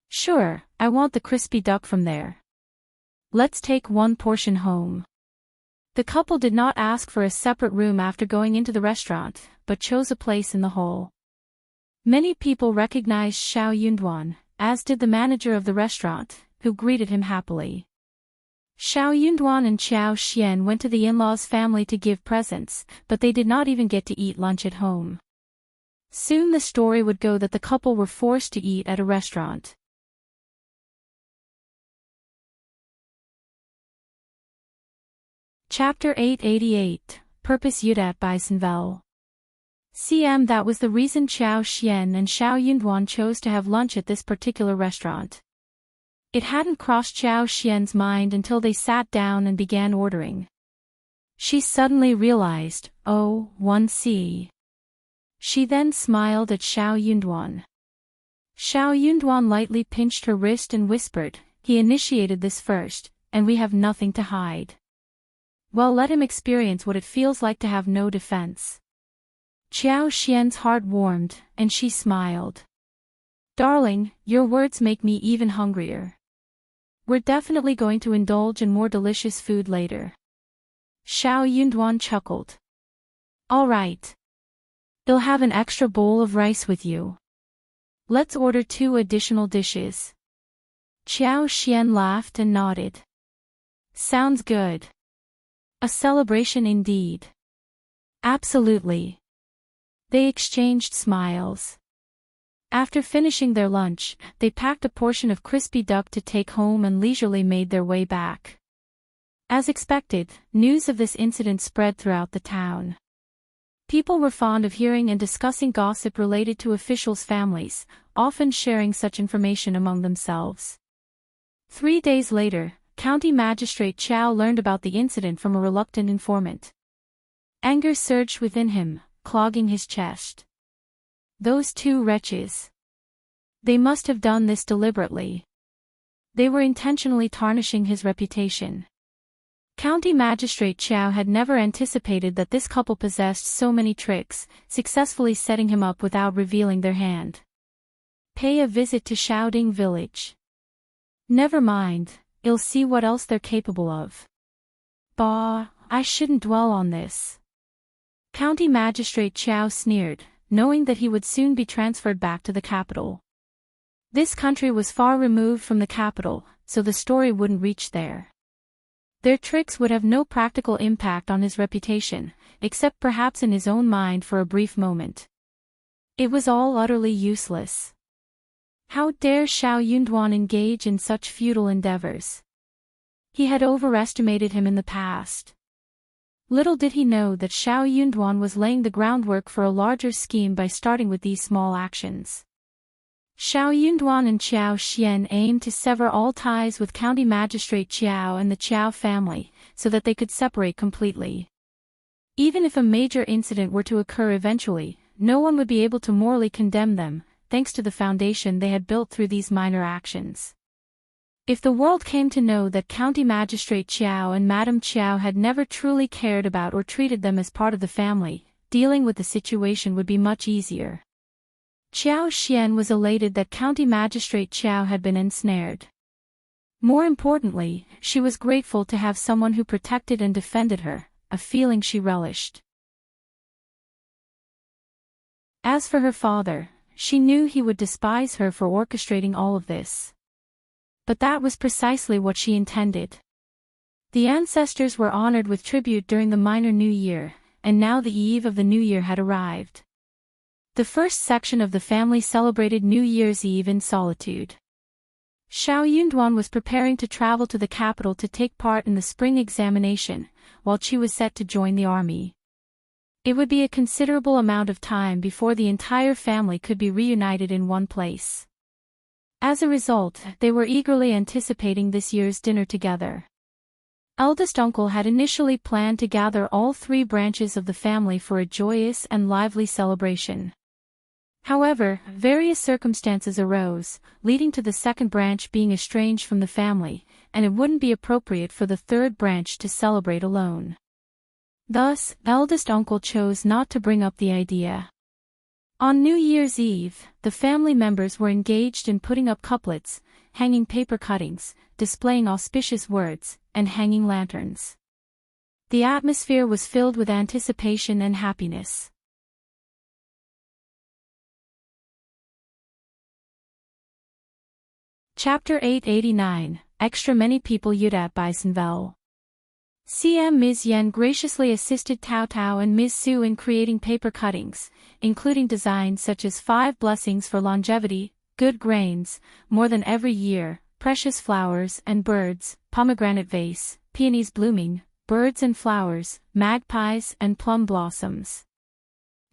"Sure, I want the crispy duck from there. Let's take one portion home." The couple did not ask for a separate room after going into the restaurant, but chose a place in the hall. Many people recognized Shao Yunduan, as did the manager of the restaurant, who greeted him happily. Shao Yunduan and Qiao Xian went to the in-laws' family to give presents, but they did not even get to eat lunch at home. Soon the story would go that the couple were forced to eat at a restaurant. Chapter 888, Purpose Yudat by Senvel. That was the reason Qiao Xian and Shao Yunduan chose to have lunch at this particular restaurant. It hadn't crossed Qiao Xian's mind until they sat down and began ordering. She suddenly realized, oh, 1C. She then smiled at Shao Yunduan. Shao Yunduan lightly pinched her wrist and whispered, he initiated this first, and we have nothing to hide. Well, let him experience what it feels like to have no defense. Qiao Xian's heart warmed, and she smiled. Darling, your words make me even hungrier. We're definitely going to indulge in more delicious food later. Shao Yunduan chuckled. All right. You'll have an extra bowl of rice with you. Let's order 2 additional dishes. Qiao Xian laughed and nodded. Sounds good. A celebration indeed. Absolutely. They exchanged smiles. After finishing their lunch, they packed a portion of crispy duck to take home and leisurely made their way back. As expected, news of this incident spread throughout the town. People were fond of hearing and discussing gossip related to officials' families, often sharing such information among themselves. 3 days later, County Magistrate Qiao learned about the incident from a reluctant informant. Anger surged within him, clogging his chest. Those 2 wretches. They must have done this deliberately. They were intentionally tarnishing his reputation. County Magistrate Qiao had never anticipated that this couple possessed so many tricks, successfully setting him up without revealing their hand. Pay a visit to Shaoding village. Never mind, you'll see what else they're capable of. Bah, I shouldn't dwell on this. County Magistrate Qiao sneered, knowing that he would soon be transferred back to the capital. This country was far removed from the capital, so the story wouldn't reach there. Their tricks would have no practical impact on his reputation, except perhaps in his own mind for a brief moment. It was all utterly useless. How dare Shao Yunduan engage in such futile endeavors? He had overestimated him in the past. Little did he know that Shao Yunduan was laying the groundwork for a larger scheme by starting with these small actions. Shao Yunduan and Qiao Xian aimed to sever all ties with County Magistrate Qiao and the Qiao family, so that they could separate completely. Even if a major incident were to occur eventually, no one would be able to morally condemn them, thanks to the foundation they had built through these minor actions. If the world came to know that County Magistrate Qiao and Madame Qiao had never truly cared about or treated them as part of the family, dealing with the situation would be much easier. Qiao Xian was elated that County Magistrate Qiao had been ensnared. More importantly, she was grateful to have someone who protected and defended her, a feeling she relished. As for her father, she knew he would despise her for orchestrating all of this. But that was precisely what she intended. The ancestors were honored with tribute during the minor New Year, and now the eve of the New Year had arrived. The first section of the family celebrated New Year's Eve in solitude. Shao Yunduan was preparing to travel to the capital to take part in the spring examination, while Qi was set to join the army. It would be a considerable amount of time before the entire family could be reunited in one place. As a result, they were eagerly anticipating this year's dinner together. Eldest uncle had initially planned to gather all 3 branches of the family for a joyous and lively celebration. However, various circumstances arose, leading to the second branch being estranged from the family, and it wouldn't be appropriate for the third branch to celebrate alone. Thus, eldest uncle chose not to bring up the idea. On New Year's Eve, the family members were engaged in putting up couplets, hanging paper cuttings, displaying auspicious words, and hanging lanterns. The atmosphere was filled with anticipation and happiness. Chapter 889, extra many people Yudat by Senvel. Ms.Zhang graciously assisted Tao Tao and Ms. Su in creating paper cuttings, including designs such as 5 blessings for longevity, good grains, more than every year, precious flowers and birds, pomegranate vase, peonies blooming, birds and flowers, magpies and plum blossoms.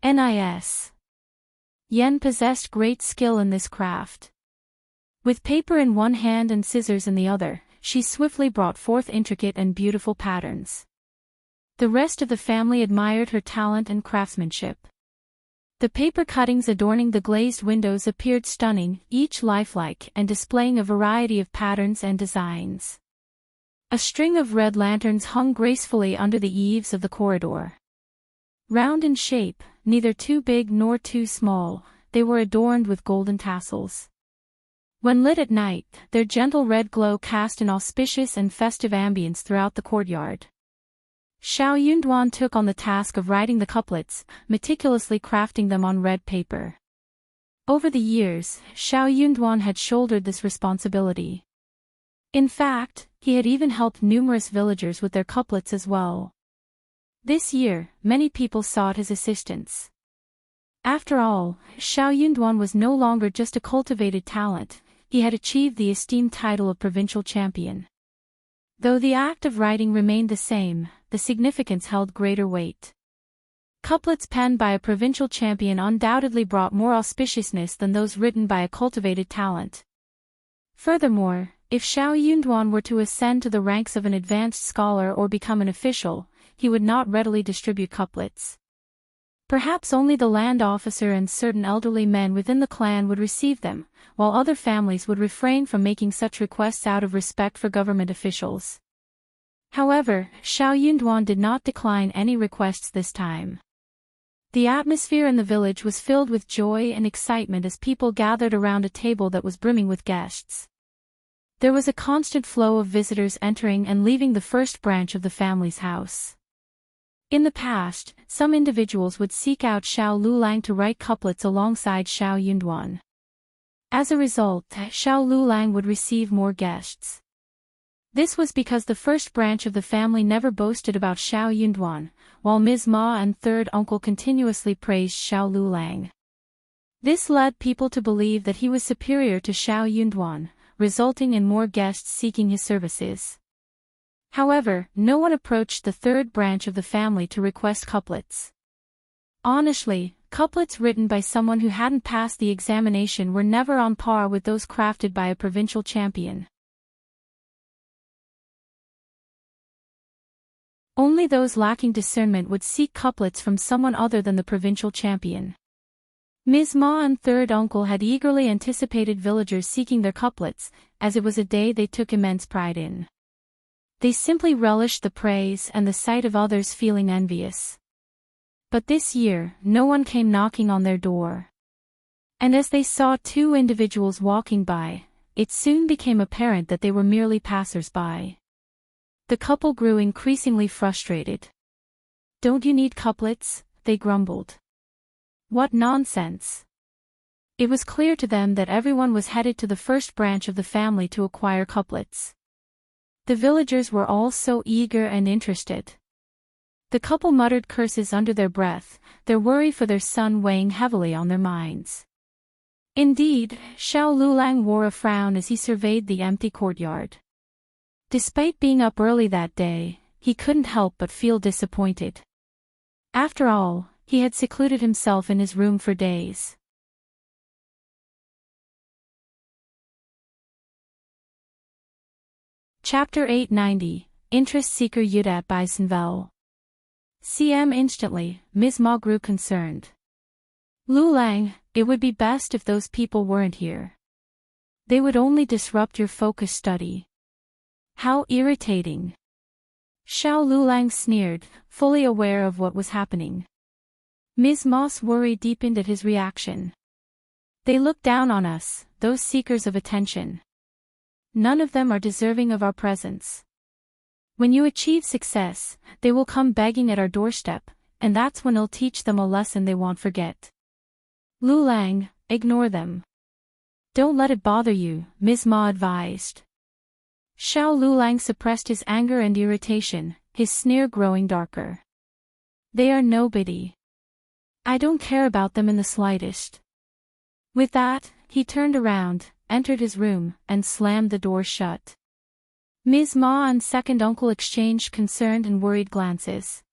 Nis. Yen possessed great skill in this craft. With paper in one hand and scissors in the other, she swiftly brought forth intricate and beautiful patterns. The rest of the family admired her talent and craftsmanship. The paper cuttings adorning the glazed windows appeared stunning, each lifelike and displaying a variety of patterns and designs. A string of red lanterns hung gracefully under the eaves of the corridor. Round in shape, neither too big nor too small, they were adorned with golden tassels. When lit at night, their gentle red glow cast an auspicious and festive ambience throughout the courtyard. Shao Yunduan took on the task of writing the couplets, meticulously crafting them on red paper. Over the years, Shao Yunduan had shouldered this responsibility. In fact, he had even helped numerous villagers with their couplets as well. This year, many people sought his assistance. After all, Shao Yunduan was no longer just a cultivated talent, he had achieved the esteemed title of provincial champion. Though the act of writing remained the same, the significance held greater weight. Couplets penned by a provincial champion undoubtedly brought more auspiciousness than those written by a cultivated talent. Furthermore, if Shao Yunduan were to ascend to the ranks of an advanced scholar or become an official, he would not readily distribute couplets. Perhaps only the land officer and certain elderly men within the clan would receive them, while other families would refrain from making such requests out of respect for government officials. However, Shao Yunduan did not decline any requests this time. The atmosphere in the village was filled with joy and excitement as people gathered around a table that was brimming with guests. There was a constant flow of visitors entering and leaving the first branch of the family's house. In the past, some individuals would seek out Shao Lulang to write couplets alongside Shao Yunduan. As a result, Shao Lulang would receive more guests. This was because the first branch of the family never boasted about Shao Yunduan, while Ms. Ma and third uncle continuously praised Shao Lulang. This led people to believe that he was superior to Shao Yunduan, resulting in more guests seeking his services. However, no one approached the third branch of the family to request couplets. Honestly, couplets written by someone who hadn't passed the examination were never on par with those crafted by a provincial champion. Only those lacking discernment would seek couplets from someone other than the provincial champion. Ms. Ma and third uncle had eagerly anticipated villagers seeking their couplets, as it was a day they took immense pride in. They simply relished the praise and the sight of others feeling envious. But this year, no one came knocking on their door. And as they saw 2 individuals walking by, it soon became apparent that they were merely passers-by. The couple grew increasingly frustrated. "Don't you need couplets?" they grumbled. "What nonsense!" It was clear to them that everyone was headed to the first branch of the family to acquire couplets. The villagers were all so eager and interested. The couple muttered curses under their breath, their worry for their son weighing heavily on their minds. Indeed, Shao Lulang wore a frown as he surveyed the empty courtyard. Despite being up early that day, he couldn't help but feel disappointed. After all, he had secluded himself in his room for days. Chapter 890, Interest Seeker Yudat by Senvel. Instantly, Ms. Ma grew concerned. "Lulang, it would be best if those people weren't here. They would only disrupt your focused study." "How irritating." Shao Lulang sneered, fully aware of what was happening. Ms. Ma's worry deepened at his reaction. "They look down on us, those seekers of attention. None of them are deserving of our presence. When you achieve success, they will come begging at our doorstep, and that's when I'll teach them a lesson they won't forget. Lulang, ignore them. Don't let it bother you," Ms. Ma advised. Shao Lulang suppressed his anger and irritation, his sneer growing darker. They are nobody. I don't care about them in the slightest. With that, he turned around, entered his room, and slammed the door shut. Ms. Ma and second uncle exchanged concerned and worried glances.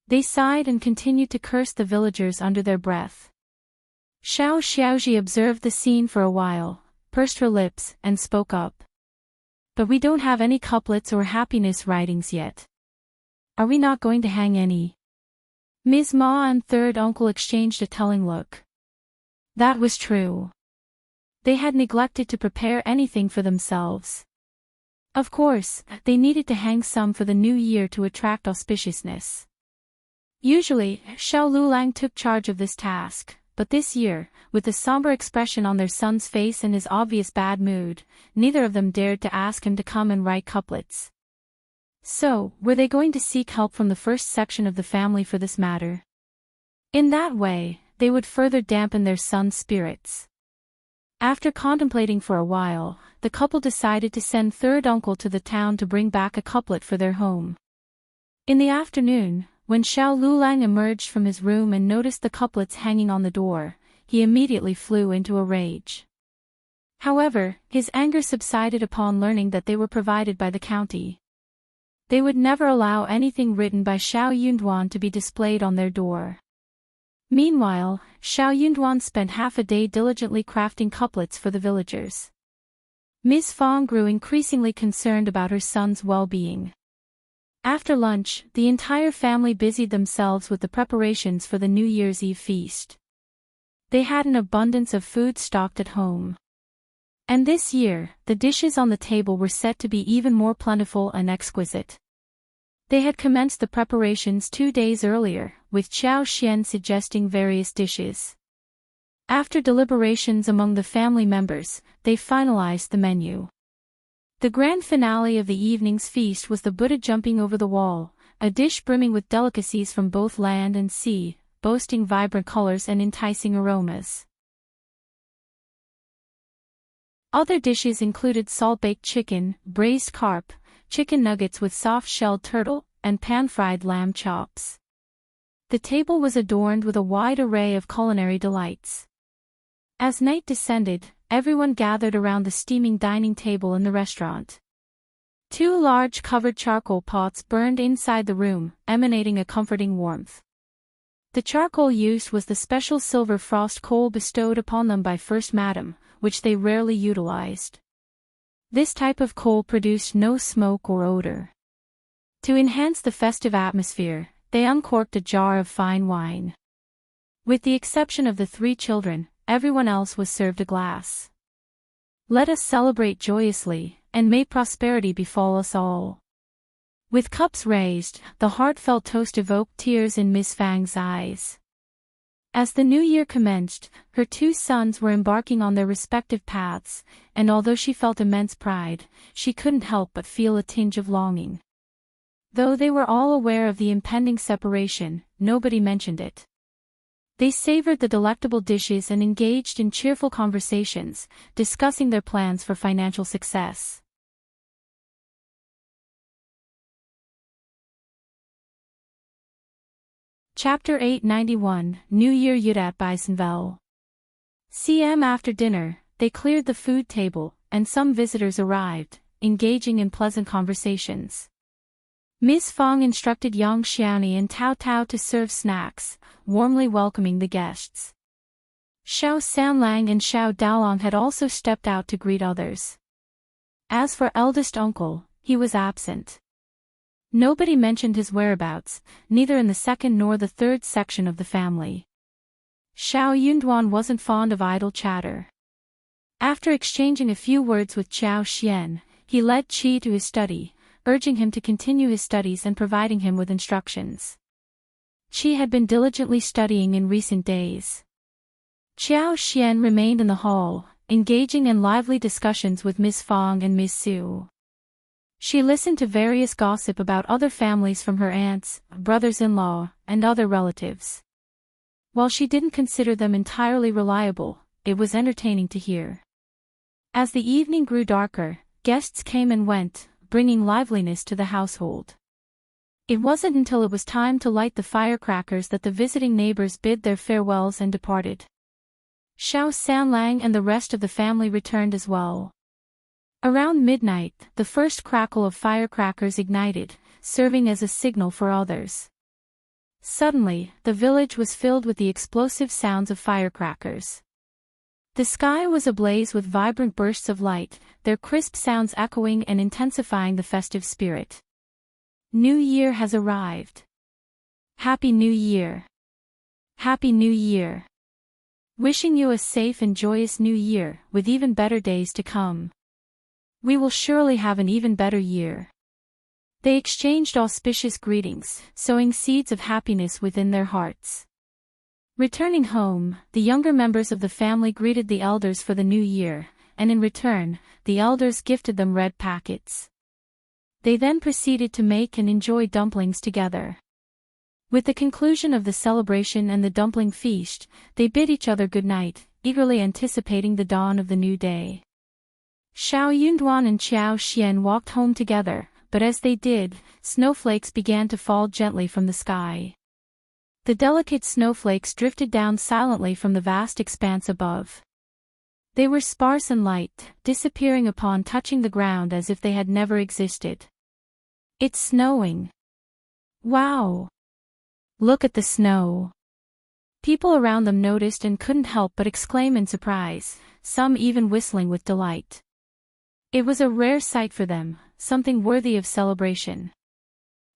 They sighed and continued to curse the villagers under their breath. Shao Xiaoji observed the scene for a while, pursed her lips, and spoke up. But we don't have any couplets or happiness writings yet. Are we not going to hang any? Ms. Ma and third uncle exchanged a telling look. That was true. They had neglected to prepare anything for themselves. Of course, they needed to hang some for the new year to attract auspiciousness. Usually, Shao Lulang took charge of this task, but this year, with the somber expression on their son's face and his obvious bad mood, neither of them dared to ask him to come and write couplets. So, were they going to seek help from the first section of the family for this matter? In that way, they would further dampen their son's spirits. After contemplating for a while, the couple decided to send third uncle to the town to bring back a couplet for their home. In the afternoon, when Shao Lulang emerged from his room and noticed the couplets hanging on the door, he immediately flew into a rage. However, his anger subsided upon learning that they were provided by the county. They would never allow anything written by Shao Yunduan to be displayed on their door. Meanwhile, Shao Yunduan spent half a day diligently crafting couplets for the villagers. Ms. Fong grew increasingly concerned about her son's well-being. After lunch, the entire family busied themselves with the preparations for the New Year's Eve feast. They had an abundance of food stocked at home. And this year, the dishes on the table were set to be even more plentiful and exquisite. They had commenced the preparations 2 days earlier, with Qiao Xian suggesting various dishes. After deliberations among the family members, they finalized the menu. The grand finale of the evening's feast was the Buddha jumping over the wall, a dish brimming with delicacies from both land and sea, boasting vibrant colors and enticing aromas. Other dishes included salt-baked chicken, braised carp, chicken nuggets with soft-shelled turtle, and pan-fried lamb chops. The table was adorned with a wide array of culinary delights. As night descended, everyone gathered around the steaming dining table in the restaurant. 2 large covered charcoal pots burned inside the room, emanating a comforting warmth. The charcoal used was the special silver frost coal bestowed upon them by First Madam, which they rarely utilized. This type of coal produced no smoke or odor. To enhance the festive atmosphere, they uncorked a jar of fine wine. With the exception of the 3 children, everyone else was served a glass. Let us celebrate joyously, and may prosperity befall us all. With cups raised, the heartfelt toast evoked tears in Miss Fang's eyes. As the new year commenced, her 2 sons were embarking on their respective paths, and although she felt immense pride, she couldn't help but feel a tinge of longing. Though they were all aware of the impending separation, nobody mentioned it. They savored the delectable dishes and engaged in cheerful conversations, discussing their plans for financial success. Chapter 891, New Year Yudat Beisenvel. CM After dinner, they cleared the food table, and some visitors arrived, engaging in pleasant conversations. Ms. Fong instructed Yang Xiaoni and Tao Tao to serve snacks, warmly welcoming the guests. Shao Sanlang and Shao Daolong had also stepped out to greet others. As for eldest uncle, he was absent. Nobody mentioned his whereabouts, neither in the second nor the third section of the family. Shao Yunduan wasn't fond of idle chatter. After exchanging a few words with Qiao Xian, he led Qi to his study, urging him to continue his studies and providing him with instructions. Qi had been diligently studying in recent days. Qiao Xian remained in the hall, engaging in lively discussions with Ms. Fong and Ms. Su. She listened to various gossip about other families from her aunts, brothers-in-law, and other relatives. While she didn't consider them entirely reliable, it was entertaining to hear. As the evening grew darker, guests came and went, bringing liveliness to the household. It wasn't until it was time to light the firecrackers that the visiting neighbors bid their farewells and departed. Shao Sanlang and the rest of the family returned as well. Around midnight, the first crackle of firecrackers ignited, serving as a signal for others. Suddenly, the village was filled with the explosive sounds of firecrackers. The sky was ablaze with vibrant bursts of light, their crisp sounds echoing and intensifying the festive spirit. New Year has arrived. Happy New Year. Happy New Year. Wishing you a safe and joyous New Year, with even better days to come. We will surely have an even better year. They exchanged auspicious greetings, sowing seeds of happiness within their hearts. Returning home, the younger members of the family greeted the elders for the new year, and in return, the elders gifted them red packets. They then proceeded to make and enjoy dumplings together. With the conclusion of the celebration and the dumpling feast, they bid each other good night, eagerly anticipating the dawn of the new day. Shao Yunduan and Qiao Xian walked home together, but as they did, snowflakes began to fall gently from the sky. The delicate snowflakes drifted down silently from the vast expanse above. They were sparse and light, disappearing upon touching the ground as if they had never existed. It's snowing. Wow! Look at the snow. People around them noticed and couldn't help but exclaim in surprise, some even whistling with delight. It was a rare sight for them, something worthy of celebration.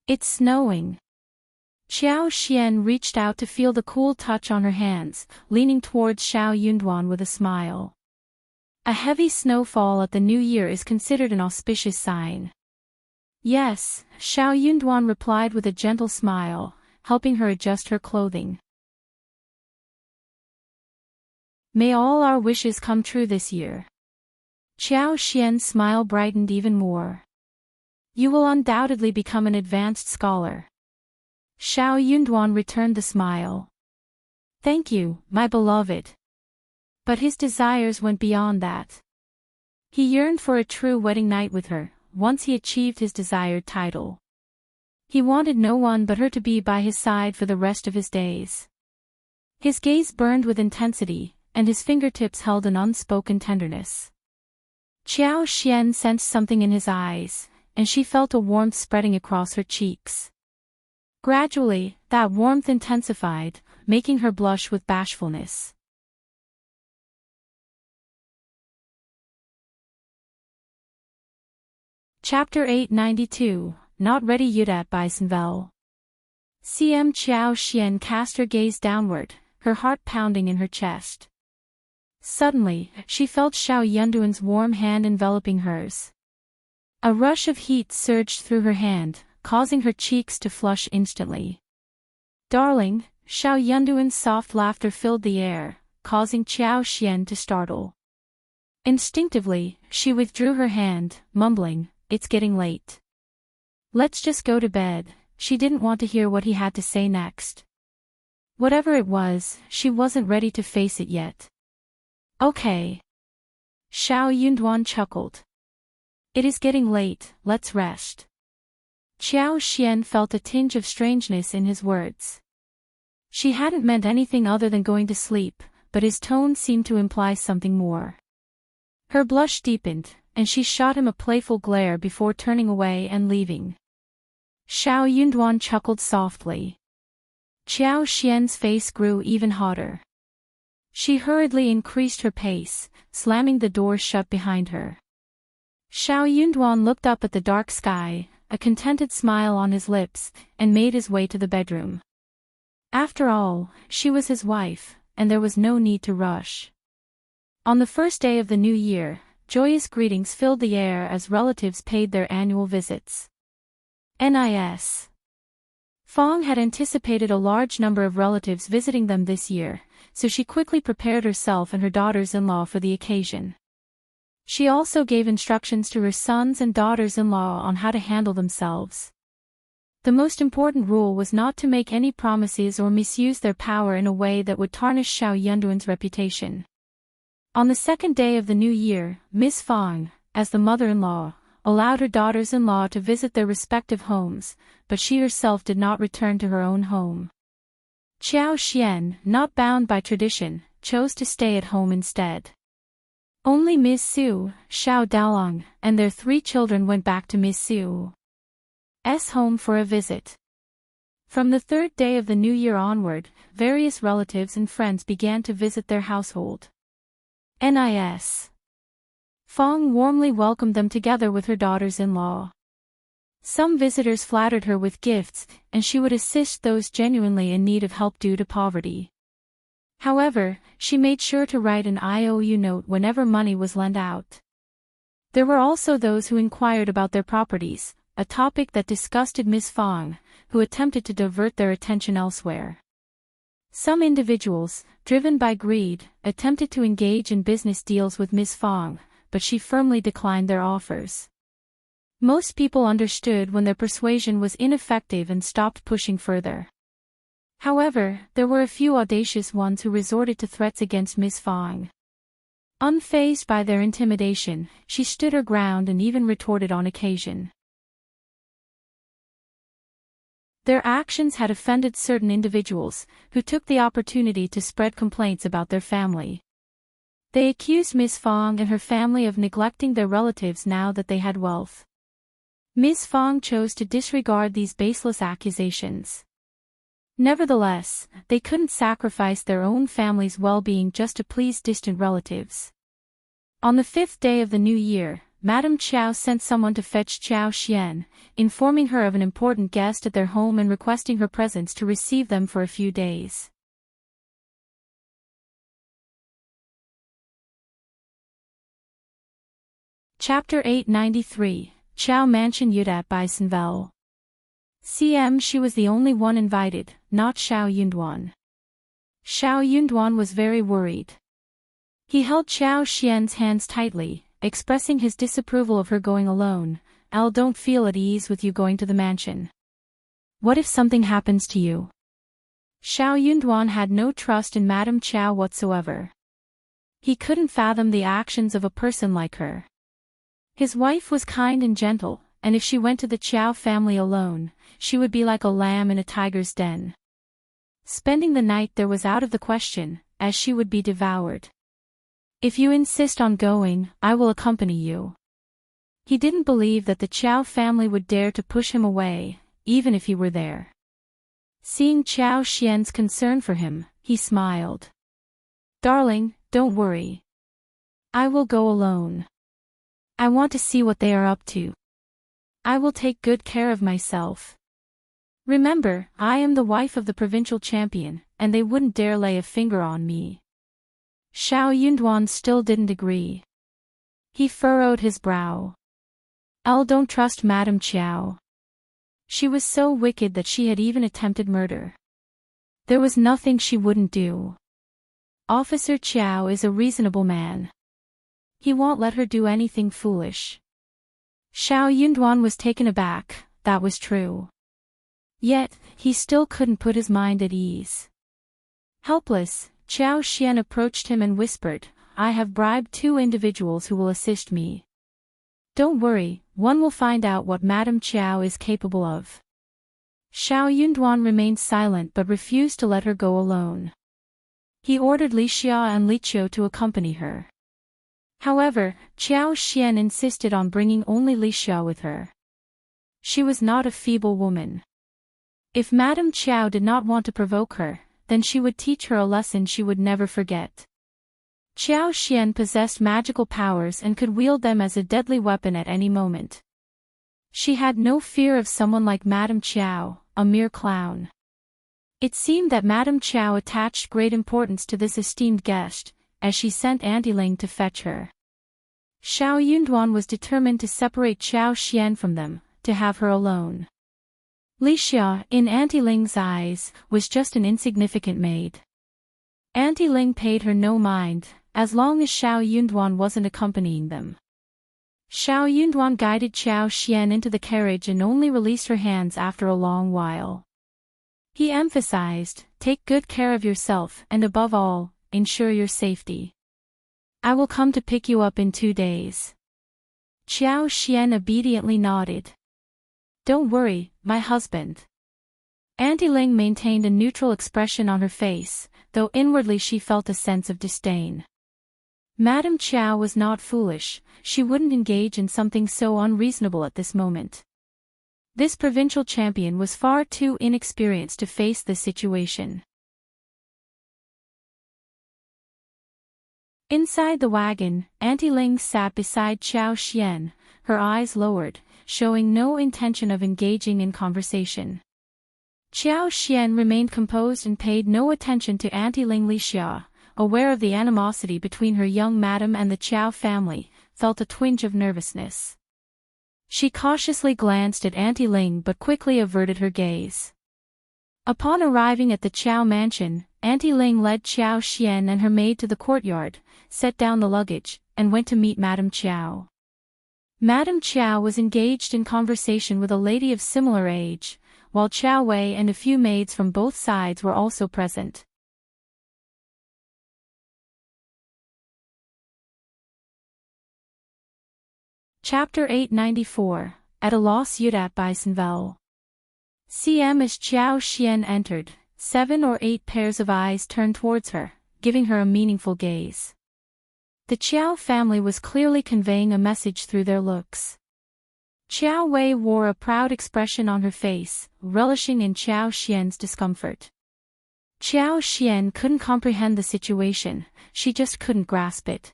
It's snowing. Qiao Xian reached out to feel the cool touch on her hands, leaning towards Shao Yunduan with a smile. A heavy snowfall at the new year is considered an auspicious sign. Yes, Shao Yunduan replied with a gentle smile, helping her adjust her clothing. May all our wishes come true this year. Qiao Xian's smile brightened even more. You will undoubtedly become an advanced scholar. Shao Yunduan returned the smile. Thank you, my beloved. But his desires went beyond that. He yearned for a true wedding night with her, once he achieved his desired title. He wanted no one but her to be by his side for the rest of his days. His gaze burned with intensity, and his fingertips held an unspoken tenderness. Qiao Xian sensed something in his eyes, and she felt a warmth spreading across her cheeks. Gradually, that warmth intensified, making her blush with bashfulness. Chapter 892, Not Ready Yet by Senvel. CM Qiao Xian cast her gaze downward, her heart pounding in her chest. Suddenly, she felt Shao Yunduan's warm hand enveloping hers. A rush of heat surged through her hand, causing her cheeks to flush instantly. Darling, Shao Yunduan's soft laughter filled the air, causing Qiao Xian to startle. Instinctively, she withdrew her hand, mumbling, "It's getting late. Let's just go to bed." She didn't want to hear what he had to say next. Whatever it was, she wasn't ready to face it yet. Okay. Shao Yunduan chuckled. It is getting late, let's rest. Qiao Xian felt a tinge of strangeness in his words. She hadn't meant anything other than going to sleep, but his tone seemed to imply something more. Her blush deepened, and she shot him a playful glare before turning away and leaving. Shao Yunduan chuckled softly. Qiao Xian's face grew even hotter. She hurriedly increased her pace, slamming the door shut behind her. Shao Yunduan looked up at the dark sky, a contented smile on his lips, and made his way to the bedroom. After all, she was his wife, and there was no need to rush. On the first day of the new year, joyous greetings filled the air as relatives paid their annual visits. Nis. Fong had anticipated a large number of relatives visiting them this year, so she quickly prepared herself and her daughters-in-law for the occasion. She also gave instructions to her sons and daughters-in-law on how to handle themselves. The most important rule was not to make any promises or misuse their power in a way that would tarnish Shao Yunduan's reputation. On the second day of the new year, Miss Fong, as the mother-in-law, allowed her daughters-in-law to visit their respective homes, but she herself did not return to her own home. Qiao Xian, not bound by tradition, chose to stay at home instead. Only Ms. Su, Shao Daolong, and their 3 children went back to Ms. Su's home for a visit. From the 3rd day of the new year onward, various relatives and friends began to visit their household. Nis. Fong warmly welcomed them together with her daughters-in-law. Some visitors flattered her with gifts, and she would assist those genuinely in need of help due to poverty. However, she made sure to write an IOU note whenever money was lent out. There were also those who inquired about their properties, a topic that disgusted Ms. Fong, who attempted to divert their attention elsewhere. Some individuals, driven by greed, attempted to engage in business deals with Ms. Fong, but she firmly declined their offers. Most people understood when their persuasion was ineffective and stopped pushing further. However, there were a few audacious ones who resorted to threats against Ms. Fong. Unfazed by their intimidation, she stood her ground and even retorted on occasion. Their actions had offended certain individuals, who took the opportunity to spread complaints about their family. They accused Ms. Fong and her family of neglecting their relatives now that they had wealth. Ms. Fong chose to disregard these baseless accusations. Nevertheless, they couldn't sacrifice their own family's well-being just to please distant relatives. On the 5th day of the new year, Madame Qiao sent someone to fetch Qiao Xian, informing her of an important guest at their home and requesting her presence to receive them for a few days. Chapter 893, Qiao Mansion Yudat by Senvel. She was the only one invited, not Shao Yunduan. Shao Yunduan was very worried. He held Qiao Xian's hands tightly, expressing his disapproval of her going alone. Don't feel at ease with you going to the mansion. What if something happens to you? Shao Yunduan had no trust in Madame Qiao whatsoever. He couldn't fathom the actions of a person like her. His wife was kind and gentle, and if she went to the Qiao family alone, she would be like a lamb in a tiger's den. Spending the night there was out of the question, as she would be devoured. If you insist on going, I will accompany you. He didn't believe that the Qiao family would dare to push him away, even if he were there. Seeing Qiao Xian's concern for him, he smiled. Darling, don't worry. I will go alone. I want to see what they are up to. I will take good care of myself. Remember, I am the wife of the provincial champion, and they wouldn't dare lay a finger on me. Shao Yunduan still didn't agree. He furrowed his brow. Don't trust Madame Qiao. She was so wicked that she had even attempted murder. There was nothing she wouldn't do. Officer Qiao is a reasonable man. He won't let her do anything foolish. Shao Yunduan was taken aback, that was true. Yet, he still couldn't put his mind at ease. Helpless, Qiao Xian approached him and whispered, I have bribed 2 individuals who will assist me. Don't worry, one will find out what Madame Qiao is capable of. Shao Yunduan remained silent but refused to let her go alone. He ordered Li Xia and Li Qiao to accompany her. However, Qiao Xian insisted on bringing only Li Xia with her. She was not a feeble woman. If Madame Qiao did not want to provoke her, then she would teach her a lesson she would never forget. Qiao Xian possessed magical powers and could wield them as a deadly weapon at any moment. She had no fear of someone like Madame Qiao, a mere clown. It seemed that Madame Qiao attached great importance to this esteemed guest, as she sent Auntie to fetch her. Shao Yunduan was determined to separate Qiao Xian from them, to have her alone. Li Xia, in Auntie eyes, was just an insignificant maid. Auntie paid her no mind, as long as Shao Yunduan wasn't accompanying them. Shao Yunduan guided Qiao Xian into the carriage and only released her hands after a long while. He emphasized, take good care of yourself and above all, ensure your safety. I will come to pick you up in 2 days. Qiao Xian obediently nodded. Don't worry, my husband. Auntie Ling maintained a neutral expression on her face, though inwardly she felt a sense of disdain. Madame Qiao was not foolish, she wouldn't engage in something so unreasonable at this moment. This provincial champion was far too inexperienced to face this situation. Inside the wagon, Auntie Ling sat beside Qiao Xian, her eyes lowered, showing no intention of engaging in conversation. Qiao Xian remained composed and paid no attention to Auntie Ling. Li Xia, aware of the animosity between her young madam and the Qiao family, felt a twinge of nervousness. She cautiously glanced at Auntie Ling but quickly averted her gaze. Upon arriving at the Qiao mansion, Auntie Ling led Qiao Xian and her maid to the courtyard, set down the luggage, and went to meet Madame Qiao. Madame Qiao was engaged in conversation with a lady of similar age, while Qiao Wei and a few maids from both sides were also present. Chapter 894, At a Loss. Yudat by Sinvel. As Qiao Xian entered, 7 or 8 pairs of eyes turned towards her, giving her a meaningful gaze. The Qiao family was clearly conveying a message through their looks. Qiao Wei wore a proud expression on her face, relishing in Qiao Xian's discomfort. Qiao Xian couldn't comprehend the situation, she just couldn't grasp it.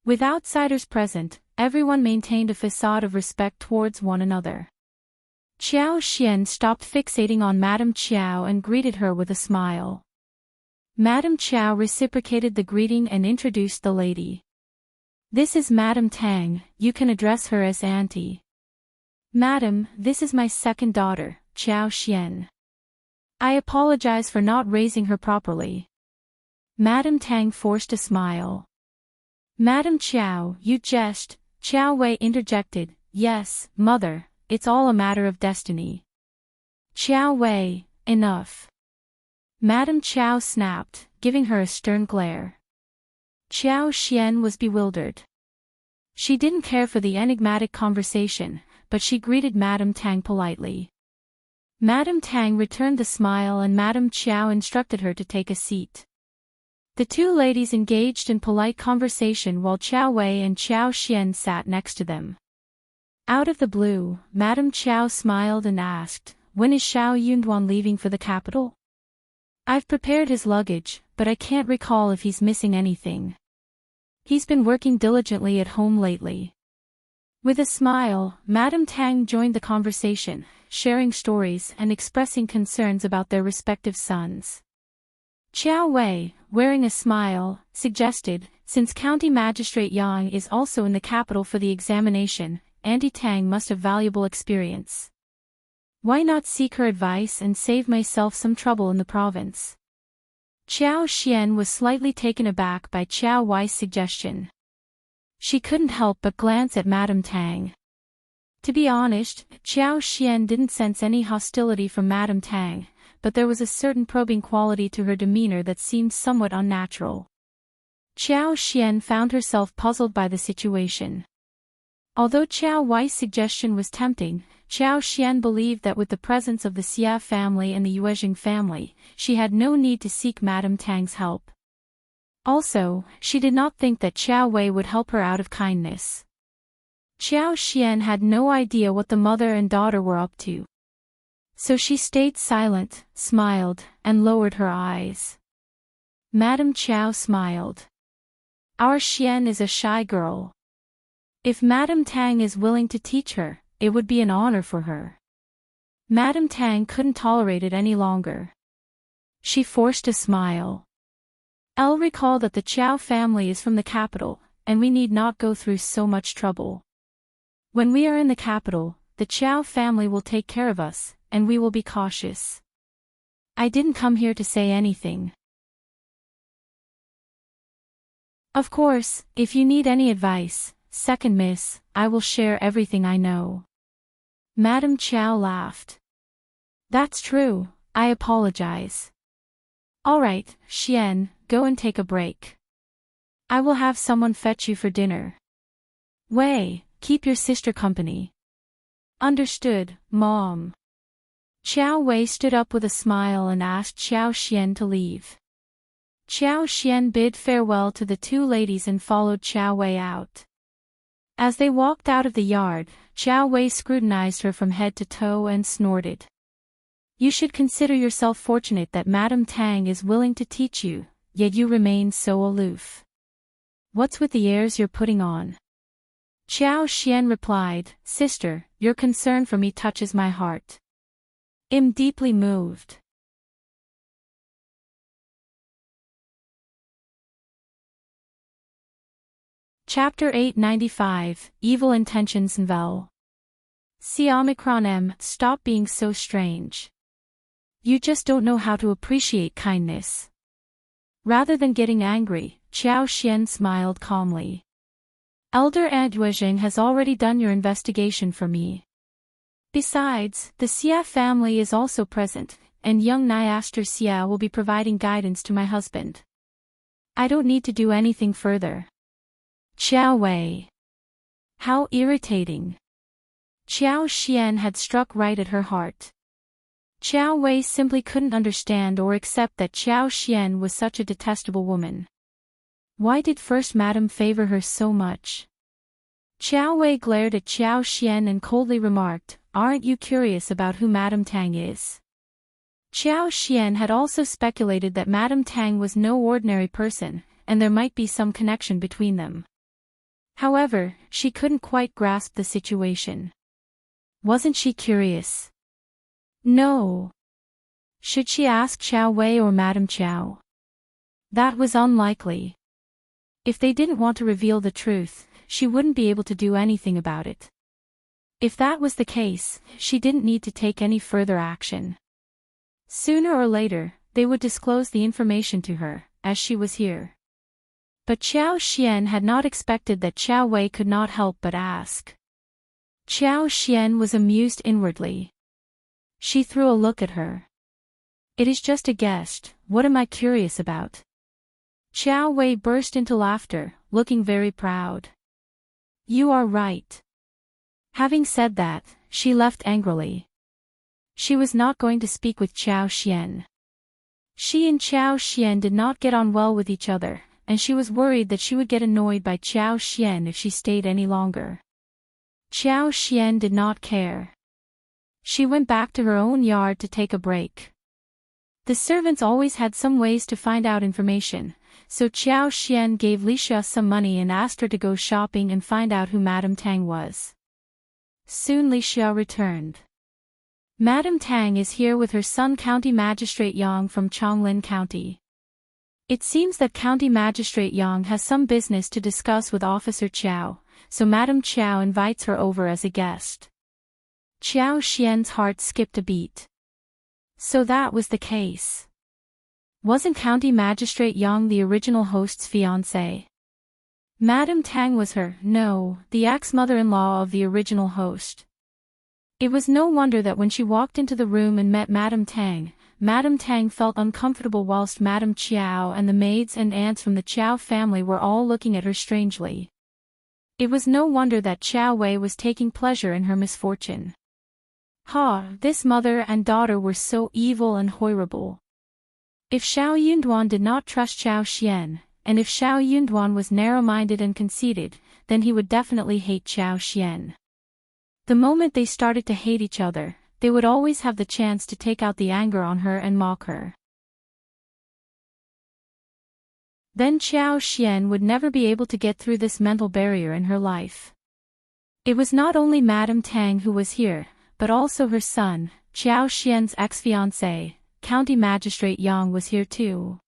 With outsiders present, everyone maintained a facade of respect towards one another. Qiao Xian stopped fixating on Madame Qiao and greeted her with a smile. Madame Qiao reciprocated the greeting and introduced the lady. This is Madame Tang, you can address her as Auntie. Madam, this is my second daughter, Qiao Xian. I apologize for not raising her properly. Madame Tang forced a smile. Madame Qiao, you jest, Qiao Wei interjected, yes, mother, it's all a matter of destiny. Qiao Wei, enough. Madame Qiao snapped, giving her a stern glare. Qiao Xian was bewildered. She didn't care for the enigmatic conversation, but she greeted Madame Tang politely. Madame Tang returned the smile and Madame Qiao instructed her to take a seat. The two ladies engaged in polite conversation while Qiao Wei and Qiao Xian sat next to them. Out of the blue, Madame Qiao smiled and asked, when is Shao Yunduan leaving for the capital? I've prepared his luggage, but I can't recall if he's missing anything. He's been working diligently at home lately. With a smile, Madame Tang joined the conversation, sharing stories and expressing concerns about their respective sons. Qiao Wei, wearing a smile, suggested, since County Magistrate Yang is also in the capital for the examination, Auntie Tang must have valuable experience. Why not seek her advice and save myself some trouble in the province? Qiao Xian was slightly taken aback by Qiao Wei's suggestion. She couldn't help but glance at Madame Tang. To be honest, Qiao Xian didn't sense any hostility from Madame Tang, but there was a certain probing quality to her demeanor that seemed somewhat unnatural. Qiao Xian found herself puzzled by the situation. Although Qiao Wei's suggestion was tempting, Qiao Xian believed that with the presence of the Xia family and the Yuezheng family, she had no need to seek Madame Tang's help. Also, she did not think that Qiao Wei would help her out of kindness. Qiao Xian had no idea what the mother and daughter were up to. So she stayed silent, smiled, and lowered her eyes. Madame Qiao smiled. Our Xian is a shy girl. If Madame Tang is willing to teach her, it would be an honor for her. Madame Tang couldn't tolerate it any longer. She forced a smile. I'll recall that the Qiao family is from the capital, and we need not go through so much trouble. When we are in the capital, the Qiao family will take care of us, and we will be cautious. I didn't come here to say anything. Of course, if you need any advice, second miss, I will share everything I know. Madame Qiao laughed. That's true, I apologize. Alright, Xian, go and take a break. I will have someone fetch you for dinner. Wei, keep your sister company. Understood, Mom. Qiao Wei stood up with a smile and asked Xiao Xian to leave. Xiao Xian bid farewell to the two ladies and followed Qiao Wei out. As they walked out of the yard, Qiao Wei scrutinized her from head to toe and snorted. You should consider yourself fortunate that Madame Tang is willing to teach you, yet you remain so aloof. What's with the airs you're putting on? Xiao Xian replied, Sister, your concern for me touches my heart. I'm deeply moved. Chapter 895, Evil Intentions Vel. See Omicron M, stop being so strange. You just don't know how to appreciate kindness. Rather than getting angry, Xiao Xian smiled calmly. Elder Qiao has already done your investigation for me. Besides, the Xia family is also present, and young Master Xia will be providing guidance to my husband. I don't need to do anything further. Qiao Wei. How irritating. Xiao Xian had struck right at her heart. Qiao Wei simply couldn't understand or accept that Xiao Xian was such a detestable woman. Why did First Madam favor her so much? Qiao Wei glared at Xiao Xian and coldly remarked, Aren't you curious about who Madame Tang is? Xiao Xian had also speculated that Madame Tang was no ordinary person, and there might be some connection between them. However, she couldn't quite grasp the situation. Wasn't she curious? No. Should she ask Qiao Wei or Madame Qiao? That was unlikely. If they didn't want to reveal the truth, she wouldn't be able to do anything about it. If that was the case, she didn't need to take any further action. Sooner or later, they would disclose the information to her, as she was here. But Xiao Xian had not expected that Qiao Wei could not help but ask. Xiao Xian was amused inwardly. She threw a look at her. It is just a guest, what am I curious about? Qiao Wei burst into laughter, looking very proud. You are right. Having said that, she left angrily. She was not going to speak with Xiao Xian. She and Xiao Xian did not get on well with each other, and she was worried that she would get annoyed by Xiao Xian if she stayed any longer. Xiao Xian did not care. She went back to her own yard to take a break. The servants always had some ways to find out information, so Xiao Xian gave Lisha some money and asked her to go shopping and find out who Madame Tang was. Soon Lisha returned. Madame Tang is here with her son County Magistrate Yang from Chonglin County. It seems that County Magistrate Yang has some business to discuss with Officer Qiao, so Madame Qiao invites her over as a guest. Xiao Xian's heart skipped a beat. So that was the case. Wasn't County Magistrate Yang the original host's fiancée? Madame Tang was the ex-mother-in-law of the original host. It was no wonder that when she walked into the room and met Madame Tang felt uncomfortable whilst Madame Qiao and the maids and aunts from the Qiao family were all looking at her strangely. It was no wonder that Qiao Wei was taking pleasure in her misfortune. This mother and daughter were so evil and horrible. If Shao Yunduan did not trust Xiao Xian, and if Shao Yunduan was narrow-minded and conceited, then he would definitely hate Xiao Xian. The moment they started to hate each other, they would always have the chance to take out the anger on her and mock her. Then Xiao Xian would never be able to get through this mental barrier in her life. It was not only Madame Tang who was here, but also her son, Xiao Xian's ex-fiancé, County Magistrate Yang was here too.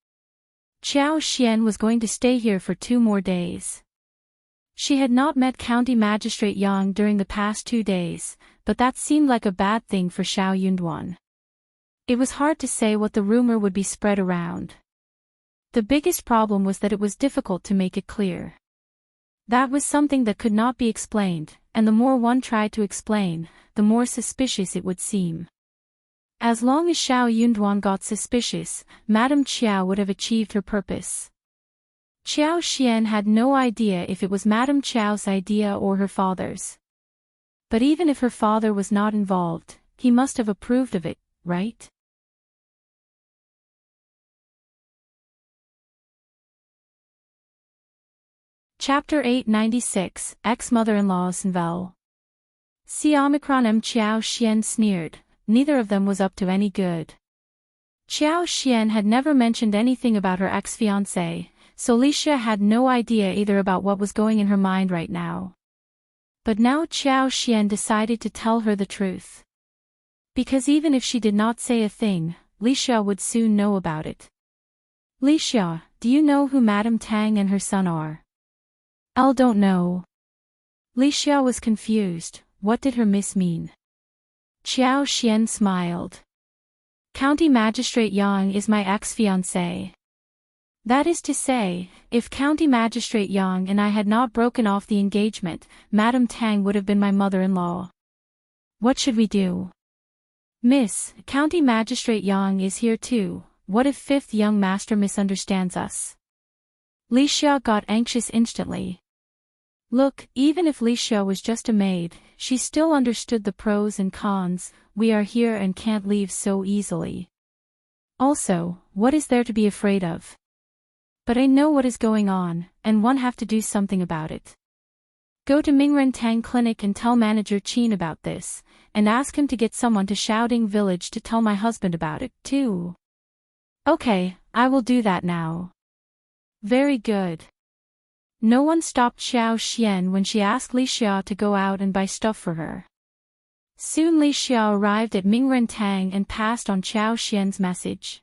Xiao Xian was going to stay here for 2 more days. She had not met County Magistrate Yang during the past 2 days, but that seemed like a bad thing for Shao Yunduan. It was hard to say what the rumor would be spread around. The biggest problem was that it was difficult to make it clear. That was something that could not be explained, and the more one tried to explain, the more suspicious it would seem. As long as Shao Yunduan got suspicious, Madame Qiao would have achieved her purpose. Qiao Xian had no idea if it was Madame Qiao's idea or her father's. But even if her father was not involved, he must have approved of it, right? Chapter 896, Ex-Mother-in-Law's Novel. See Omicron M. Qiao Xian sneered, neither of them was up to any good. Qiao Xian had never mentioned anything about her ex-fiancé, so Licia had no idea either about what was going in her mind right now. But now Qiao Xian decided to tell her the truth. Because even if she did not say a thing, Licia would soon know about it. Licia, do you know who Madame Tang and her son are? I don't know. Licia was confused. What did her miss mean? Qiao Xian smiled. County Magistrate Yang is my ex-fiancé. That is to say, if County Magistrate Yang and I had not broken off the engagement, Madame Tang would have been my mother-in-law. What should we do? Miss, County Magistrate Yang is here too. What if fifth young master misunderstands us? Licia got anxious instantly. Look, even if Licia was just a maid, she still understood the pros and cons. We are here and can't leave so easily. Also, what is there to be afraid of? But I know what is going on, and one have to do something about it. Go to Mingren Tang Clinic and tell Manager Qin about this, and ask him to get someone to Shouting Village to tell my husband about it, too. Okay, I will do that now. Very good. No one stopped Qiao Xian when she asked Licia to go out and buy stuff for her. Soon Licia arrived at Mingren Tang and passed on Qiao Xian's message.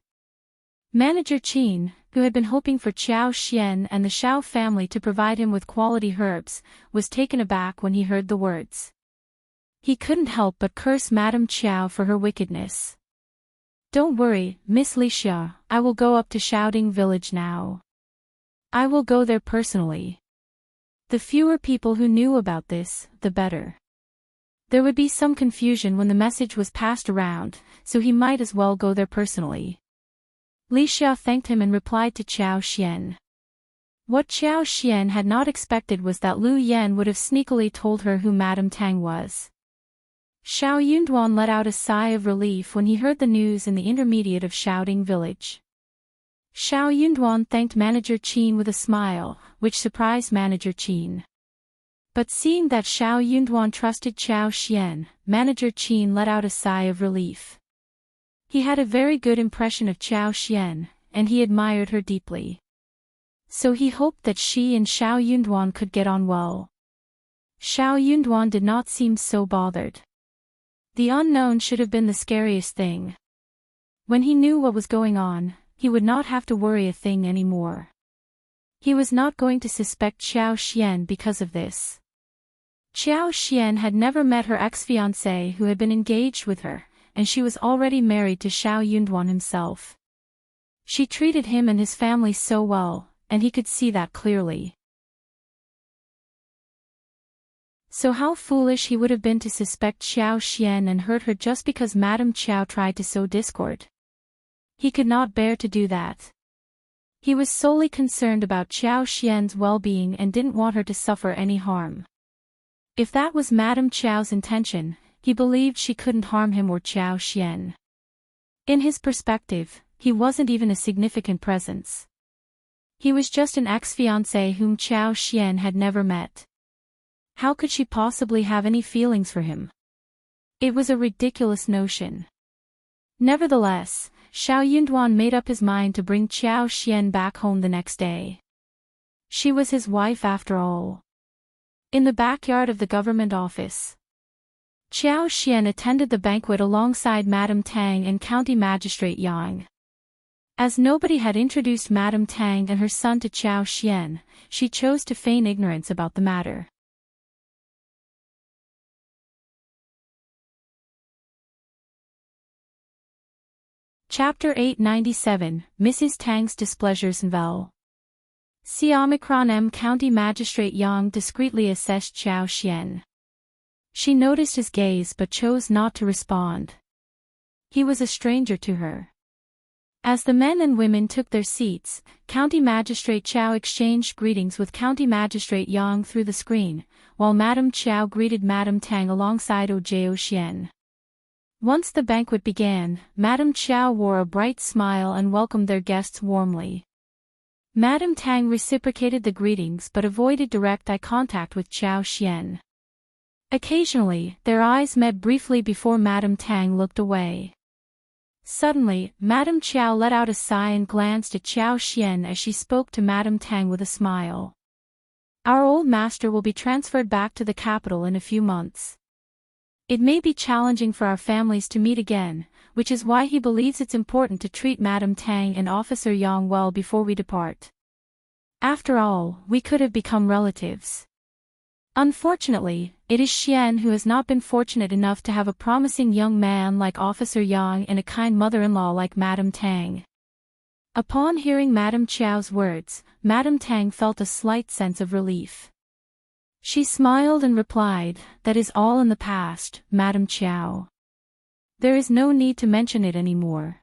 Manager Qin, who had been hoping for Qiao Xian and the Shao family to provide him with quality herbs, was taken aback when he heard the words. He couldn't help but curse Madame Qiao for her wickedness. Don't worry, Miss Licia, I will go up to Shouting Village now. I will go there personally. The fewer people who knew about this, the better. There would be some confusion when the message was passed around, so he might as well go there personally. Licia thanked him and replied to Qiao Xian. What Qiao Xian had not expected was that Lu Yan would have sneakily told her who Madame Tang was. Shao Yunduan let out a sigh of relief when he heard the news in the intermediate of Shouting Village. Shao Yunduan thanked Manager Qin with a smile, which surprised Manager Qin. But seeing that Shao Yunduan trusted Qiao Xian, Manager Qin let out a sigh of relief. He had a very good impression of Qiao Xian, and he admired her deeply. So he hoped that she and Shao Yunduan could get on well. Shao Yunduan did not seem so bothered. The unknown should have been the scariest thing. When he knew what was going on, he would not have to worry a thing anymore. He was not going to suspect Qiao Xian because of this. Qiao Xian had never met her ex-fiancé who had been engaged with her, and she was already married to Shao Yunduan himself. She treated him and his family so well, and he could see that clearly. So how foolish he would have been to suspect Qiao Xian and hurt her just because Madame Qiao tried to sow discord. He could not bear to do that. He was solely concerned about Qiao Xian's well-being and didn't want her to suffer any harm. If that was Madame Qiao's intention, he believed she couldn't harm him or Qiao Xian. In his perspective, he wasn't even a significant presence. He was just an ex-fiancé whom Qiao Xian had never met. How could she possibly have any feelings for him? It was a ridiculous notion. Nevertheless, Shao Yunduan made up his mind to bring Qiao Xian back home the next day. She was his wife after all. In the backyard of the government office, Qiao Xian attended the banquet alongside Madame Tang and County Magistrate Yang. As nobody had introduced Madame Tang and her son to Qiao Xian, she chose to feign ignorance about the matter. Chapter 897, Mrs. Tang's Displeasure's Novel. See Omicron M. County Magistrate Yang discreetly assessed Qiao Xian. She noticed his gaze but chose not to respond. He was a stranger to her. As the men and women took their seats, County Magistrate Qiao exchanged greetings with County Magistrate Yang through the screen, while Madame Qiao greeted Madame Tang alongside Ojio Xian. Once the banquet began, Madame Qiao wore a bright smile and welcomed their guests warmly. Madame Tang reciprocated the greetings but avoided direct eye contact with Qiao Xian. Occasionally, their eyes met briefly before Madame Tang looked away. Suddenly, Madame Qiao let out a sigh and glanced at Qiao Xian as she spoke to Madame Tang with a smile. Our old master will be transferred back to the capital in a few months. It may be challenging for our families to meet again, which is why he believes it's important to treat Madame Tang and Officer Yang well before we depart. After all, we could have become relatives. Unfortunately, it is Xian who has not been fortunate enough to have a promising young man like Officer Yang and a kind mother-in-law like Madame Tang. Upon hearing Madame Qiao's words, Madame Tang felt a slight sense of relief. She smiled and replied, "That is all in the past, Madame Qiao. There is no need to mention it anymore."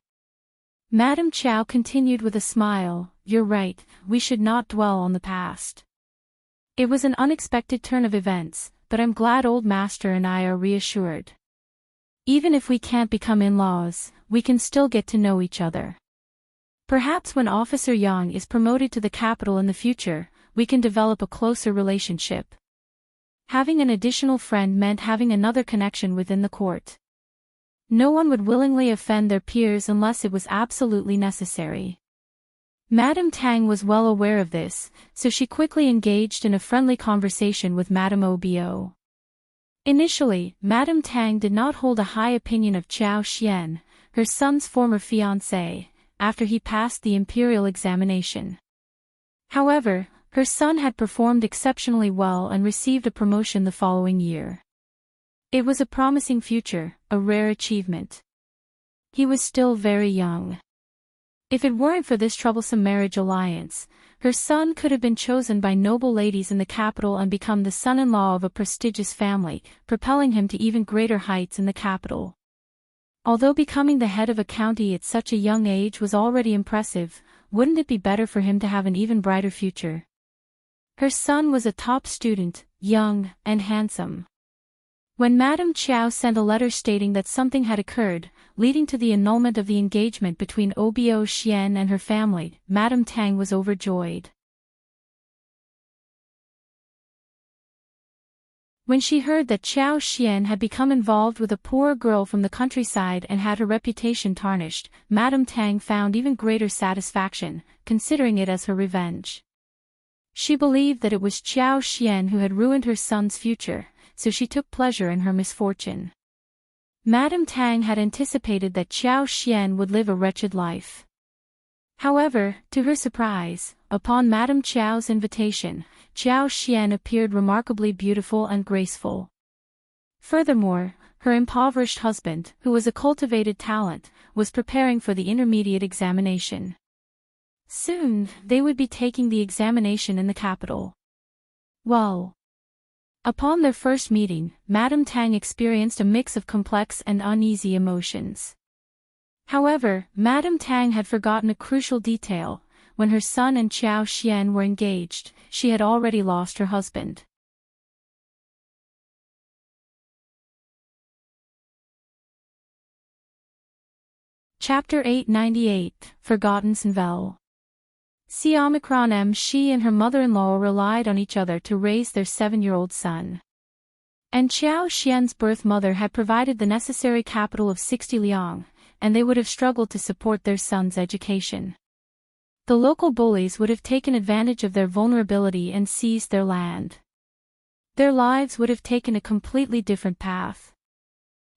Madame Qiao continued with a smile, "You're right, we should not dwell on the past. It was an unexpected turn of events, but I'm glad old master and I are reassured. Even if we can't become in-laws, we can still get to know each other. Perhaps when Officer Yang is promoted to the capital in the future, we can develop a closer relationship." Having an additional friend meant having another connection within the court. No one would willingly offend their peers unless it was absolutely necessary. Madame Tang was well aware of this, so she quickly engaged in a friendly conversation with Madame Obo. Initially, Madame Tang did not hold a high opinion of Qiao Xian, her son's former fiancé, after he passed the imperial examination. However, her son had performed exceptionally well and received a promotion the following year. It was a promising future, a rare achievement. He was still very young. If it weren't for this troublesome marriage alliance, her son could have been chosen by noble ladies in the capital and become the son-in-law of a prestigious family, propelling him to even greater heights in the capital. Although becoming the head of a county at such a young age was already impressive, wouldn't it be better for him to have an even brighter future? Her son was a top student, young, and handsome. When Madame Qiao sent a letter stating that something had occurred, leading to the annulment of the engagement between Obo Xian and her family, Madame Tang was overjoyed. When she heard that Qiao Xian had become involved with a poor girl from the countryside and had her reputation tarnished, Madame Tang found even greater satisfaction, considering it as her revenge. She believed that it was Qiao Xian who had ruined her son's future, so she took pleasure in her misfortune. Madame Tang had anticipated that Qiao Xian would live a wretched life. However, to her surprise, upon Madame Qiao's invitation, Qiao Xian appeared remarkably beautiful and graceful. Furthermore, her impoverished husband, who was a cultivated talent, was preparing for the intermediate examination. Soon, they would be taking the examination in the capital. Well, upon their first meeting, Madame Tang experienced a mix of complex and uneasy emotions. However, Madame Tang had forgotten a crucial detail: when her son and Qiao Xian were engaged, she had already lost her husband. Chapter 898, Forgotten Sinvel. She and her mother-in-law relied on each other to raise their 7-year-old son. And Qiao Xian's birth mother had provided the necessary capital of 60 liang, and they would have struggled to support their son's education. The local bullies would have taken advantage of their vulnerability and seized their land. Their lives would have taken a completely different path.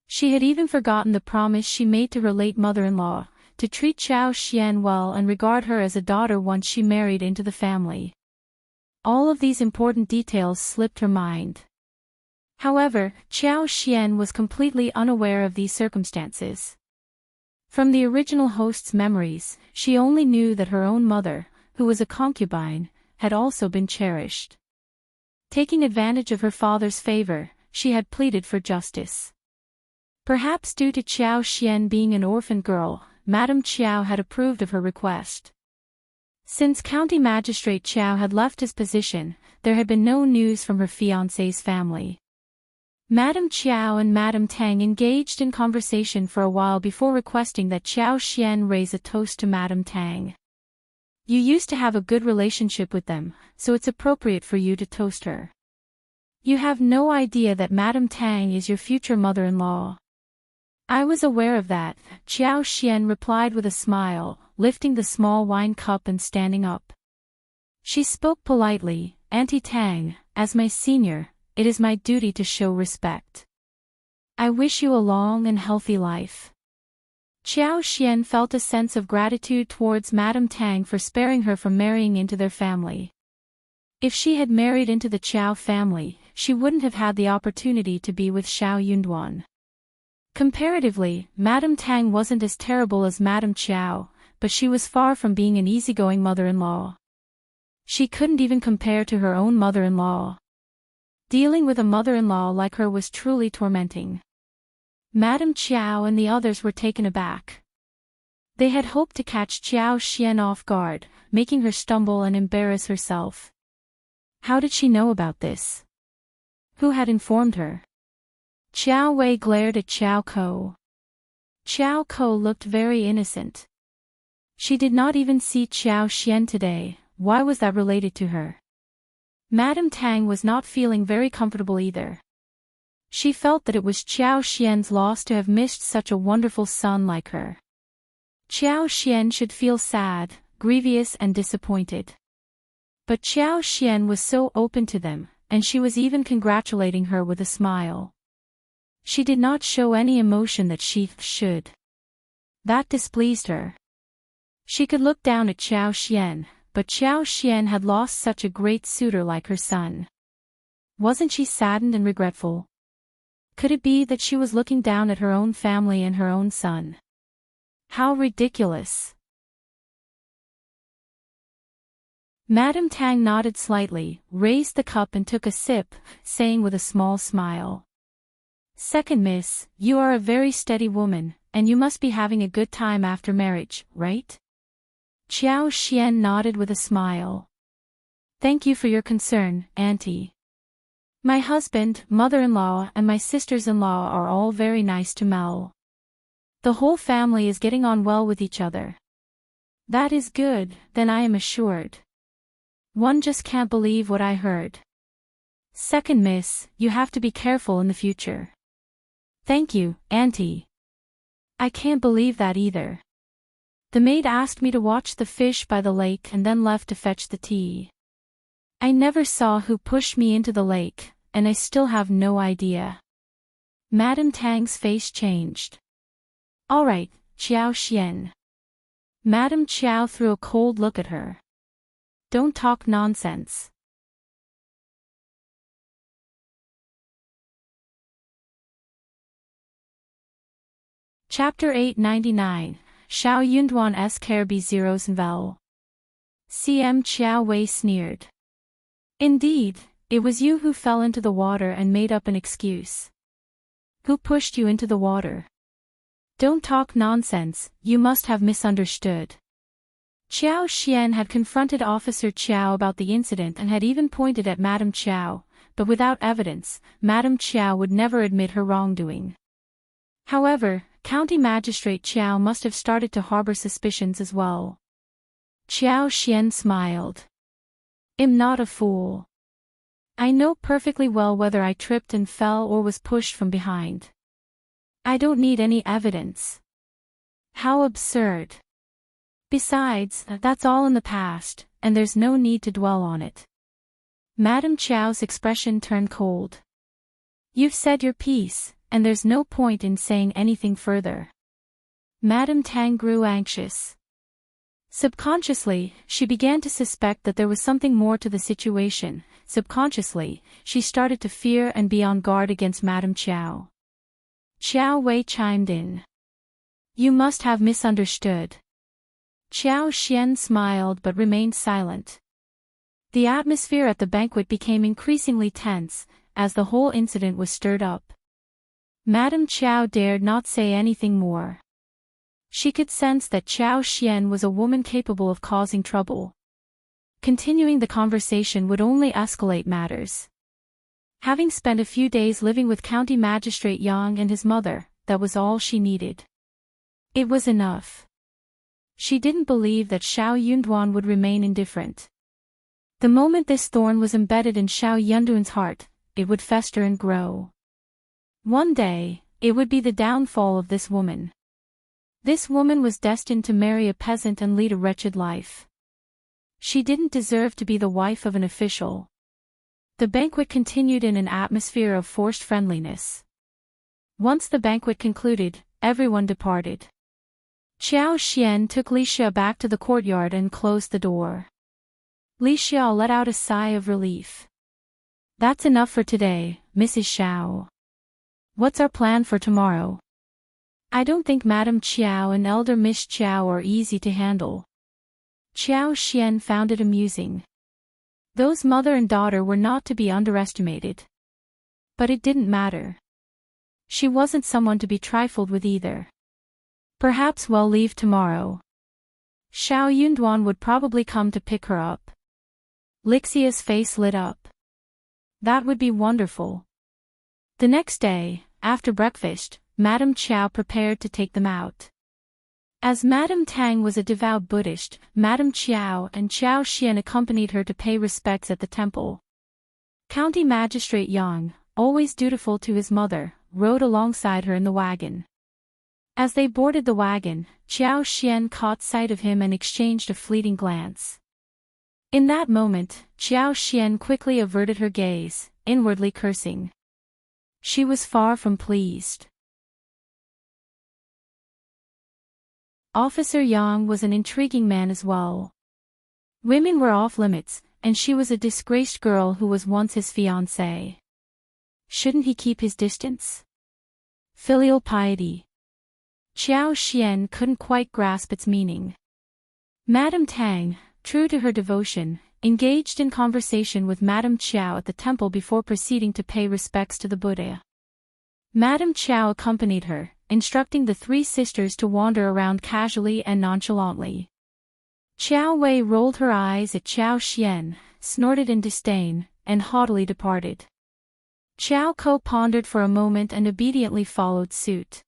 She had even forgotten the promise she made to her late mother-in-law, to treat Qiao Xian well and regard her as a daughter once she married into the family. All of these important details slipped her mind. However, Qiao Xian was completely unaware of these circumstances. From the original host's memories, she only knew that her own mother, who was a concubine, had also been cherished. Taking advantage of her father's favor, she had pleaded for justice. Perhaps due to Qiao Xian being an orphan girl, Madame Qiao had approved of her request. Since County Magistrate Qiao had left his position, there had been no news from her fiancé's family. Madame Qiao and Madame Tang engaged in conversation for a while before requesting that Qiao Xian raise a toast to Madame Tang. You used to have a good relationship with them, so it's appropriate for you to toast her. You have no idea that Madame Tang is your future mother-in-law. I was aware of that, Qiao Xian replied with a smile, lifting the small wine cup and standing up. She spoke politely, Auntie Tang, as my senior, it is my duty to show respect. I wish you a long and healthy life. Qiao Xian felt a sense of gratitude towards Madame Tang for sparing her from marrying into their family. If she had married into the Qiao family, she wouldn't have had the opportunity to be with Shao Yunduan. Comparatively, Madame Tang wasn't as terrible as Madame Qiao, but she was far from being an easygoing mother-in-law. She couldn't even compare to her own mother-in-law. Dealing with a mother-in-law like her was truly tormenting. Madame Qiao and the others were taken aback. They had hoped to catch Qiao Xian off guard, making her stumble and embarrass herself. How did she know about this? Who had informed her? Qiao Wei glared at Qiao Ko. Qiao Ko looked very innocent. She did not even see Qiao Xian today, why was that related to her? Madame Tang was not feeling very comfortable either. She felt that it was Qiao Xian's loss to have missed such a wonderful son like her. Qiao Xian should feel sad, grievous and disappointed. But Qiao Xian was so open to them, and she was even congratulating her with a smile. She did not show any emotion that she should. That displeased her. She could look down at Qiao Xian, but Qiao Xian had lost such a great suitor like her son. Wasn't she saddened and regretful? Could it be that she was looking down at her own family and her own son? How ridiculous! Madame Tang nodded slightly, raised the cup and took a sip, saying with a small smile. Second miss, you are a very steady woman, and you must be having a good time after marriage, right? Qiao Xian nodded with a smile. Thank you for your concern, Auntie. My husband, mother-in-law and my sisters-in-law are all very nice to Mel. The whole family is getting on well with each other. That is good, then I am assured. One just can't believe what I heard. Second miss, you have to be careful in the future. Thank you, Auntie. I can't believe that either. The maid asked me to watch the fish by the lake and then left to fetch the tea. I never saw who pushed me into the lake, and I still have no idea. Madame Tang's face changed. All right, Qiao Xian. Madame Qiao threw a cold look at her. Don't talk nonsense. Chapter 899, Shao Yunduan's Care Zeros and Vel. CM Qiao Wei sneered. Indeed, it was you who fell into the water and made up an excuse. Who pushed you into the water? Don't talk nonsense, you must have misunderstood. Qiao Xian had confronted Officer Qiao about the incident and had even pointed at Madame Qiao, but without evidence, Madame Qiao would never admit her wrongdoing. However, County Magistrate Qiao must have started to harbor suspicions as well. Qiao Xian smiled. I'm not a fool. I know perfectly well whether I tripped and fell or was pushed from behind. I don't need any evidence. How absurd. Besides, that's all in the past, and there's no need to dwell on it. Madame Qiao's expression turned cold. You've said your piece, and there's no point in saying anything further. Madame Tang grew anxious. Subconsciously, she began to suspect that there was something more to the situation. Subconsciously, she started to fear and be on guard against Madame Qiao. Qiao Wei chimed in. You must have misunderstood. Qiao Xian smiled but remained silent. The atmosphere at the banquet became increasingly tense, as the whole incident was stirred up. Madame Qiao dared not say anything more. She could sense that Qiao Xian was a woman capable of causing trouble. Continuing the conversation would only escalate matters. Having spent a few days living with County Magistrate Yang and his mother, that was all she needed. It was enough. She didn't believe that Shao Yunduan would remain indifferent. The moment this thorn was embedded in Shao Yunduan's heart, it would fester and grow. One day, it would be the downfall of this woman. This woman was destined to marry a peasant and lead a wretched life. She didn't deserve to be the wife of an official. The banquet continued in an atmosphere of forced friendliness. Once the banquet concluded, everyone departed. Qiao Xian took Li Xia back to the courtyard and closed the door. Li Xia let out a sigh of relief. That's enough for today, Mrs. Shao. What's our plan for tomorrow? I don't think Madame Qiao and Elder Miss Qiao are easy to handle. Qiao Xian found it amusing. Those mother and daughter were not to be underestimated. But it didn't matter. She wasn't someone to be trifled with either. Perhaps we'll leave tomorrow. Shao Yunduan would probably come to pick her up. Lixia's face lit up. That would be wonderful. The next day, after breakfast, Madame Qiao prepared to take them out. As Madame Tang was a devout Buddhist, Madame Qiao and Qiao Xian accompanied her to pay respects at the temple. County Magistrate Yang, always dutiful to his mother, rode alongside her in the wagon. As they boarded the wagon, Qiao Xian caught sight of him and exchanged a fleeting glance. In that moment, Qiao Xian quickly averted her gaze, inwardly cursing. She was far from pleased. Officer Yang was an intriguing man as well. Women were off limits, and she was a disgraced girl who was once his fiancée. Shouldn't he keep his distance? Filial piety. Qiao Xian couldn't quite grasp its meaning. Madame Tang, true to her devotion, engaged in conversation with Madame Qiao at the temple before proceeding to pay respects to the Buddha. Madame Qiao accompanied her, instructing the three sisters to wander around casually and nonchalantly. Qiao Wei rolled her eyes at Qiao Xian, snorted in disdain, and haughtily departed. Qiao Ko pondered for a moment and obediently followed suit.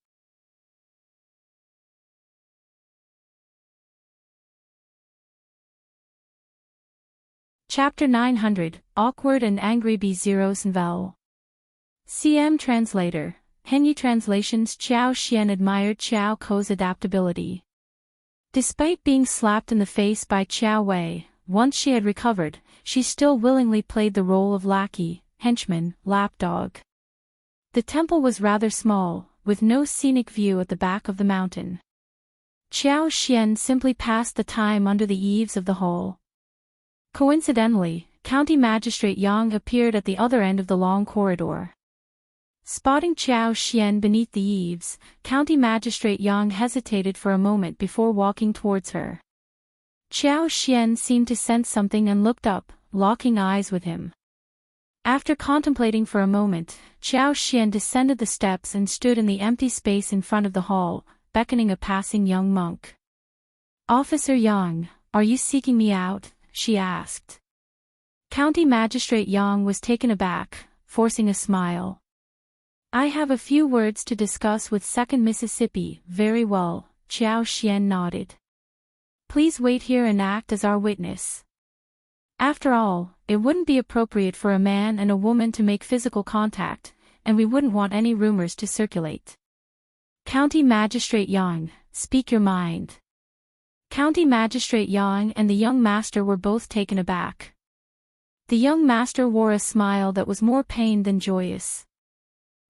Chapter 900, Awkward and Angry B0 CM Translator, Henyi Translations. Qiao Xian admired Qiao Ko's adaptability. Despite being slapped in the face by Qiao Wei, once she had recovered, she still willingly played the role of lackey, henchman, lapdog. The temple was rather small, with no scenic view at the back of the mountain. Qiao Xian simply passed the time under the eaves of the hall. Coincidentally, County Magistrate Yang appeared at the other end of the long corridor. Spotting Qiao Xian beneath the eaves, County Magistrate Yang hesitated for a moment before walking towards her. Qiao Xian seemed to sense something and looked up, locking eyes with him. After contemplating for a moment, Qiao Xian descended the steps and stood in the empty space in front of the hall, beckoning a passing young monk. "Officer Yang, are you seeking me out?" she asked. County Magistrate Yang was taken aback, forcing a smile. "I have a few words to discuss with 2nd Mississippi." "Very well," Qiao Xian nodded. "Please wait here and act as our witness." After all, it wouldn't be appropriate for a man and a woman to make physical contact, and we wouldn't want any rumors to circulate. "County Magistrate Yang, speak your mind." County Magistrate Yang and the young master were both taken aback. The young master wore a smile that was more pained than joyous.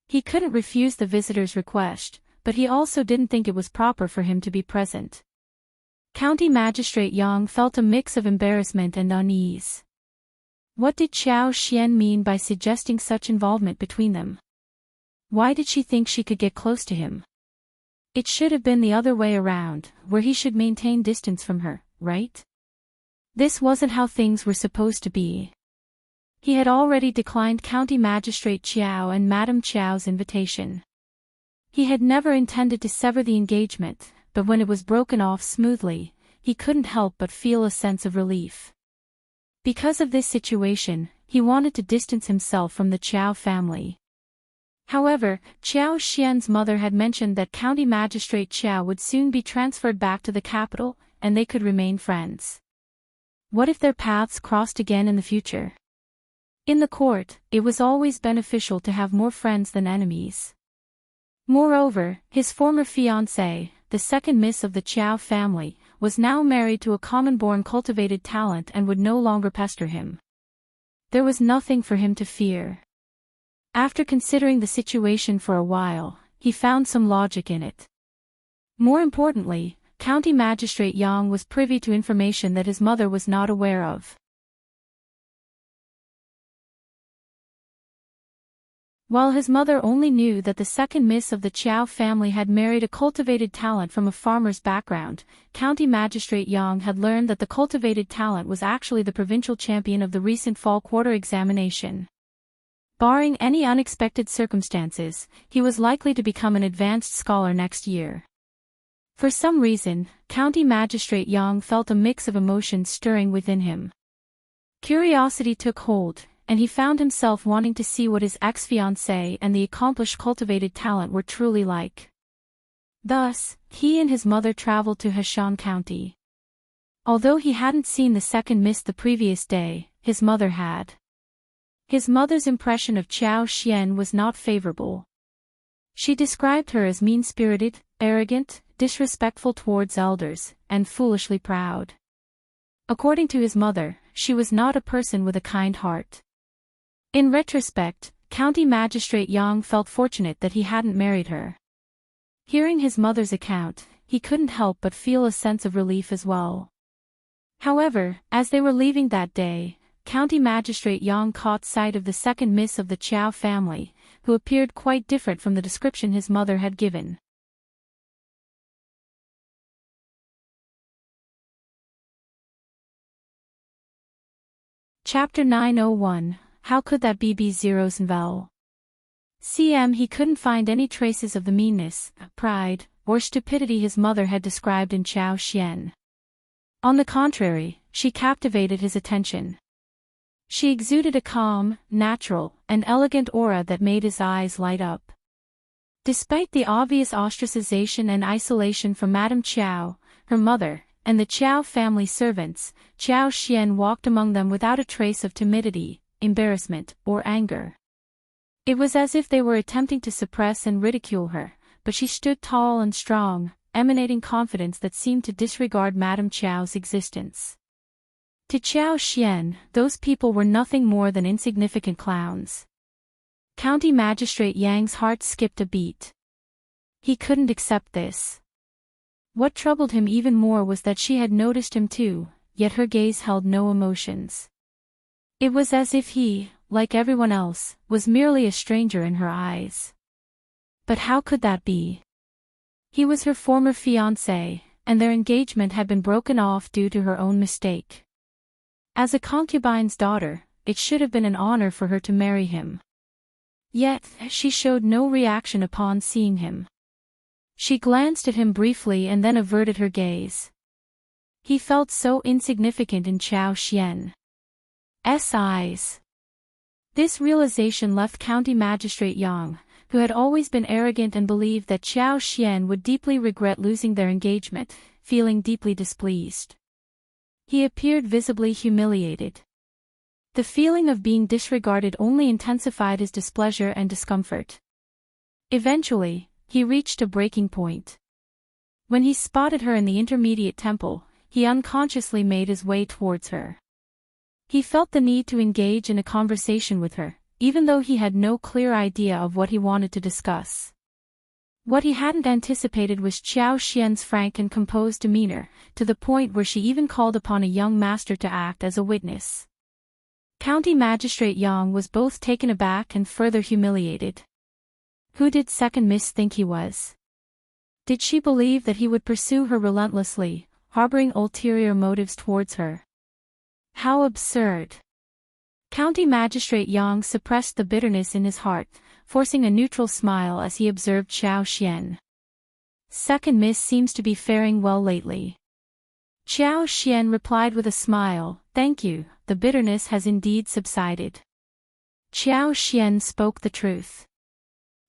He couldn't refuse the visitor's request, but he also didn't think it was proper for him to be present. County Magistrate Yang felt a mix of embarrassment and unease. What did Qiao Xian mean by suggesting such involvement between them? Why did she think she could get close to him? It should have been the other way around, where he should maintain distance from her, right? This wasn't how things were supposed to be. He had already declined County Magistrate Qiao and Madame Qiao's invitation. He had never intended to sever the engagement, but when it was broken off smoothly, he couldn't help but feel a sense of relief. Because of this situation, he wanted to distance himself from the Qiao family. However, Qiao Xian's mother had mentioned that County Magistrate Qiao would soon be transferred back to the capital, and they could remain friends. What if their paths crossed again in the future? In the court, it was always beneficial to have more friends than enemies. Moreover, his former fiancée, the second miss of the Qiao family, was now married to a common-born cultivated talent and would no longer pester him. There was nothing for him to fear. After considering the situation for a while, he found some logic in it. More importantly, County Magistrate Yang was privy to information that his mother was not aware of. While his mother only knew that the second miss of the Qiao family had married a cultivated talent from a farmer's background, County Magistrate Yang had learned that the cultivated talent was actually the provincial champion of the recent fall quarter examination. Barring any unexpected circumstances, he was likely to become an advanced scholar next year. For some reason, County Magistrate Yang felt a mix of emotions stirring within him. Curiosity took hold, and he found himself wanting to see what his ex-fiancée and the accomplished cultivated talent were truly like. Thus, he and his mother traveled to Heshan County. Although he hadn't seen the second miss the previous day, his mother had. His mother's impression of Qiao Xian was not favorable. She described her as mean-spirited, arrogant, disrespectful towards elders, and foolishly proud. According to his mother, she was not a person with a kind heart. In retrospect, County Magistrate Yang felt fortunate that he hadn't married her. Hearing his mother's account, he couldn't help but feel a sense of relief as well. However, as they were leaving that day, County Magistrate Yang caught sight of the second miss of the Qiao family, who appeared quite different from the description his mother had given. Chapter 901, How could that be Ms.Zhang? He couldn't find any traces of the meanness, pride, or stupidity his mother had described in Qiao Xian. On the contrary, she captivated his attention. She exuded a calm, natural, and elegant aura that made his eyes light up. Despite the obvious ostracization and isolation from Madame Qiao, her mother, and the Qiao family servants, Qiao Xian walked among them without a trace of timidity, embarrassment, or anger. It was as if they were attempting to suppress and ridicule her, but she stood tall and strong, emanating confidence that seemed to disregard Madame Qiao's existence. To Qiao Xian, those people were nothing more than insignificant clowns. County Magistrate Yang's heart skipped a beat. He couldn't accept this. What troubled him even more was that she had noticed him too, yet her gaze held no emotions. It was as if he, like everyone else, was merely a stranger in her eyes. But how could that be? He was her former fiancé, and their engagement had been broken off due to her own mistake. As a concubine's daughter, it should have been an honor for her to marry him. Yet, she showed no reaction upon seeing him. She glanced at him briefly and then averted her gaze. He felt so insignificant in Qiao Xian's eyes. This realization left County Magistrate Yang, who had always been arrogant and believed that Qiao Xian would deeply regret losing their engagement, feeling deeply displeased. He appeared visibly humiliated. The feeling of being disregarded only intensified his displeasure and discomfort. Eventually, he reached a breaking point. When he spotted her in the intermediate temple, he unconsciously made his way towards her. He felt the need to engage in a conversation with her, even though he had no clear idea of what he wanted to discuss. What he hadn't anticipated was Qiao Xian's frank and composed demeanor, to the point where she even called upon a young master to act as a witness. County Magistrate Yang was both taken aback and further humiliated. Who did second miss think he was? Did she believe that he would pursue her relentlessly, harboring ulterior motives towards her? How absurd! County Magistrate Yang suppressed the bitterness in his heart, forcing a neutral smile as he observed Qiao Xian. Second Miss seems to be faring well lately. Qiao Xian replied with a smile, thank you, the bitterness has indeed subsided. Qiao Xian spoke the truth.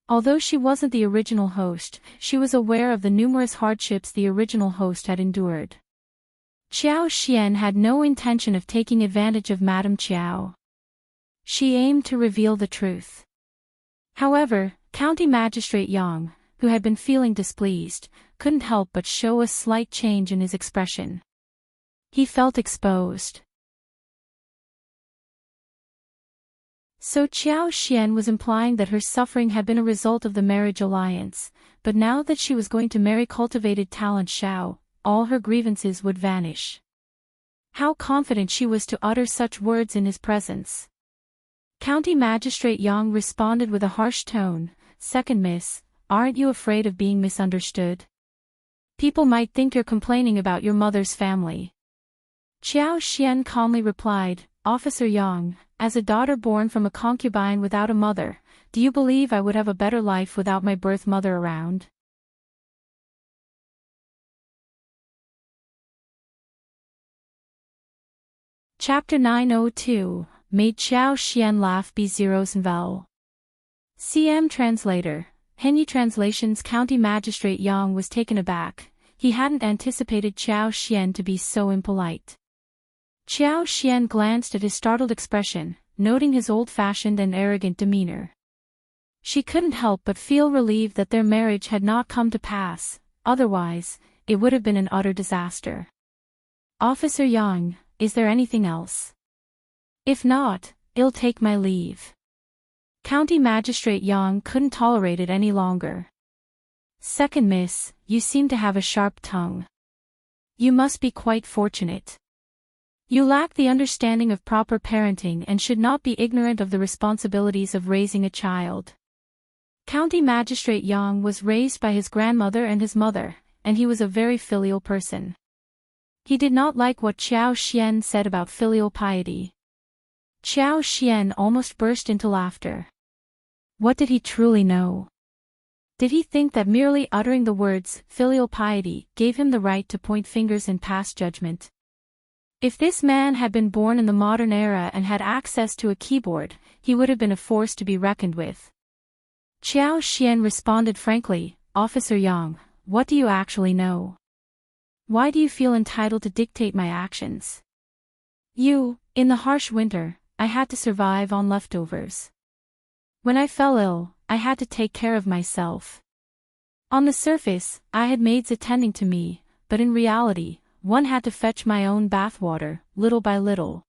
Although she wasn't the original host, she was aware of the numerous hardships the original host had endured. Qiao Xian had no intention of taking advantage of Madame Qiao. She aimed to reveal the truth. However, County Magistrate Yang, who had been feeling displeased, couldn't help but show a slight change in his expression. He felt exposed. So Qiao Xian was implying that her suffering had been a result of the marriage alliance, but now that she was going to marry cultivated talent Shao, all her grievances would vanish. How confident she was to utter such words in his presence. County Magistrate Yang responded with a harsh tone, Second Miss, aren't you afraid of being misunderstood? People might think you're complaining about your mother's family. Qiao Xian calmly replied, Officer Yang, as a daughter born from a concubine without a mother, do you believe I would have a better life without my birth mother around? Chapter 902, Made Qiao Xian Laugh B0 CM Translator, Henyi Translations County Magistrate Yang was taken aback. He hadn't anticipated Qiao Xian to be so impolite. Qiao Xian glanced at his startled expression, noting his old-fashioned and arrogant demeanor. She couldn't help but feel relieved that their marriage had not come to pass, otherwise, it would have been an utter disaster. Officer Yang, is there anything else? If not, I'll take my leave. County Magistrate Yang couldn't tolerate it any longer. Second Miss, you seem to have a sharp tongue. You must be quite fortunate. You lack the understanding of proper parenting and should not be ignorant of the responsibilities of raising a child. County Magistrate Yang was raised by his grandmother and his mother, and he was a very filial person. He did not like what Qiao Xian said about filial piety. Qiao Xian almost burst into laughter. What did he truly know? Did he think that merely uttering the words, filial piety, gave him the right to point fingers and pass judgment? If this man had been born in the modern era and had access to a keyboard, he would have been a force to be reckoned with. Qiao Xian responded frankly, Officer Yang, what do you actually know? Why do you feel entitled to dictate my actions? In the harsh winter, I had to survive on leftovers. When I fell ill, I had to take care of myself. On the surface, I had maids attending to me, but in reality, one had to fetch my own bathwater, little by little.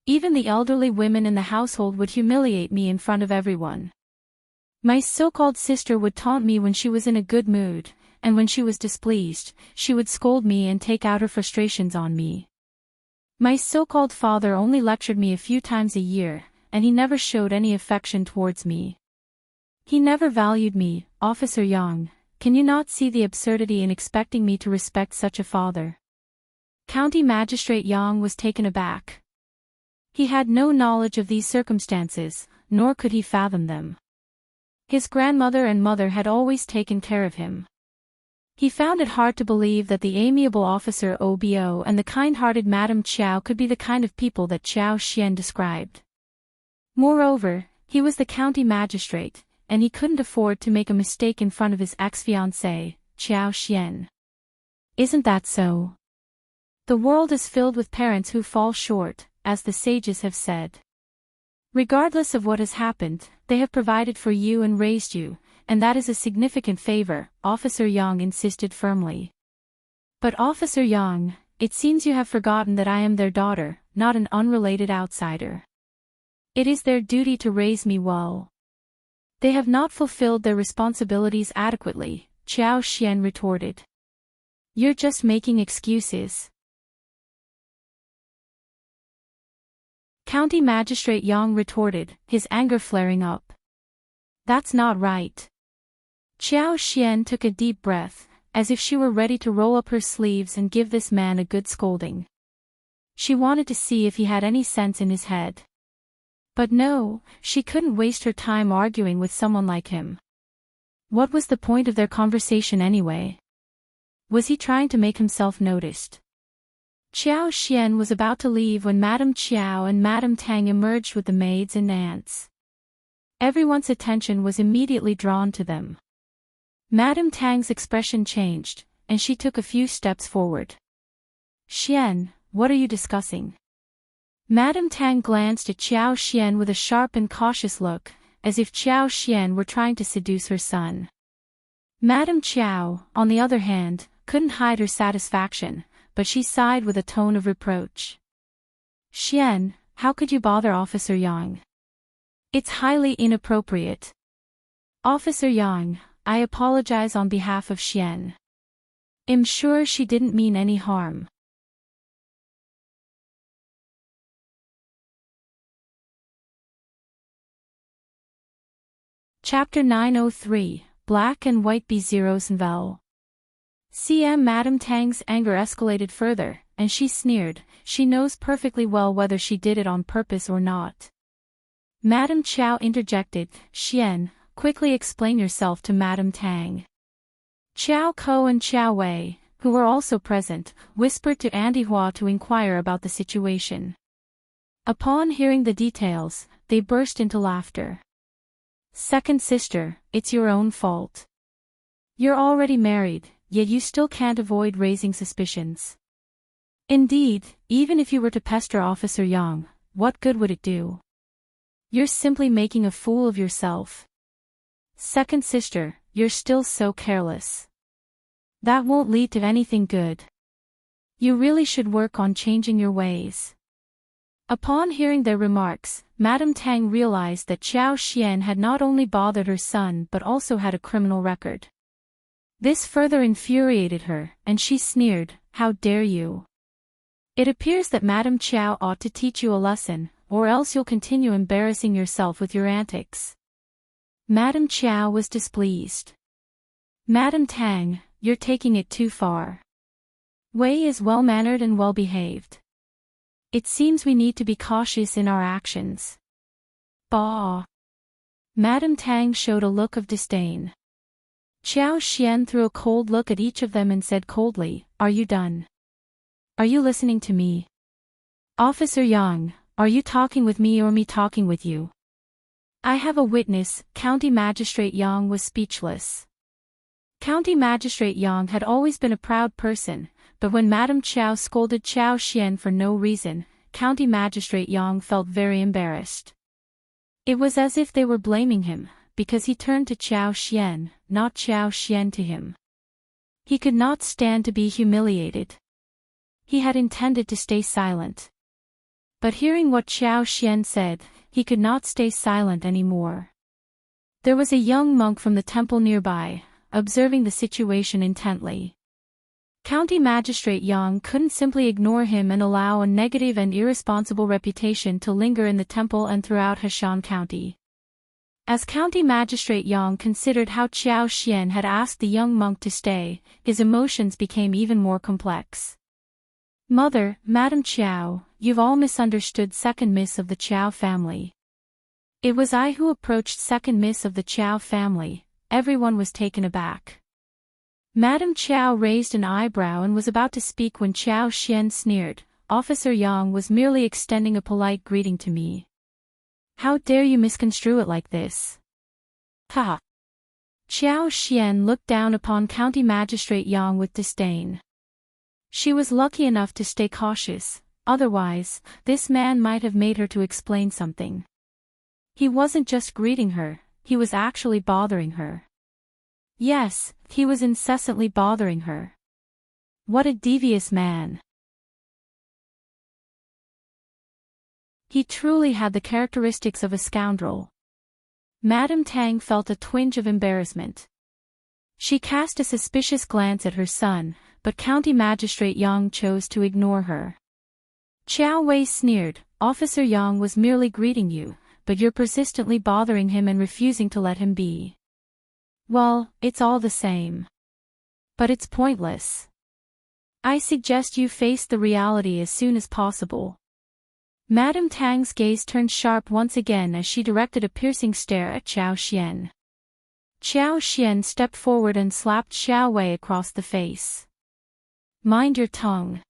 Even the elderly women in the household would humiliate me in front of everyone. My so-called sister would taunt me when she was in a good mood, and when she was displeased, she would scold me and take out her frustrations on me. My so-called father only lectured me a few times a year, and he never showed any affection towards me. He never valued me, Officer Yang. Can you not see the absurdity in expecting me to respect such a father? County Magistrate Yang was taken aback. He had no knowledge of these circumstances, nor could he fathom them. His grandmother and mother had always taken care of him. He found it hard to believe that the amiable Officer Obo and the kind-hearted Madame Qiao could be the kind of people that Qiao Xian described. Moreover, he was the county magistrate, and he couldn't afford to make a mistake in front of his ex-fiancée, Qiao Xian. Isn't that so? The world is filled with parents who fall short, as the sages have said. Regardless of what has happened, they have provided for you and raised you, and that is a significant favor, Officer Yang insisted firmly. But Officer Yang, it seems you have forgotten that I am their daughter, not an unrelated outsider. It is their duty to raise me well. They have not fulfilled their responsibilities adequately, Qiao Xian retorted. You're just making excuses. County Magistrate Yang retorted, his anger flaring up. That's not right. Qiao Xian took a deep breath, as if she were ready to roll up her sleeves and give this man a good scolding. She wanted to see if he had any sense in his head. But no, she couldn't waste her time arguing with someone like him. What was the point of their conversation anyway? Was he trying to make himself noticed? Qiao Xian was about to leave when Madame Qiao and Madame Tang emerged with the maids and aunts. Everyone's attention was immediately drawn to them. Madame Tang's expression changed, and she took a few steps forward. Xian, what are you discussing? Madame Tang glanced at Qiao Xian with a sharp and cautious look, as if Qiao Xian were trying to seduce her son. Madame Qiao, on the other hand, couldn't hide her satisfaction, but she sighed with a tone of reproach. Xian, how could you bother Officer Yang? It's highly inappropriate. Officer Yang, I apologize on behalf of Xian. I'm sure she didn't mean any harm. Chapter 903, Black and White B0s Novel. Madame Tang's anger escalated further, and she sneered, she knows perfectly well whether she did it on purpose or not. Madame Qiao interjected, Xian, quickly explain yourself to Madame Tang. Qiao Ko and Qiao Wei, who were also present, whispered to Auntie Hua to inquire about the situation. Upon hearing the details, they burst into laughter. Second sister, it's your own fault. You're already married, yet you still can't avoid raising suspicions. Indeed, even if you were to pester Officer Yang, what good would it do? You're simply making a fool of yourself. Second sister, you're still so careless. That won't lead to anything good. You really should work on changing your ways. Upon hearing their remarks, Madame Tang realized that Qiao Xian had not only bothered her son but also had a criminal record. This further infuriated her, and she sneered, how dare you? It appears that Madame Qiao ought to teach you a lesson, or else you'll continue embarrassing yourself with your antics. Madame Qiao was displeased. Madame Tang, you're taking it too far. Wei is well-mannered and well-behaved. It seems we need to be cautious in our actions. Bah! Madame Tang showed a look of disdain. Qiao Xian threw a cold look at each of them and said coldly, are you done? Are you listening to me? Officer Yang, are you talking with me or me talking with you? I have a witness. County Magistrate Yang was speechless. County Magistrate Yang had always been a proud person, but when Madame Qiao scolded Qiao Xian for no reason, County Magistrate Yang felt very embarrassed. It was as if they were blaming him, because he turned to Qiao Xian, not Qiao Xian to him. He could not stand to be humiliated. He had intended to stay silent. But hearing what Qiao Xian said, he could not stay silent anymore. There was a young monk from the temple nearby, observing the situation intently. County Magistrate Yang couldn't simply ignore him and allow a negative and irresponsible reputation to linger in the temple and throughout Heshan County. As County Magistrate Yang considered how Qiao Xian had asked the young monk to stay, his emotions became even more complex. Mother, Madame Qiao, you've all misunderstood second miss of the Qiao family. It was I who approached second miss of the Qiao family. Everyone was taken aback. Madame Qiao raised an eyebrow and was about to speak when Qiao Xian sneered, Officer Yang was merely extending a polite greeting to me. How dare you misconstrue it like this? Ha! Qiao Xian looked down upon County Magistrate Yang with disdain. She was lucky enough to stay cautious, otherwise, this man might have made her to explain something. He wasn't just greeting her, he was actually bothering her. Yes, he was incessantly bothering her. What a devious man. He truly had the characteristics of a scoundrel. Madame Tang felt a twinge of embarrassment. She cast a suspicious glance at her son, but County Magistrate Yang chose to ignore her. Qiao Wei sneered, Officer Yang was merely greeting you, but you're persistently bothering him and refusing to let him be. Well, it's all the same. But it's pointless. I suggest you face the reality as soon as possible. Madame Tang's gaze turned sharp once again as she directed a piercing stare at Qiao Xian. Qiao Xian stepped forward and slapped Shao Wei across the face. Mind your tongue.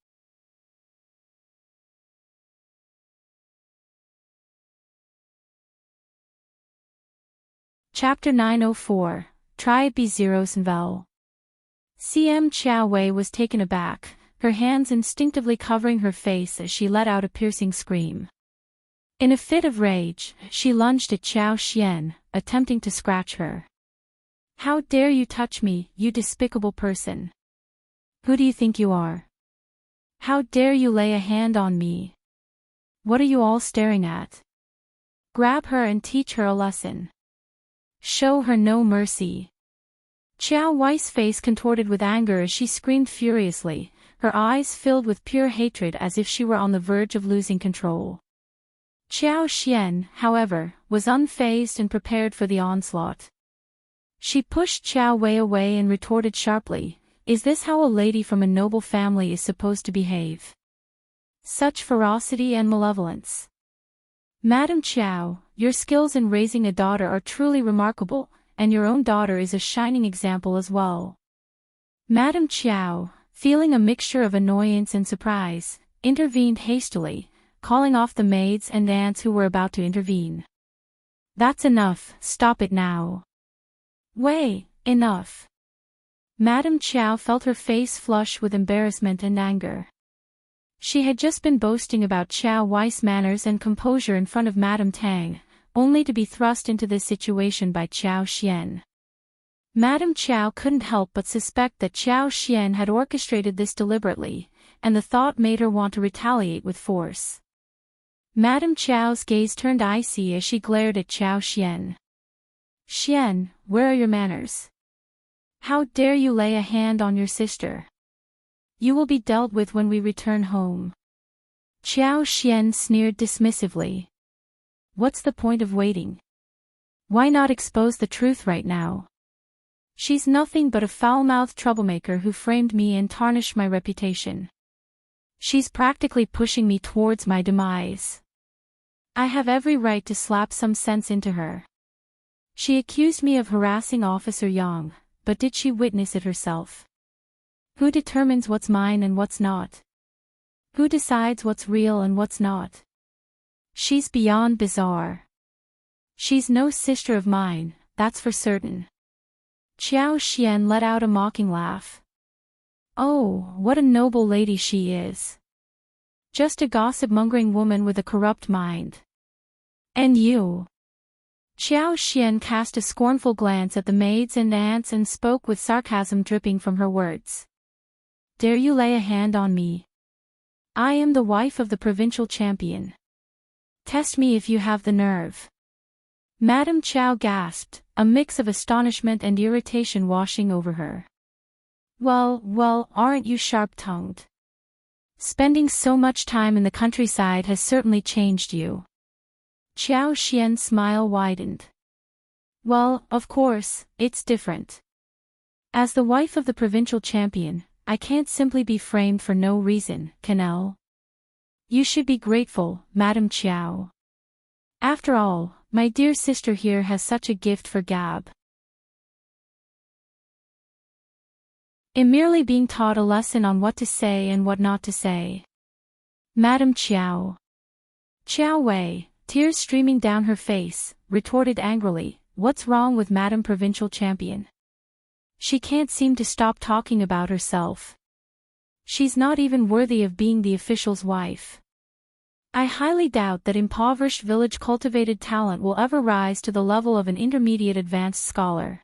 Chapter 904, Try B0's Vel. Qiao Wei was taken aback, her hands instinctively covering her face as she let out a piercing scream. In a fit of rage, she lunged at Qiao Xian, attempting to scratch her. How dare you touch me, you despicable person? Who do you think you are? How dare you lay a hand on me? What are you all staring at? Grab her and teach her a lesson. Show her no mercy. Qiao Wei's face contorted with anger as she screamed furiously, her eyes filled with pure hatred as if she were on the verge of losing control. Qiao Xian, however, was unfazed and prepared for the onslaught. She pushed Qiao Wei away and retorted sharply, "Is this how a lady from a noble family is supposed to behave? Such ferocity and malevolence. Madam Qiao, your skills in raising a daughter are truly remarkable, and your own daughter is a shining example as well." Madam Qiao, feeling a mixture of annoyance and surprise, intervened hastily, calling off the maids and aunts who were about to intervene. "That's enough, stop it now." "Wei, enough." Madam Qiao felt her face flush with embarrassment and anger. She had just been boasting about Qiao Wei's manners and composure in front of Madame Tang, only to be thrust into this situation by Qiao Xian. Madame Qiao couldn't help but suspect that Qiao Xian had orchestrated this deliberately, and the thought made her want to retaliate with force. Madame Qiao's gaze turned icy as she glared at Qiao Xian. "Xian, where are your manners? How dare you lay a hand on your sister? You will be dealt with when we return home." Qiao Xian sneered dismissively. "What's the point of waiting? Why not expose the truth right now? She's nothing but a foul-mouthed troublemaker who framed me and tarnished my reputation. She's practically pushing me towards my demise. I have every right to slap some sense into her. She accused me of harassing Officer Yang, but did she witness it herself? Who determines what's mine and what's not? Who decides what's real and what's not? She's beyond bizarre. She's no sister of mine, that's for certain." Qiao Xian let out a mocking laugh. "Oh, what a noble lady she is. Just a gossip-mongering woman with a corrupt mind. And you?" Qiao Xian cast a scornful glance at the maids and aunts and spoke with sarcasm dripping from her words. "Dare you lay a hand on me? I am the wife of the provincial champion. Test me if you have the nerve." Madame Qiao gasped, a mix of astonishment and irritation washing over her. Well, aren't you sharp-tongued? Spending so much time in the countryside has certainly changed you." Qiao Xian's smile widened. "Well, of course, it's different. As the wife of the provincial champion, I can't simply be framed for no reason, Canel. You should be grateful, Madame Qiao. After all, my dear sister here has such a gift for gab. In merely being taught a lesson on what to say and what not to say." Madame Qiao. Qiao Wei, tears streaming down her face, retorted angrily, "What's wrong with Madame Provincial Champion? She can't seem to stop talking about herself. She's not even worthy of being the official's wife. I highly doubt that impoverished village cultivated talent will ever rise to the level of an intermediate advanced scholar."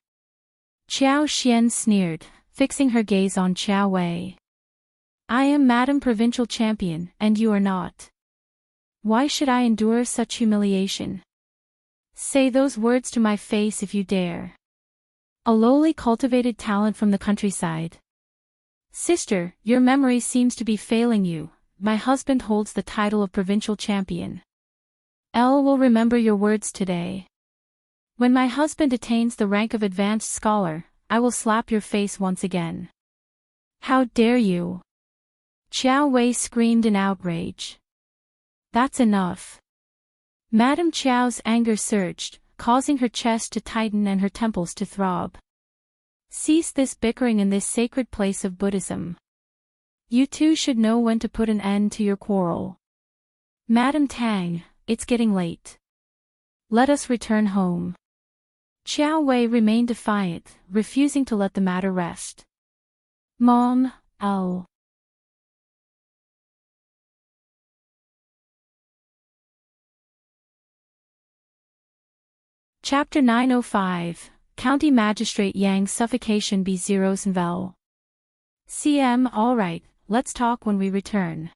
Qiao Xian sneered, fixing her gaze on Qiao Wei. "I am Madame Provincial Champion, and you are not. Why should I endure such humiliation? Say those words to my face if you dare. A lowly cultivated talent from the countryside. Sister, your memory seems to be failing you. My husband holds the title of provincial champion. Elle will remember your words today. When my husband attains the rank of advanced scholar, I will slap your face once again." "How dare you?" Qiao Wei screamed in outrage. "That's enough." Madame Qiao's anger surged, causing her chest to tighten and her temples to throb. Cease this bickering in this sacred place of Buddhism. You two should know when to put an end to your quarrel. Madam Tang, it's getting late. Let us return home. Qiao Wei remained defiant, refusing to let the matter rest. Mom, I'll. Chapter 905, County Magistrate Yang's Suffocation B0's Nvel. CM, alright, let's talk when we return.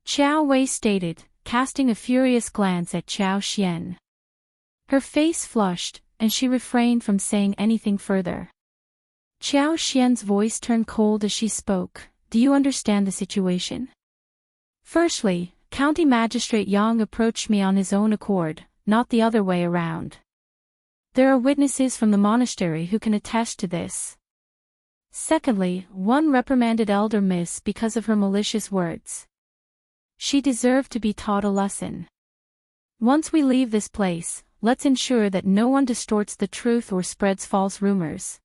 Qiao Wei stated, casting a furious glance at Qiao Xian. Her face flushed, and she refrained from saying anything further. Qiao Xian's voice turned cold as she spoke. Do you understand the situation? Firstly, County Magistrate Yang approached me on his own accord, not the other way around. There are witnesses from the monastery who can attest to this. Secondly, one reprimanded Elder Miss because of her malicious words. She deserved to be taught a lesson. Once we leave this place, let's ensure that no one distorts the truth or spreads false rumors.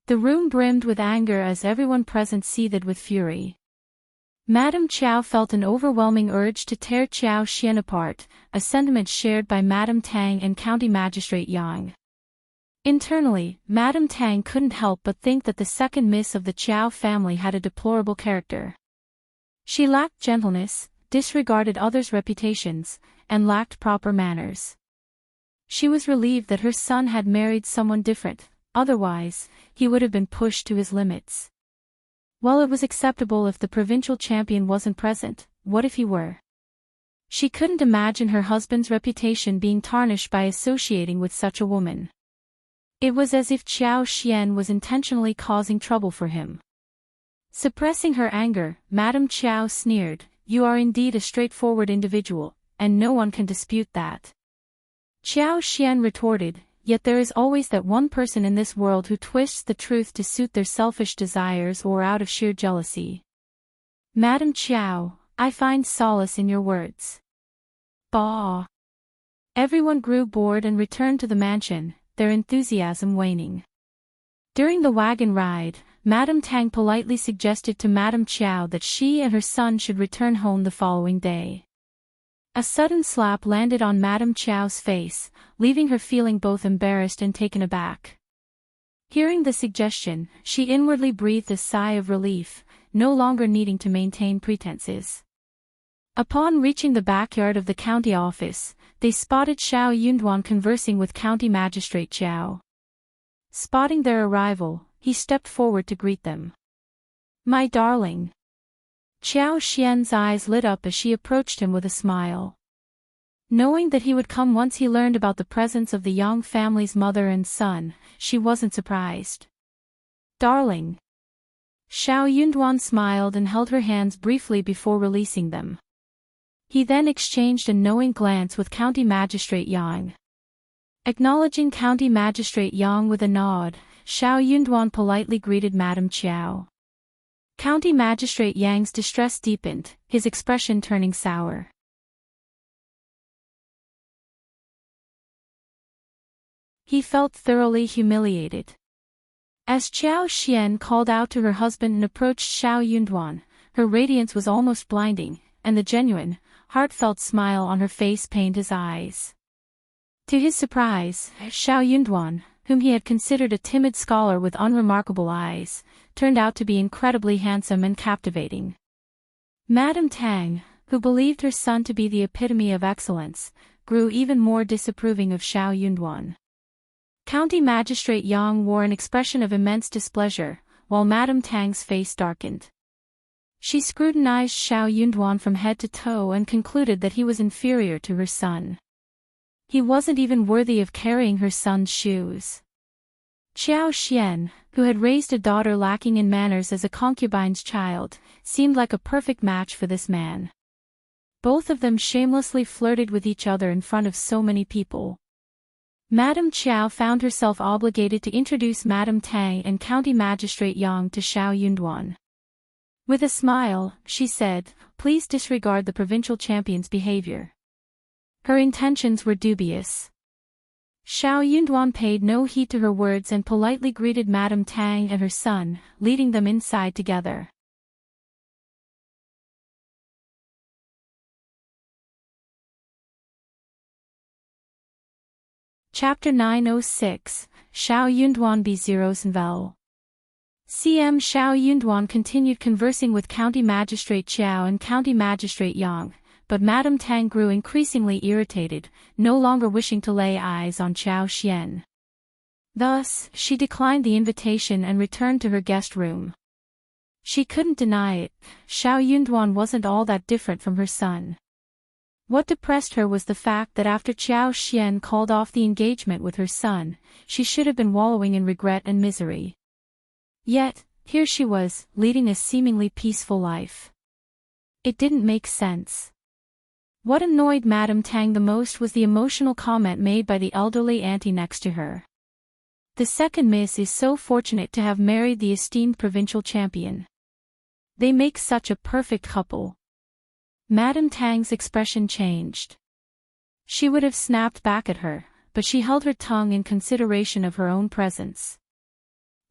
The room brimmed with anger as everyone present seethed with fury. Madame Qiao felt an overwhelming urge to tear Qiao Xian apart, a sentiment shared by Madame Tang and County Magistrate Yang. Internally, Madame Tang couldn't help but think that the second miss of the Qiao family had a deplorable character. She lacked gentleness, disregarded others' reputations, and lacked proper manners. She was relieved that her son had married someone different, otherwise, he would have been pushed to his limits. While it was acceptable if the provincial champion wasn't present, what if he were? She couldn't imagine her husband's reputation being tarnished by associating with such a woman. It was as if Qiao Xian was intentionally causing trouble for him. Suppressing her anger, Madame Qiao sneered, "You are indeed a straightforward individual, and no one can dispute that." Qiao Xian retorted, "Yet there is always that one person in this world who twists the truth to suit their selfish desires or out of sheer jealousy. Madame Qiao, I find solace in your words." Bah! Everyone grew bored and returned to the mansion, their enthusiasm waning. During the wagon ride, Madame Tang politely suggested to Madame Qiao that she and her son should return home the following day. A sudden slap landed on Madame Qiao's face, leaving her feeling both embarrassed and taken aback. Hearing the suggestion, she inwardly breathed a sigh of relief, no longer needing to maintain pretenses. Upon reaching the backyard of the county office, they spotted Shao Yunduan conversing with County Magistrate Qiao. Spotting their arrival, he stepped forward to greet them. "My darling." Qiao Xian's eyes lit up as she approached him with a smile. Knowing that he would come once he learned about the presence of the Yang family's mother and son, she wasn't surprised. "Darling." Shao Yunduan smiled and held her hands briefly before releasing them. He then exchanged a knowing glance with County Magistrate Yang. Acknowledging County Magistrate Yang with a nod, Shao Yunduan politely greeted Madame Qiao. County Magistrate Yang's distress deepened, his expression turning sour. He felt thoroughly humiliated. As Qiao Xian called out to her husband and approached Shao Yunduan, her radiance was almost blinding, and the genuine, heartfelt smile on her face pained his eyes. To his surprise, Shao Yunduan, whom he had considered a timid scholar with unremarkable eyes, turned out to be incredibly handsome and captivating. Madame Tang, who believed her son to be the epitome of excellence, grew even more disapproving of Shao Yunduan. County Magistrate Yang wore an expression of immense displeasure, while Madame Tang's face darkened. She scrutinized Shao Yunduan from head to toe and concluded that he was inferior to her son. He wasn't even worthy of carrying her son's shoes. Qiao Xian, who had raised a daughter lacking in manners as a concubine's child, seemed like a perfect match for this man. Both of them shamelessly flirted with each other in front of so many people. Madame Qiao found herself obligated to introduce Madame Tang and County Magistrate Yang to Shao Yunduan. With a smile, she said, "Please disregard the provincial champion's behavior." Her intentions were dubious. Shao Yunduan paid no heed to her words and politely greeted Madame Tang and her son, leading them inside together. Chapter 906, Shao Yunduan B0's Novel. CM Shao Yunduan continued conversing with County Magistrate Qiao and County Magistrate Yang, but Madame Tang grew increasingly irritated, no longer wishing to lay eyes on Qiao Xian. Thus, she declined the invitation and returned to her guest room. She couldn't deny it, Shao Yunduan wasn't all that different from her son. What depressed her was the fact that after Qiao Xian called off the engagement with her son, she should have been wallowing in regret and misery. Yet, here she was, leading a seemingly peaceful life. It didn't make sense. What annoyed Madame Tang the most was the emotional comment made by the elderly auntie next to her. The second miss is so fortunate to have married the esteemed provincial champion. They make such a perfect couple. Madame Tang's expression changed. She would have snapped back at her, but she held her tongue in consideration of her own presence.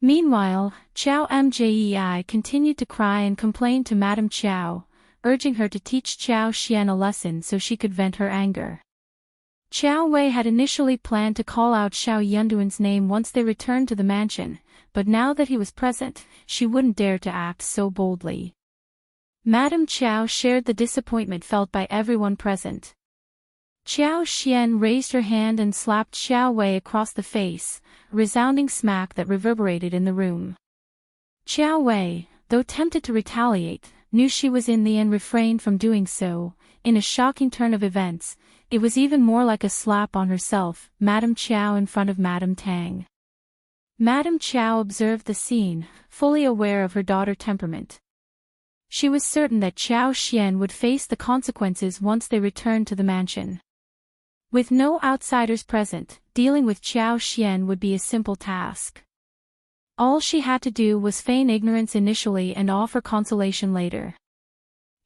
Meanwhile, Qiao Mjei continued to cry and complain to Madame Qiao, urging her to teach Qiao Xian a lesson so she could vent her anger. Qiao Wei had initially planned to call out Shao Yunduan's name once they returned to the mansion, but now that he was present, she wouldn't dare to act so boldly. Madame Qiao shared the disappointment felt by everyone present. Qiao Xian raised her hand and slapped Xiao Wei across the face, a resounding smack that reverberated in the room. Qiao Wei, though tempted to retaliate, knew she was in the end refrained from doing so. In a shocking turn of events, it was even more like a slap on herself, Madame Qiao in front of Madame Tang. Madame Qiao observed the scene, fully aware of her daughter's temperament. She was certain that Qiao Xian would face the consequences once they returned to the mansion. With no outsiders present, dealing with Qiao Xian would be a simple task. All she had to do was feign ignorance initially and offer consolation later.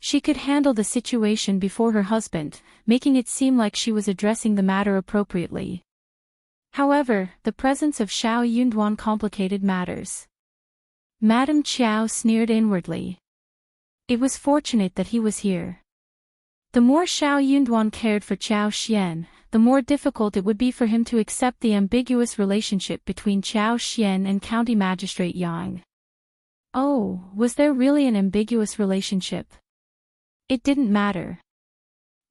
She could handle the situation before her husband, making it seem like she was addressing the matter appropriately. However, the presence of Shao Yunduan complicated matters. Madame Qiao sneered inwardly. It was fortunate that he was here. The more Shao Yunduan cared for Qiao Xian, the more difficult it would be for him to accept the ambiguous relationship between Qiao Xian and County Magistrate Yang. Oh, was there really an ambiguous relationship? It didn't matter.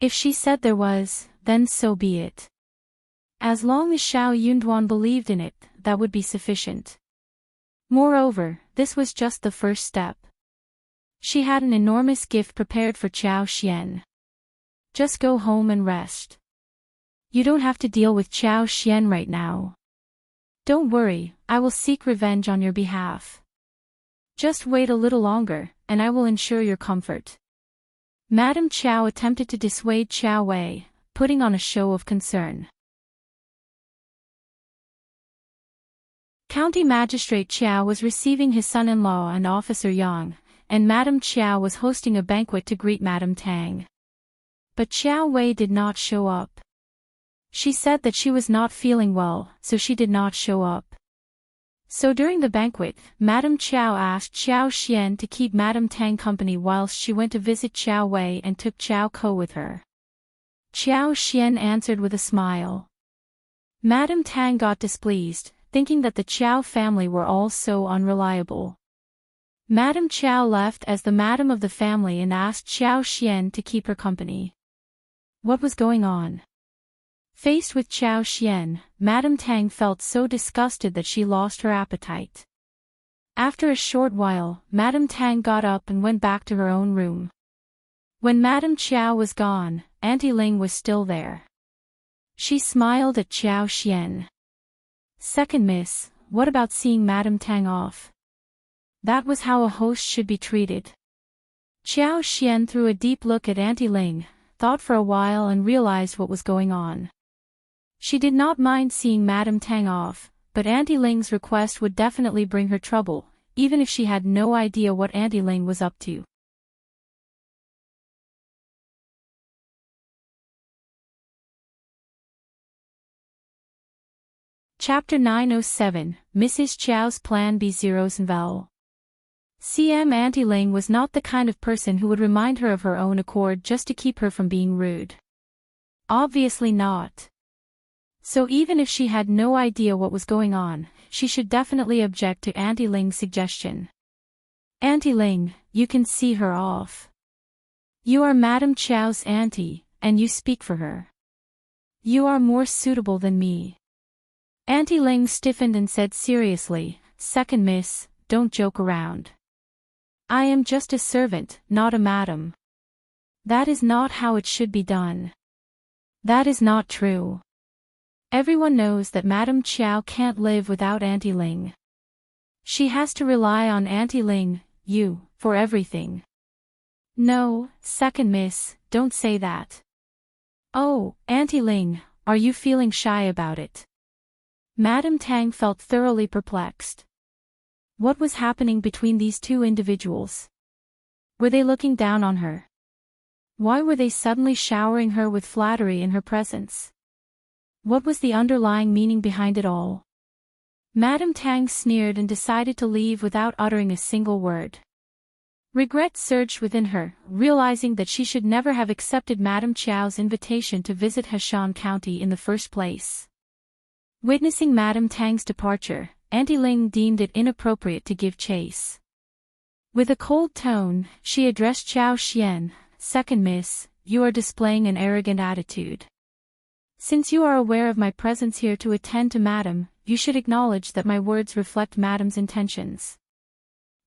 If she said there was, then so be it. As long as Shao Yunduan believed in it, that would be sufficient. Moreover, this was just the first step. She had an enormous gift prepared for Qiao Xian. Just go home and rest. You don't have to deal with Qiao Xian right now. Don't worry, I will seek revenge on your behalf. Just wait a little longer, and I will ensure your comfort. Madame Qiao attempted to dissuade Qiao Wei, putting on a show of concern. County Magistrate Qiao was receiving his son-in-law and Officer Yang, and Madame Qiao was hosting a banquet to greet Madame Tang. But Qiao Wei did not show up. She said that she was not feeling well, so she did not show up. So during the banquet, Madame Qiao asked Qiao Xian to keep Madame Tang company whilst she went to visit Qiao Wei and took Qiao Ko with her. Qiao Xian answered with a smile. Madame Tang got displeased, thinking that the Qiao family were all so unreliable. Madame Qiao left as the madam of the family and asked Qiao Xian to keep her company. What was going on? Faced with Qiao Xian, Madame Tang felt so disgusted that she lost her appetite. After a short while, Madame Tang got up and went back to her own room. When Madame Qiao was gone, Auntie Ling was still there. She smiled at Qiao Xian. Second miss, what about seeing Madame Tang off? That was how a host should be treated. Qiao Xian threw a deep look at Auntie Ling, thought for a while and realized what was going on. She did not mind seeing Madame Tang off, but Auntie Ling's request would definitely bring her trouble, even if she had no idea what Auntie Ling was up to. Chapter 907, Mrs. Qiao's Plan B0's Vel. CM Auntie Ling was not the kind of person who would remind her of her own accord just to keep her from being rude. Obviously not. So even if she had no idea what was going on, she should definitely object to Auntie Ling's suggestion. Auntie Ling, you can see her off. You are Madame Qiao's auntie, and you speak for her. You are more suitable than me. Auntie Ling stiffened and said seriously, "Second miss, don't joke around. I am just a servant, not a madam. That is not how it should be done. That is not true. Everyone knows that Madame Qiao can't live without Auntie Ling. She has to rely on Auntie Ling, you, for everything." "No, second miss, don't say that." "Oh, Auntie Ling, are you feeling shy about it?" Madame Tang felt thoroughly perplexed. What was happening between these two individuals? Were they looking down on her? Why were they suddenly showering her with flattery in her presence? What was the underlying meaning behind it all? Madame Tang sneered and decided to leave without uttering a single word. Regret surged within her, realizing that she should never have accepted Madame Qiao's invitation to visit Heshan County in the first place. Witnessing Madame Tang's departure, Auntie Ling deemed it inappropriate to give chase. With a cold tone, she addressed Qiao Xian, "Second miss, you are displaying an arrogant attitude. Since you are aware of my presence here to attend to Madame, you should acknowledge that my words reflect Madame's intentions.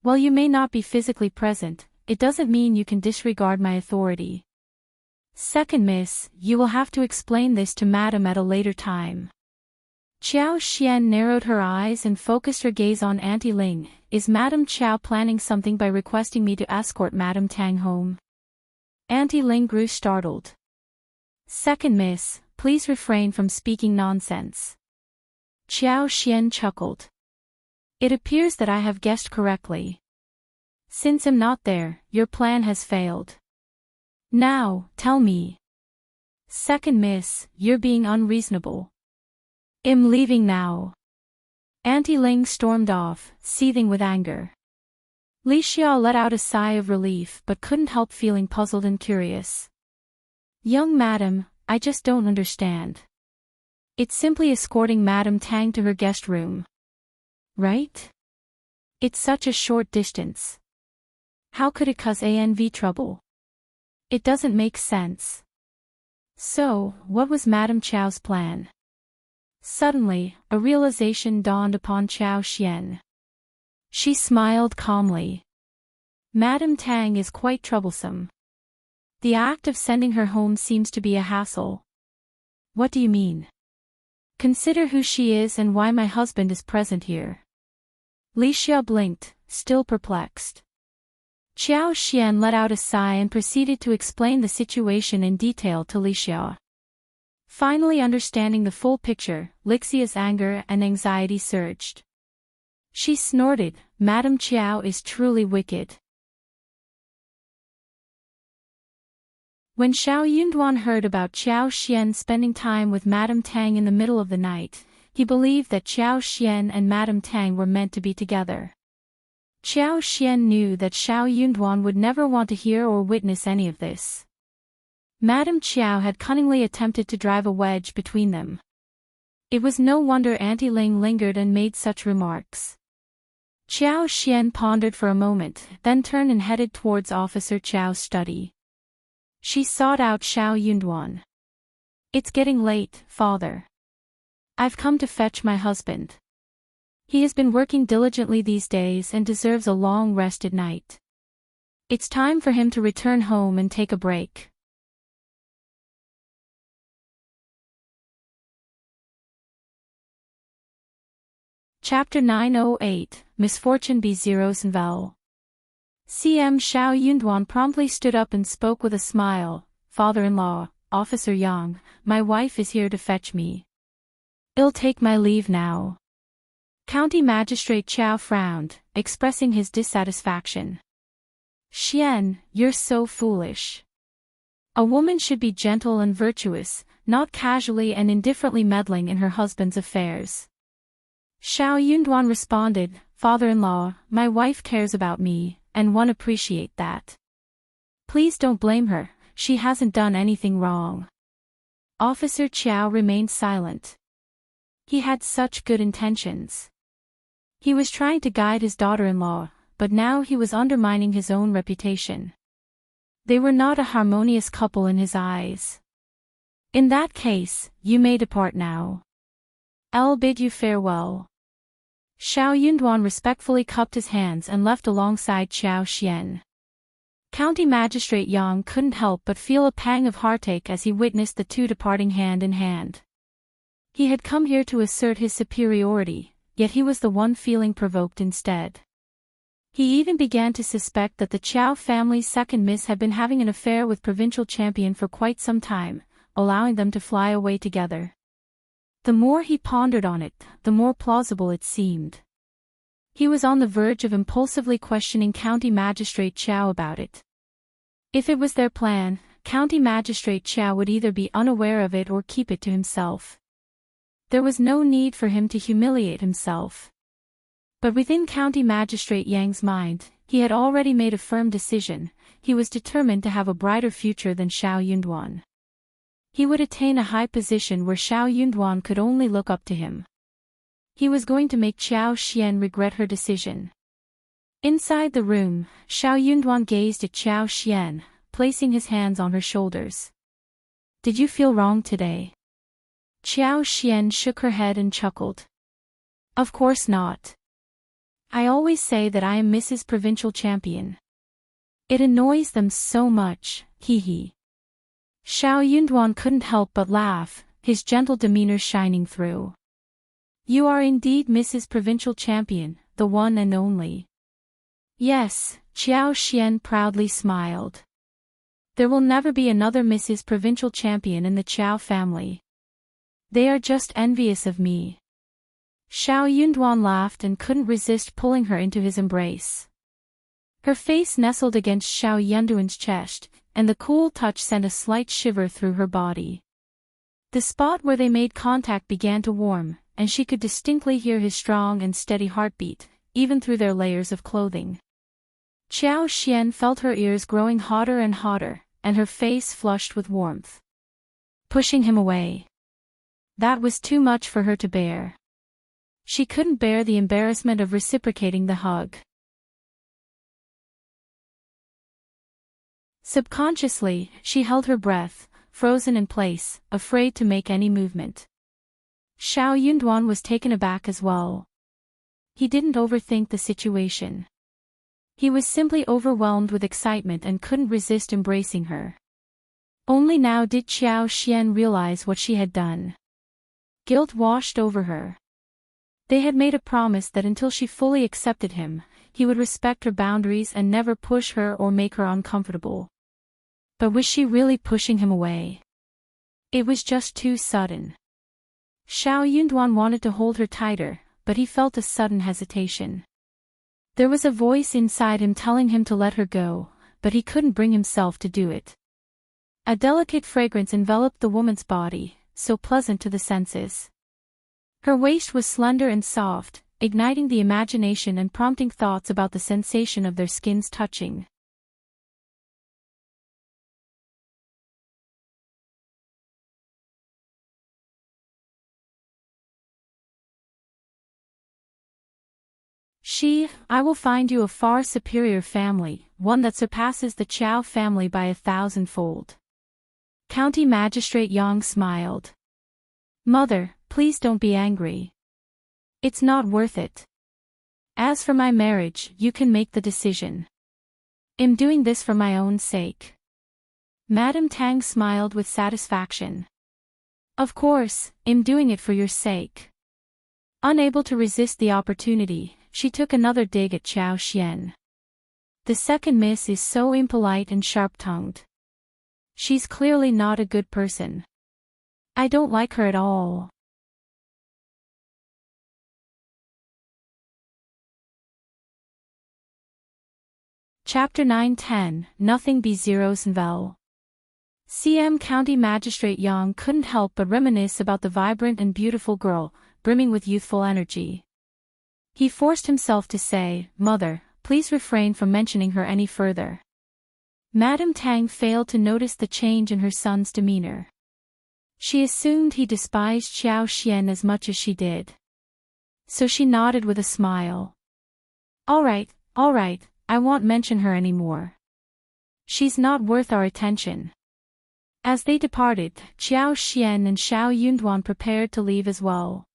While you may not be physically present, it doesn't mean you can disregard my authority. Second miss, you will have to explain this to Madame at a later time." Qiao Xian narrowed her eyes and focused her gaze on Auntie Ling. "Is Madame Qiao planning something by requesting me to escort Madame Tang home?" Auntie Ling grew startled. "Second miss, please refrain from speaking nonsense." Qiao Xian chuckled. "It appears that I have guessed correctly. Since I'm not there, your plan has failed. Now, tell me." "Second miss, you're being unreasonable. I'm leaving now." Auntie Ling stormed off, seething with anger. Li Xiao let out a sigh of relief but couldn't help feeling puzzled and curious. "Young madam, I just don't understand. It's simply escorting Madame Tang to her guest room. Right? It's such a short distance. How could it cause ANV trouble? It doesn't make sense." So, what was Madame Qiao's plan? Suddenly, a realization dawned upon Qiao Xian. She smiled calmly. Madame Tang is quite troublesome. The act of sending her home seems to be a hassle. What do you mean? Consider who she is and why my husband is present here. Li Xiao blinked, still perplexed. Qiao Xian let out a sigh and proceeded to explain the situation in detail to Li Xiao. Finally understanding the full picture, Lixia's anger and anxiety surged. She snorted, "Madame Qiao is truly wicked." When Shao Yunduan heard about Qiao Xian spending time with Madame Tang in the middle of the night, he believed that Qiao Xian and Madame Tang were meant to be together. Qiao Xian knew that Shao Yunduan would never want to hear or witness any of this. Madame Qiao had cunningly attempted to drive a wedge between them. It was no wonder Auntie Ling lingered and made such remarks. Qiao Xian pondered for a moment, then turned and headed towards Officer Qiao's study. She sought out Shao Yunduan. "It's getting late, father. I've come to fetch my husband. He has been working diligently these days and deserves a long rest at night. It's time for him to return home and take a break." Chapter 908, Misfortune B0's Vel. CM Shao Yunduan promptly stood up and spoke with a smile. "Father-in-law, Officer Yang, my wife is here to fetch me. I'll take my leave now." County Magistrate Qiao frowned, expressing his dissatisfaction. "Xian, you're so foolish. A woman should be gentle and virtuous, not casually and indifferently meddling in her husband's affairs. Shao Yunduan responded, "Father-in-law, my wife cares about me, and one appreciate that. Please don't blame her, she hasn't done anything wrong." Officer Qiao remained silent. He had such good intentions. He was trying to guide his daughter-in-law, but now he was undermining his own reputation. They were not a harmonious couple in his eyes. "In that case, you may depart now. I'll bid you farewell." Shao Yunduan respectfully cupped his hands and left alongside Qiao Xian. County Magistrate Yang couldn't help but feel a pang of heartache as he witnessed the two departing hand in hand. He had come here to assert his superiority, yet he was the one feeling provoked instead. He even began to suspect that the Qiao family's second miss had been having an affair with provincial champion for quite some time, allowing them to fly away together. The more he pondered on it, the more plausible it seemed. He was on the verge of impulsively questioning County Magistrate Qiao about it. If it was their plan, County Magistrate Qiao would either be unaware of it or keep it to himself. There was no need for him to humiliate himself. But within County Magistrate Yang's mind, he had already made a firm decision. He was determined to have a brighter future than Shao Yunduan. He would attain a high position where Shao Yunduan could only look up to him. He was going to make Qiao Xian regret her decision. Inside the room, Shao Yunduan gazed at Qiao Xian, placing his hands on her shoulders. "Did you feel wrong today?" Qiao Xian shook her head and chuckled. "Of course not. I always say that I am Mrs. Provincial Champion. It annoys them so much, hee hee." Shao Yunduan couldn't help but laugh, his gentle demeanor shining through. "You are indeed Mrs. Provincial Champion, the one and only." "Yes," Qiao Xian proudly smiled. "There will never be another Mrs. Provincial Champion in the Qiao family. They are just envious of me." Shao Yunduan laughed and couldn't resist pulling her into his embrace. Her face nestled against Shao Yunduan's chest, and the cool touch sent a slight shiver through her body. The spot where they made contact began to warm, and she could distinctly hear his strong and steady heartbeat, even through their layers of clothing. Qiao Xian felt her ears growing hotter and hotter, and her face flushed with warmth. Pushing him away. That was too much for her to bear. She couldn't bear the embarrassment of reciprocating the hug. Subconsciously, she held her breath, frozen in place, afraid to make any movement. Shao Yunduan was taken aback as well. He didn't overthink the situation. He was simply overwhelmed with excitement and couldn't resist embracing her. Only now did Qiao Xian realize what she had done. Guilt washed over her. They had made a promise that until she fully accepted him, he would respect her boundaries and never push her or make her uncomfortable. But was she really pushing him away? It was just too sudden. Shao Yunduan wanted to hold her tighter, but he felt a sudden hesitation. There was a voice inside him telling him to let her go, but he couldn't bring himself to do it. A delicate fragrance enveloped the woman's body, so pleasant to the senses. Her waist was slender and soft, igniting the imagination and prompting thoughts about the sensation of their skins touching. I will find you a far superior family, one that surpasses the Qiao family by 1,000-fold. County Magistrate Yang smiled. "Mother, please don't be angry. It's not worth it. As for my marriage, you can make the decision. I'm doing this for my own sake." Madame Tang smiled with satisfaction. "Of course, I'm doing it for your sake." Unable to resist the opportunity, she took another dig at Qiao Xian. "The second miss is so impolite and sharp-tongued. She's clearly not a good person. I don't like her at all." Chapter 9-10, Nothing Be Zeros Nvel. CM County Magistrate Yang couldn't help but reminisce about the vibrant and beautiful girl, brimming with youthful energy. He forced himself to say, "Mother, please refrain from mentioning her any further." Madame Tang failed to notice the change in her son's demeanor. She assumed he despised Xiao Xian as much as she did. So she nodded with a smile. All right, I won't mention her anymore. She's not worth our attention." As they departed, Qiao Xian and Shao Yunduan prepared to leave as well.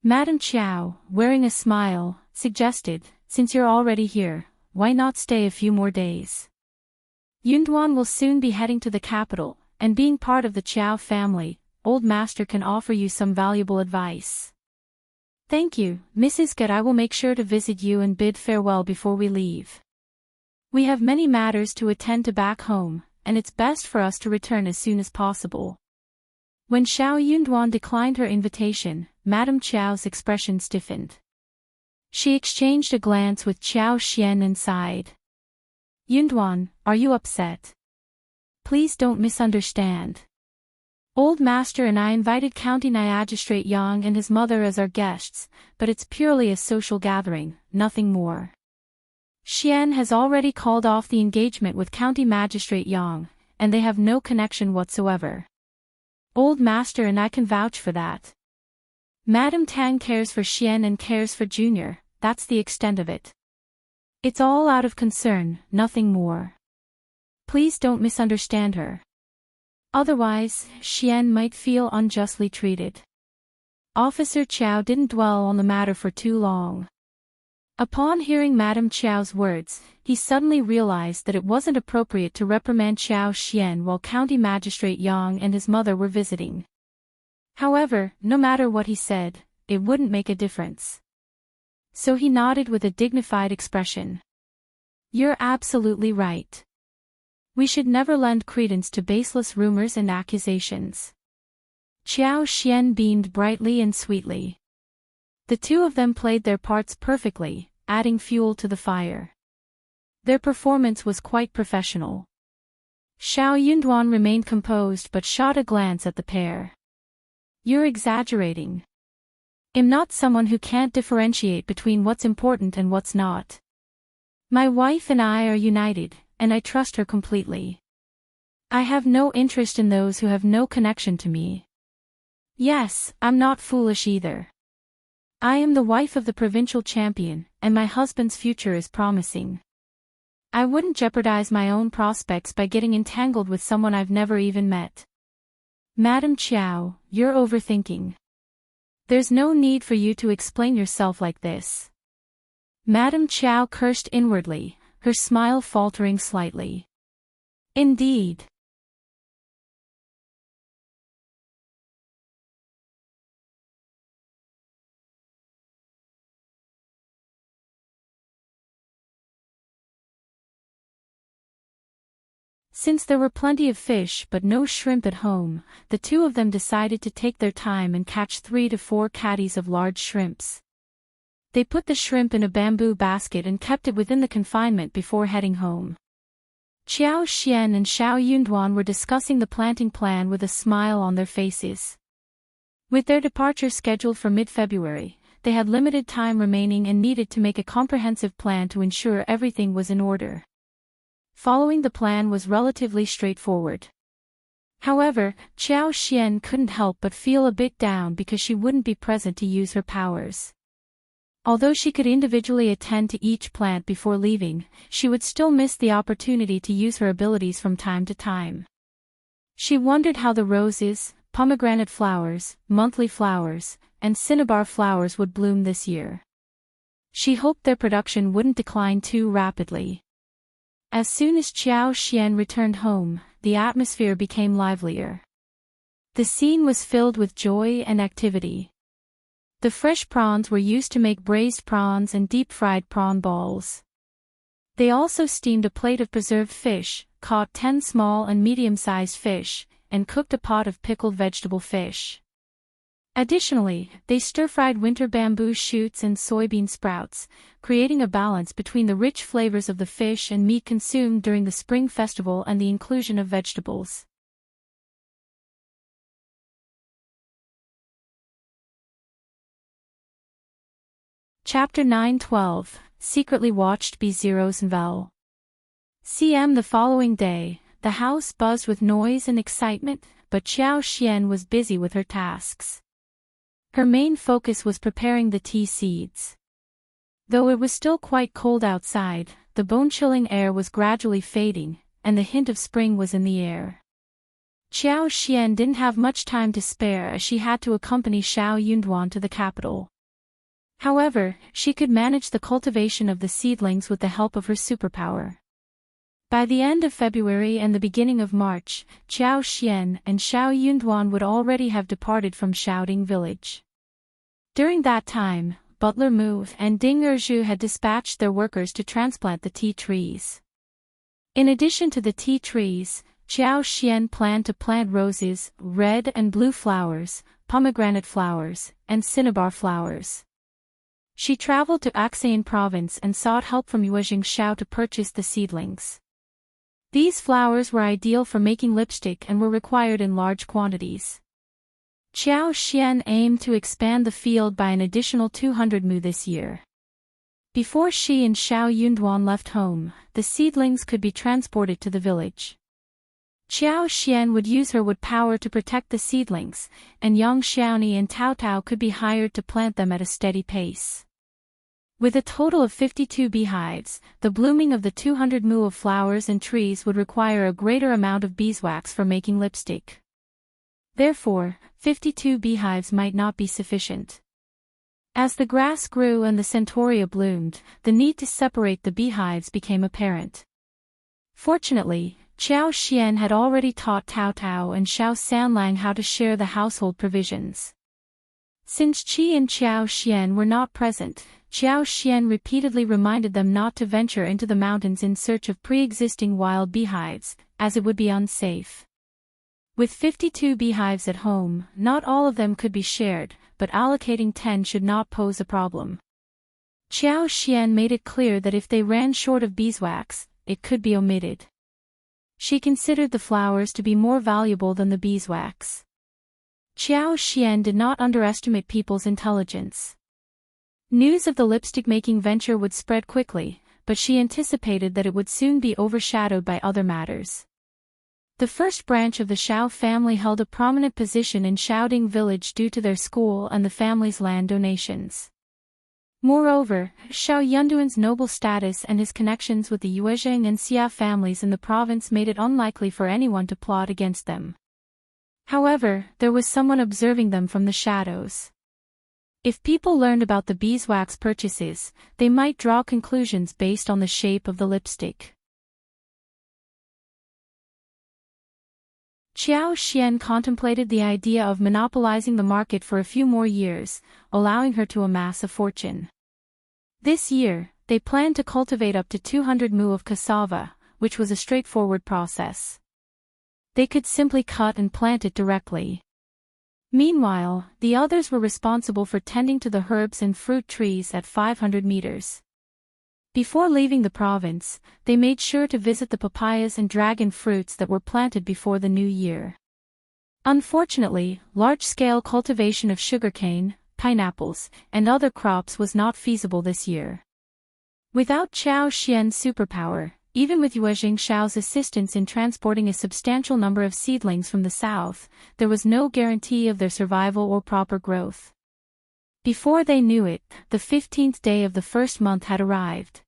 Madame Qiao, wearing a smile, suggested, "Since you're already here, why not stay a few more days? Yunduan will soon be heading to the capital, and being part of the Qiao family, old master can offer you some valuable advice." "Thank you, Mrs. Gut. I will make sure to visit you and bid farewell before we leave. We have many matters to attend to back home, and it's best for us to return as soon as possible." When Shao Yunduan declined her invitation, Madame Qiao's expression stiffened. She exchanged a glance with Qiao Xian and sighed. "Yunduan, are you upset? Please don't misunderstand. Old Master and I invited County Magistrate Yang and his mother as our guests, but it's purely a social gathering, nothing more. Xian has already called off the engagement with County Magistrate Yang, and they have no connection whatsoever. Old Master and I can vouch for that. Madame Tang cares for Xian and cares for Junior, that's the extent of it. It's all out of concern, nothing more. Please don't misunderstand her. Otherwise, Xian might feel unjustly treated." Officer Qiao didn't dwell on the matter for too long. Upon hearing Madame Qiao's words, he suddenly realized that it wasn't appropriate to reprimand Xiao Xian while County Magistrate Yang and his mother were visiting. However, no matter what he said, it wouldn't make a difference. So he nodded with a dignified expression. "You're absolutely right. We should never lend credence to baseless rumors and accusations." Qiao Xian beamed brightly and sweetly. The two of them played their parts perfectly, adding fuel to the fire. Their performance was quite professional. Shao Yunduan remained composed but shot a glance at the pair. "You're exaggerating. I'm not someone who can't differentiate between what's important and what's not. My wife and I are united, and I trust her completely. I have no interest in those who have no connection to me. Yes, I'm not foolish either. I am the wife of the provincial champion, and my husband's future is promising. I wouldn't jeopardize my own prospects by getting entangled with someone I've never even met." "Madame Qiao, you're overthinking. There's no need for you to explain yourself like this." Madame Qiao cursed inwardly, her smile faltering slightly. "Indeed. Since there were plenty of fish but no shrimp at home, the two of them decided to take their time and catch 3 to 4 catties of large shrimps. They put the shrimp in a bamboo basket and kept it within the confinement before heading home. Qiao Xian and Shao Yunduan were discussing the planting plan with a smile on their faces. With their departure scheduled for mid-February, they had limited time remaining and needed to make a comprehensive plan to ensure everything was in order. Following the plan was relatively straightforward. However, Qiao Xian couldn't help but feel a bit down because she wouldn't be present to use her powers. Although she could individually attend to each plant before leaving, she would still miss the opportunity to use her abilities from time to time. She wondered how the roses, pomegranate flowers, monthly flowers, and cinnabar flowers would bloom this year. She hoped their production wouldn't decline too rapidly. As soon as Qiao Xian returned home, the atmosphere became livelier. The scene was filled with joy and activity. The fresh prawns were used to make braised prawns and deep-fried prawn balls. They also steamed a plate of preserved fish, caught 10 small and medium-sized fish, and cooked a pot of pickled vegetable fish. Additionally, they stir-fried winter bamboo shoots and soybean sprouts, creating a balance between the rich flavors of the fish and meat consumed during the spring festival and the inclusion of vegetables. Chapter 9-12, Secretly Watched B0's Vel. The following day, the house buzzed with noise and excitement, but Qiao Xian was busy with her tasks. Her main focus was preparing the tea seeds. Though it was still quite cold outside, the bone-chilling air was gradually fading, and the hint of spring was in the air. Qiao Xian didn't have much time to spare as she had to accompany Shao Yunduan to the capital. However, she could manage the cultivation of the seedlings with the help of her superpower. By the end of February and the beginning of March, Qiao Xian and Shao Yunduan would already have departed from Shouting Village. During that time, Butler Mu and Ding Erzhu had dispatched their workers to transplant the tea trees. In addition to the tea trees, Qiao Xian planned to plant roses, red and blue flowers, pomegranate flowers, and cinnabar flowers. She traveled to Axian province and sought help from Yuezhing Shao to purchase the seedlings. These flowers were ideal for making lipstick and were required in large quantities. Qiao Xian aimed to expand the field by an additional 200 mu this year. Before she and Shao Yunduan left home, the seedlings could be transported to the village. Qiao Xian would use her wood power to protect the seedlings, and Yang Xiaoni and Tao Tao could be hired to plant them at a steady pace. With a total of 52 beehives, the blooming of the 200 mu of flowers and trees would require a greater amount of beeswax for making lipstick. Therefore, 52 beehives might not be sufficient. As the grass grew and the centaurea bloomed, the need to separate the beehives became apparent. Fortunately, Qiao Xian had already taught Tao Tao and Shao Sanlang how to share the household provisions. Since Qi and Qiao Xian were not present, Qiao Xian repeatedly reminded them not to venture into the mountains in search of pre-existing wild beehives, as it would be unsafe. With 52 beehives at home, not all of them could be shared, but allocating 10 should not pose a problem. Qiao Xian made it clear that if they ran short of beeswax, it could be omitted. She considered the flowers to be more valuable than the beeswax. Qiao Xian did not underestimate people's intelligence. News of the lipstick-making venture would spread quickly, but she anticipated that it would soon be overshadowed by other matters. The first branch of the Shao family held a prominent position in Shouting Village due to their school and the family's land donations. Moreover, Shao Yunduan's noble status and his connections with the Yuezheng and Xia families in the province made it unlikely for anyone to plot against them. However, there was someone observing them from the shadows. If people learned about the beeswax purchases, they might draw conclusions based on the shape of the lipstick. Qiao Xian contemplated the idea of monopolizing the market for a few more years, allowing her to amass a fortune. This year, they planned to cultivate up to 200 mu of cassava, which was a straightforward process. They could simply cut and plant it directly. Meanwhile, the others were responsible for tending to the herbs and fruit trees at 500 meters. Before leaving the province, they made sure to visit the papayas and dragon fruits that were planted before the new year. Unfortunately, large-scale cultivation of sugarcane, pineapples, and other crops was not feasible this year. Without Qiao Xian's superpower, even with Yuezhing Shao's assistance in transporting a substantial number of seedlings from the south, there was no guarantee of their survival or proper growth. Before they knew it, the 15th day of the first month had arrived.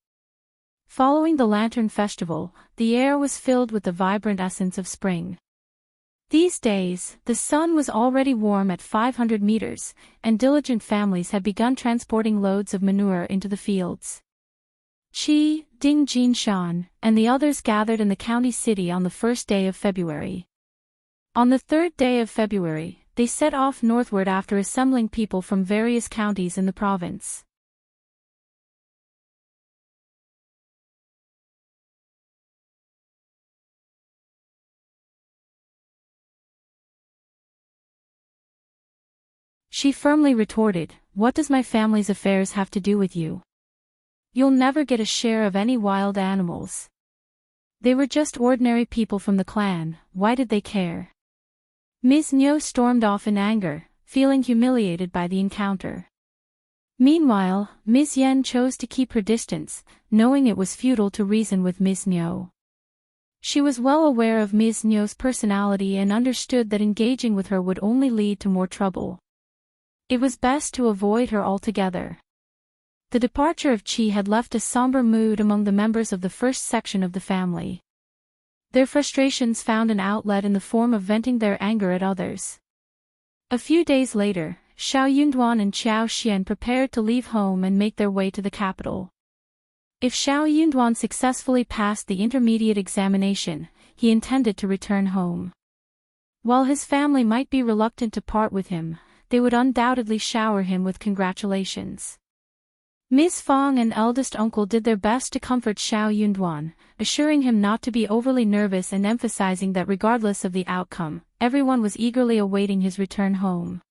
Following the Lantern Festival, the air was filled with the vibrant essence of spring. These days, the sun was already warm at 500 meters, and diligent families had begun transporting loads of manure into the fields. Qi, Ding Jinshan, and the others gathered in the county city on the first day of February. On the third day of February, they set off northward after assembling people from various counties in the province. She firmly retorted, "What does my family's affairs have to do with you? You'll never get a share of any wild animals. They were just ordinary people from the clan, why did they care?" Ms. Nyo stormed off in anger, feeling humiliated by the encounter. Meanwhile, Ms. Yen chose to keep her distance, knowing it was futile to reason with Ms. Niu. She was well aware of Ms. Niu's personality and understood that engaging with her would only lead to more trouble. It was best to avoid her altogether. The departure of Qi had left a somber mood among the members of the first section of the family. Their frustrations found an outlet in the form of venting their anger at others. A few days later, Shao Yunduan and Qiao Xian prepared to leave home and make their way to the capital. If Shao Yunduan successfully passed the intermediate examination, he intended to return home. While his family might be reluctant to part with him, they would undoubtedly shower him with congratulations. Ms. Fang and eldest uncle did their best to comfort Shao Yunduan, assuring him not to be overly nervous and emphasizing that regardless of the outcome, everyone was eagerly awaiting his return home.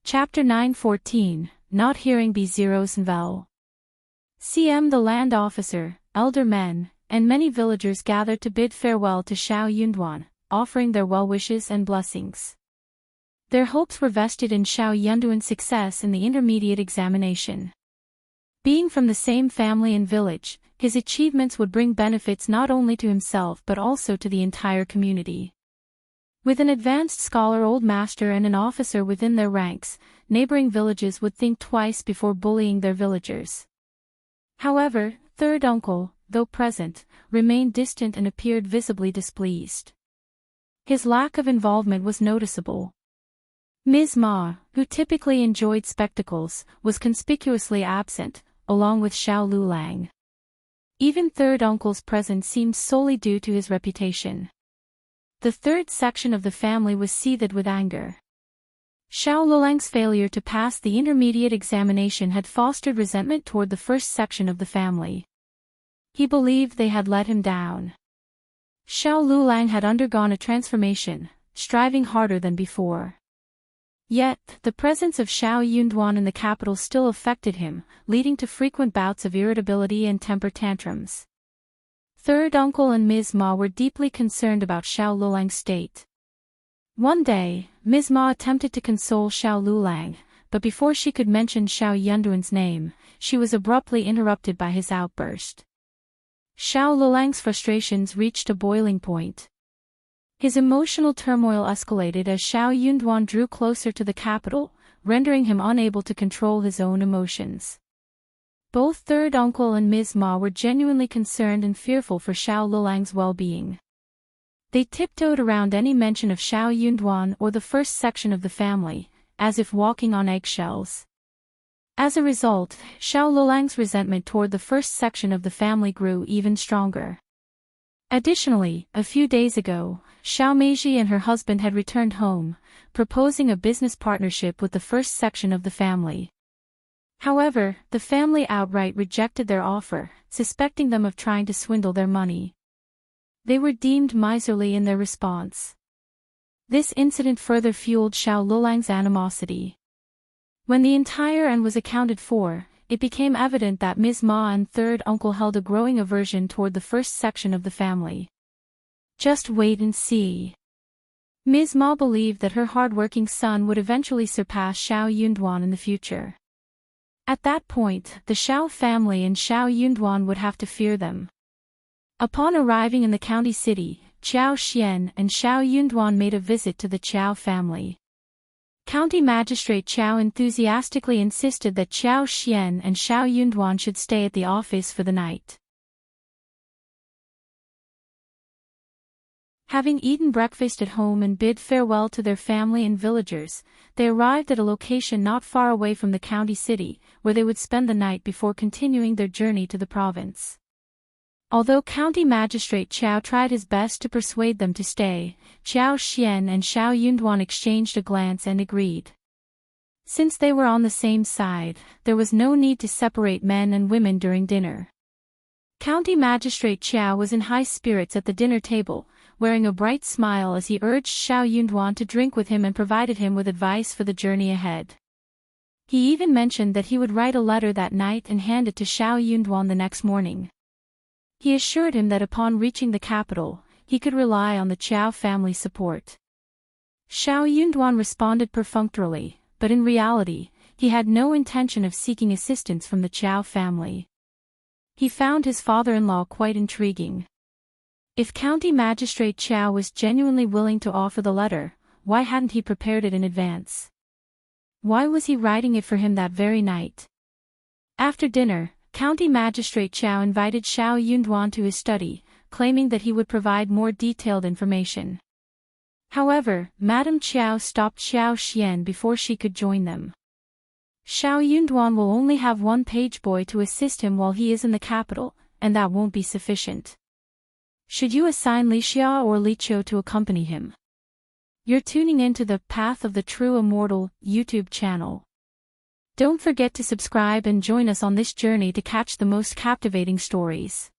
Chapter 9:14, Not Hearing B0's Vel. The land officer, elder men, and many villagers gathered to bid farewell to Shao Yunduan, offering their well wishes and blessings. Their hopes were vested in Shao Yunduan's success in the intermediate examination. Being from the same family and village, his achievements would bring benefits not only to himself but also to the entire community. With an advanced scholar old master and an officer within their ranks, neighboring villages would think twice before bullying their villagers. However, third uncle, though present, remained distant and appeared visibly displeased. His lack of involvement was noticeable. Ms. Ma, who typically enjoyed spectacles, was conspicuously absent, along with Xiao Lulang. Even third uncle's presence seemed solely due to his reputation. The third section of the family was seethed with anger. Xiao Lulang's failure to pass the intermediate examination had fostered resentment toward the first section of the family. He believed they had let him down. Xiao Lulang had undergone a transformation, striving harder than before. Yet, the presence of Shao Yunduan in the capital still affected him, leading to frequent bouts of irritability and temper tantrums. Third uncle and Ms. Ma were deeply concerned about Xiao Lulang's state. One day, Ms. Ma attempted to console Xiao Lulang, but before she could mention Xiao Yunduan's name, she was abruptly interrupted by his outburst. Xiao Lulang's frustrations reached a boiling point. His emotional turmoil escalated as Shao Yunduan drew closer to the capital, rendering him unable to control his own emotions. Both third uncle and Ms. Ma were genuinely concerned and fearful for Xiao Lulang's well-being. They tiptoed around any mention of Shao Yunduan or the first section of the family, as if walking on eggshells. As a result, Xiao Lulang's resentment toward the first section of the family grew even stronger. Additionally, a few days ago, Xiao Meiji and her husband had returned home, proposing a business partnership with the first section of the family. However, the family outright rejected their offer, suspecting them of trying to swindle their money. They were deemed miserly in their response. This incident further fueled Xiao Lulang's animosity. When the entire end was accounted for, it became evident that Ms. Ma and third uncle held a growing aversion toward the first section of the family. Just wait and see. Ms. Ma believed that her hard-working son would eventually surpass Shao Yunduan in the future. At that point, the Shao family and Shao Yunduan would have to fear them. Upon arriving in the county city, Qiao Xian and Shao Yunduan made a visit to the Qiao family. County Magistrate Qiao enthusiastically insisted that Qiao Xian and Shao Yunduan should stay at the office for the night. Having eaten breakfast at home and bid farewell to their family and villagers, they arrived at a location not far away from the county city, where they would spend the night before continuing their journey to the province. Although County Magistrate Qiao tried his best to persuade them to stay, Qiao Xian and Shao Yunduan exchanged a glance and agreed. Since they were on the same side, there was no need to separate men and women during dinner. County Magistrate Qiao was in high spirits at the dinner table, wearing a bright smile as he urged Shao Yunduan to drink with him and provided him with advice for the journey ahead. He even mentioned that he would write a letter that night and hand it to Shao Yunduan the next morning. He assured him that upon reaching the capital, he could rely on the Qiao family support. Shao Yunduan responded perfunctorily, but in reality, he had no intention of seeking assistance from the Qiao family. He found his father-in-law quite intriguing. If County Magistrate Qiao was genuinely willing to offer the letter, why hadn't he prepared it in advance? Why was he writing it for him that very night? After dinner, County Magistrate Qiao invited Shao Yunduan to his study, claiming that he would provide more detailed information. However, Madame Qiao stopped Xiao Xian before she could join them. Shao Yunduan will only have one page boy to assist him while he is in the capital, and that won't be sufficient. Should you assign Li Xia or Li Qiao to accompany him? You're tuning into the Path of the True Immortal YouTube channel. Don't forget to subscribe and join us on this journey to catch the most captivating stories.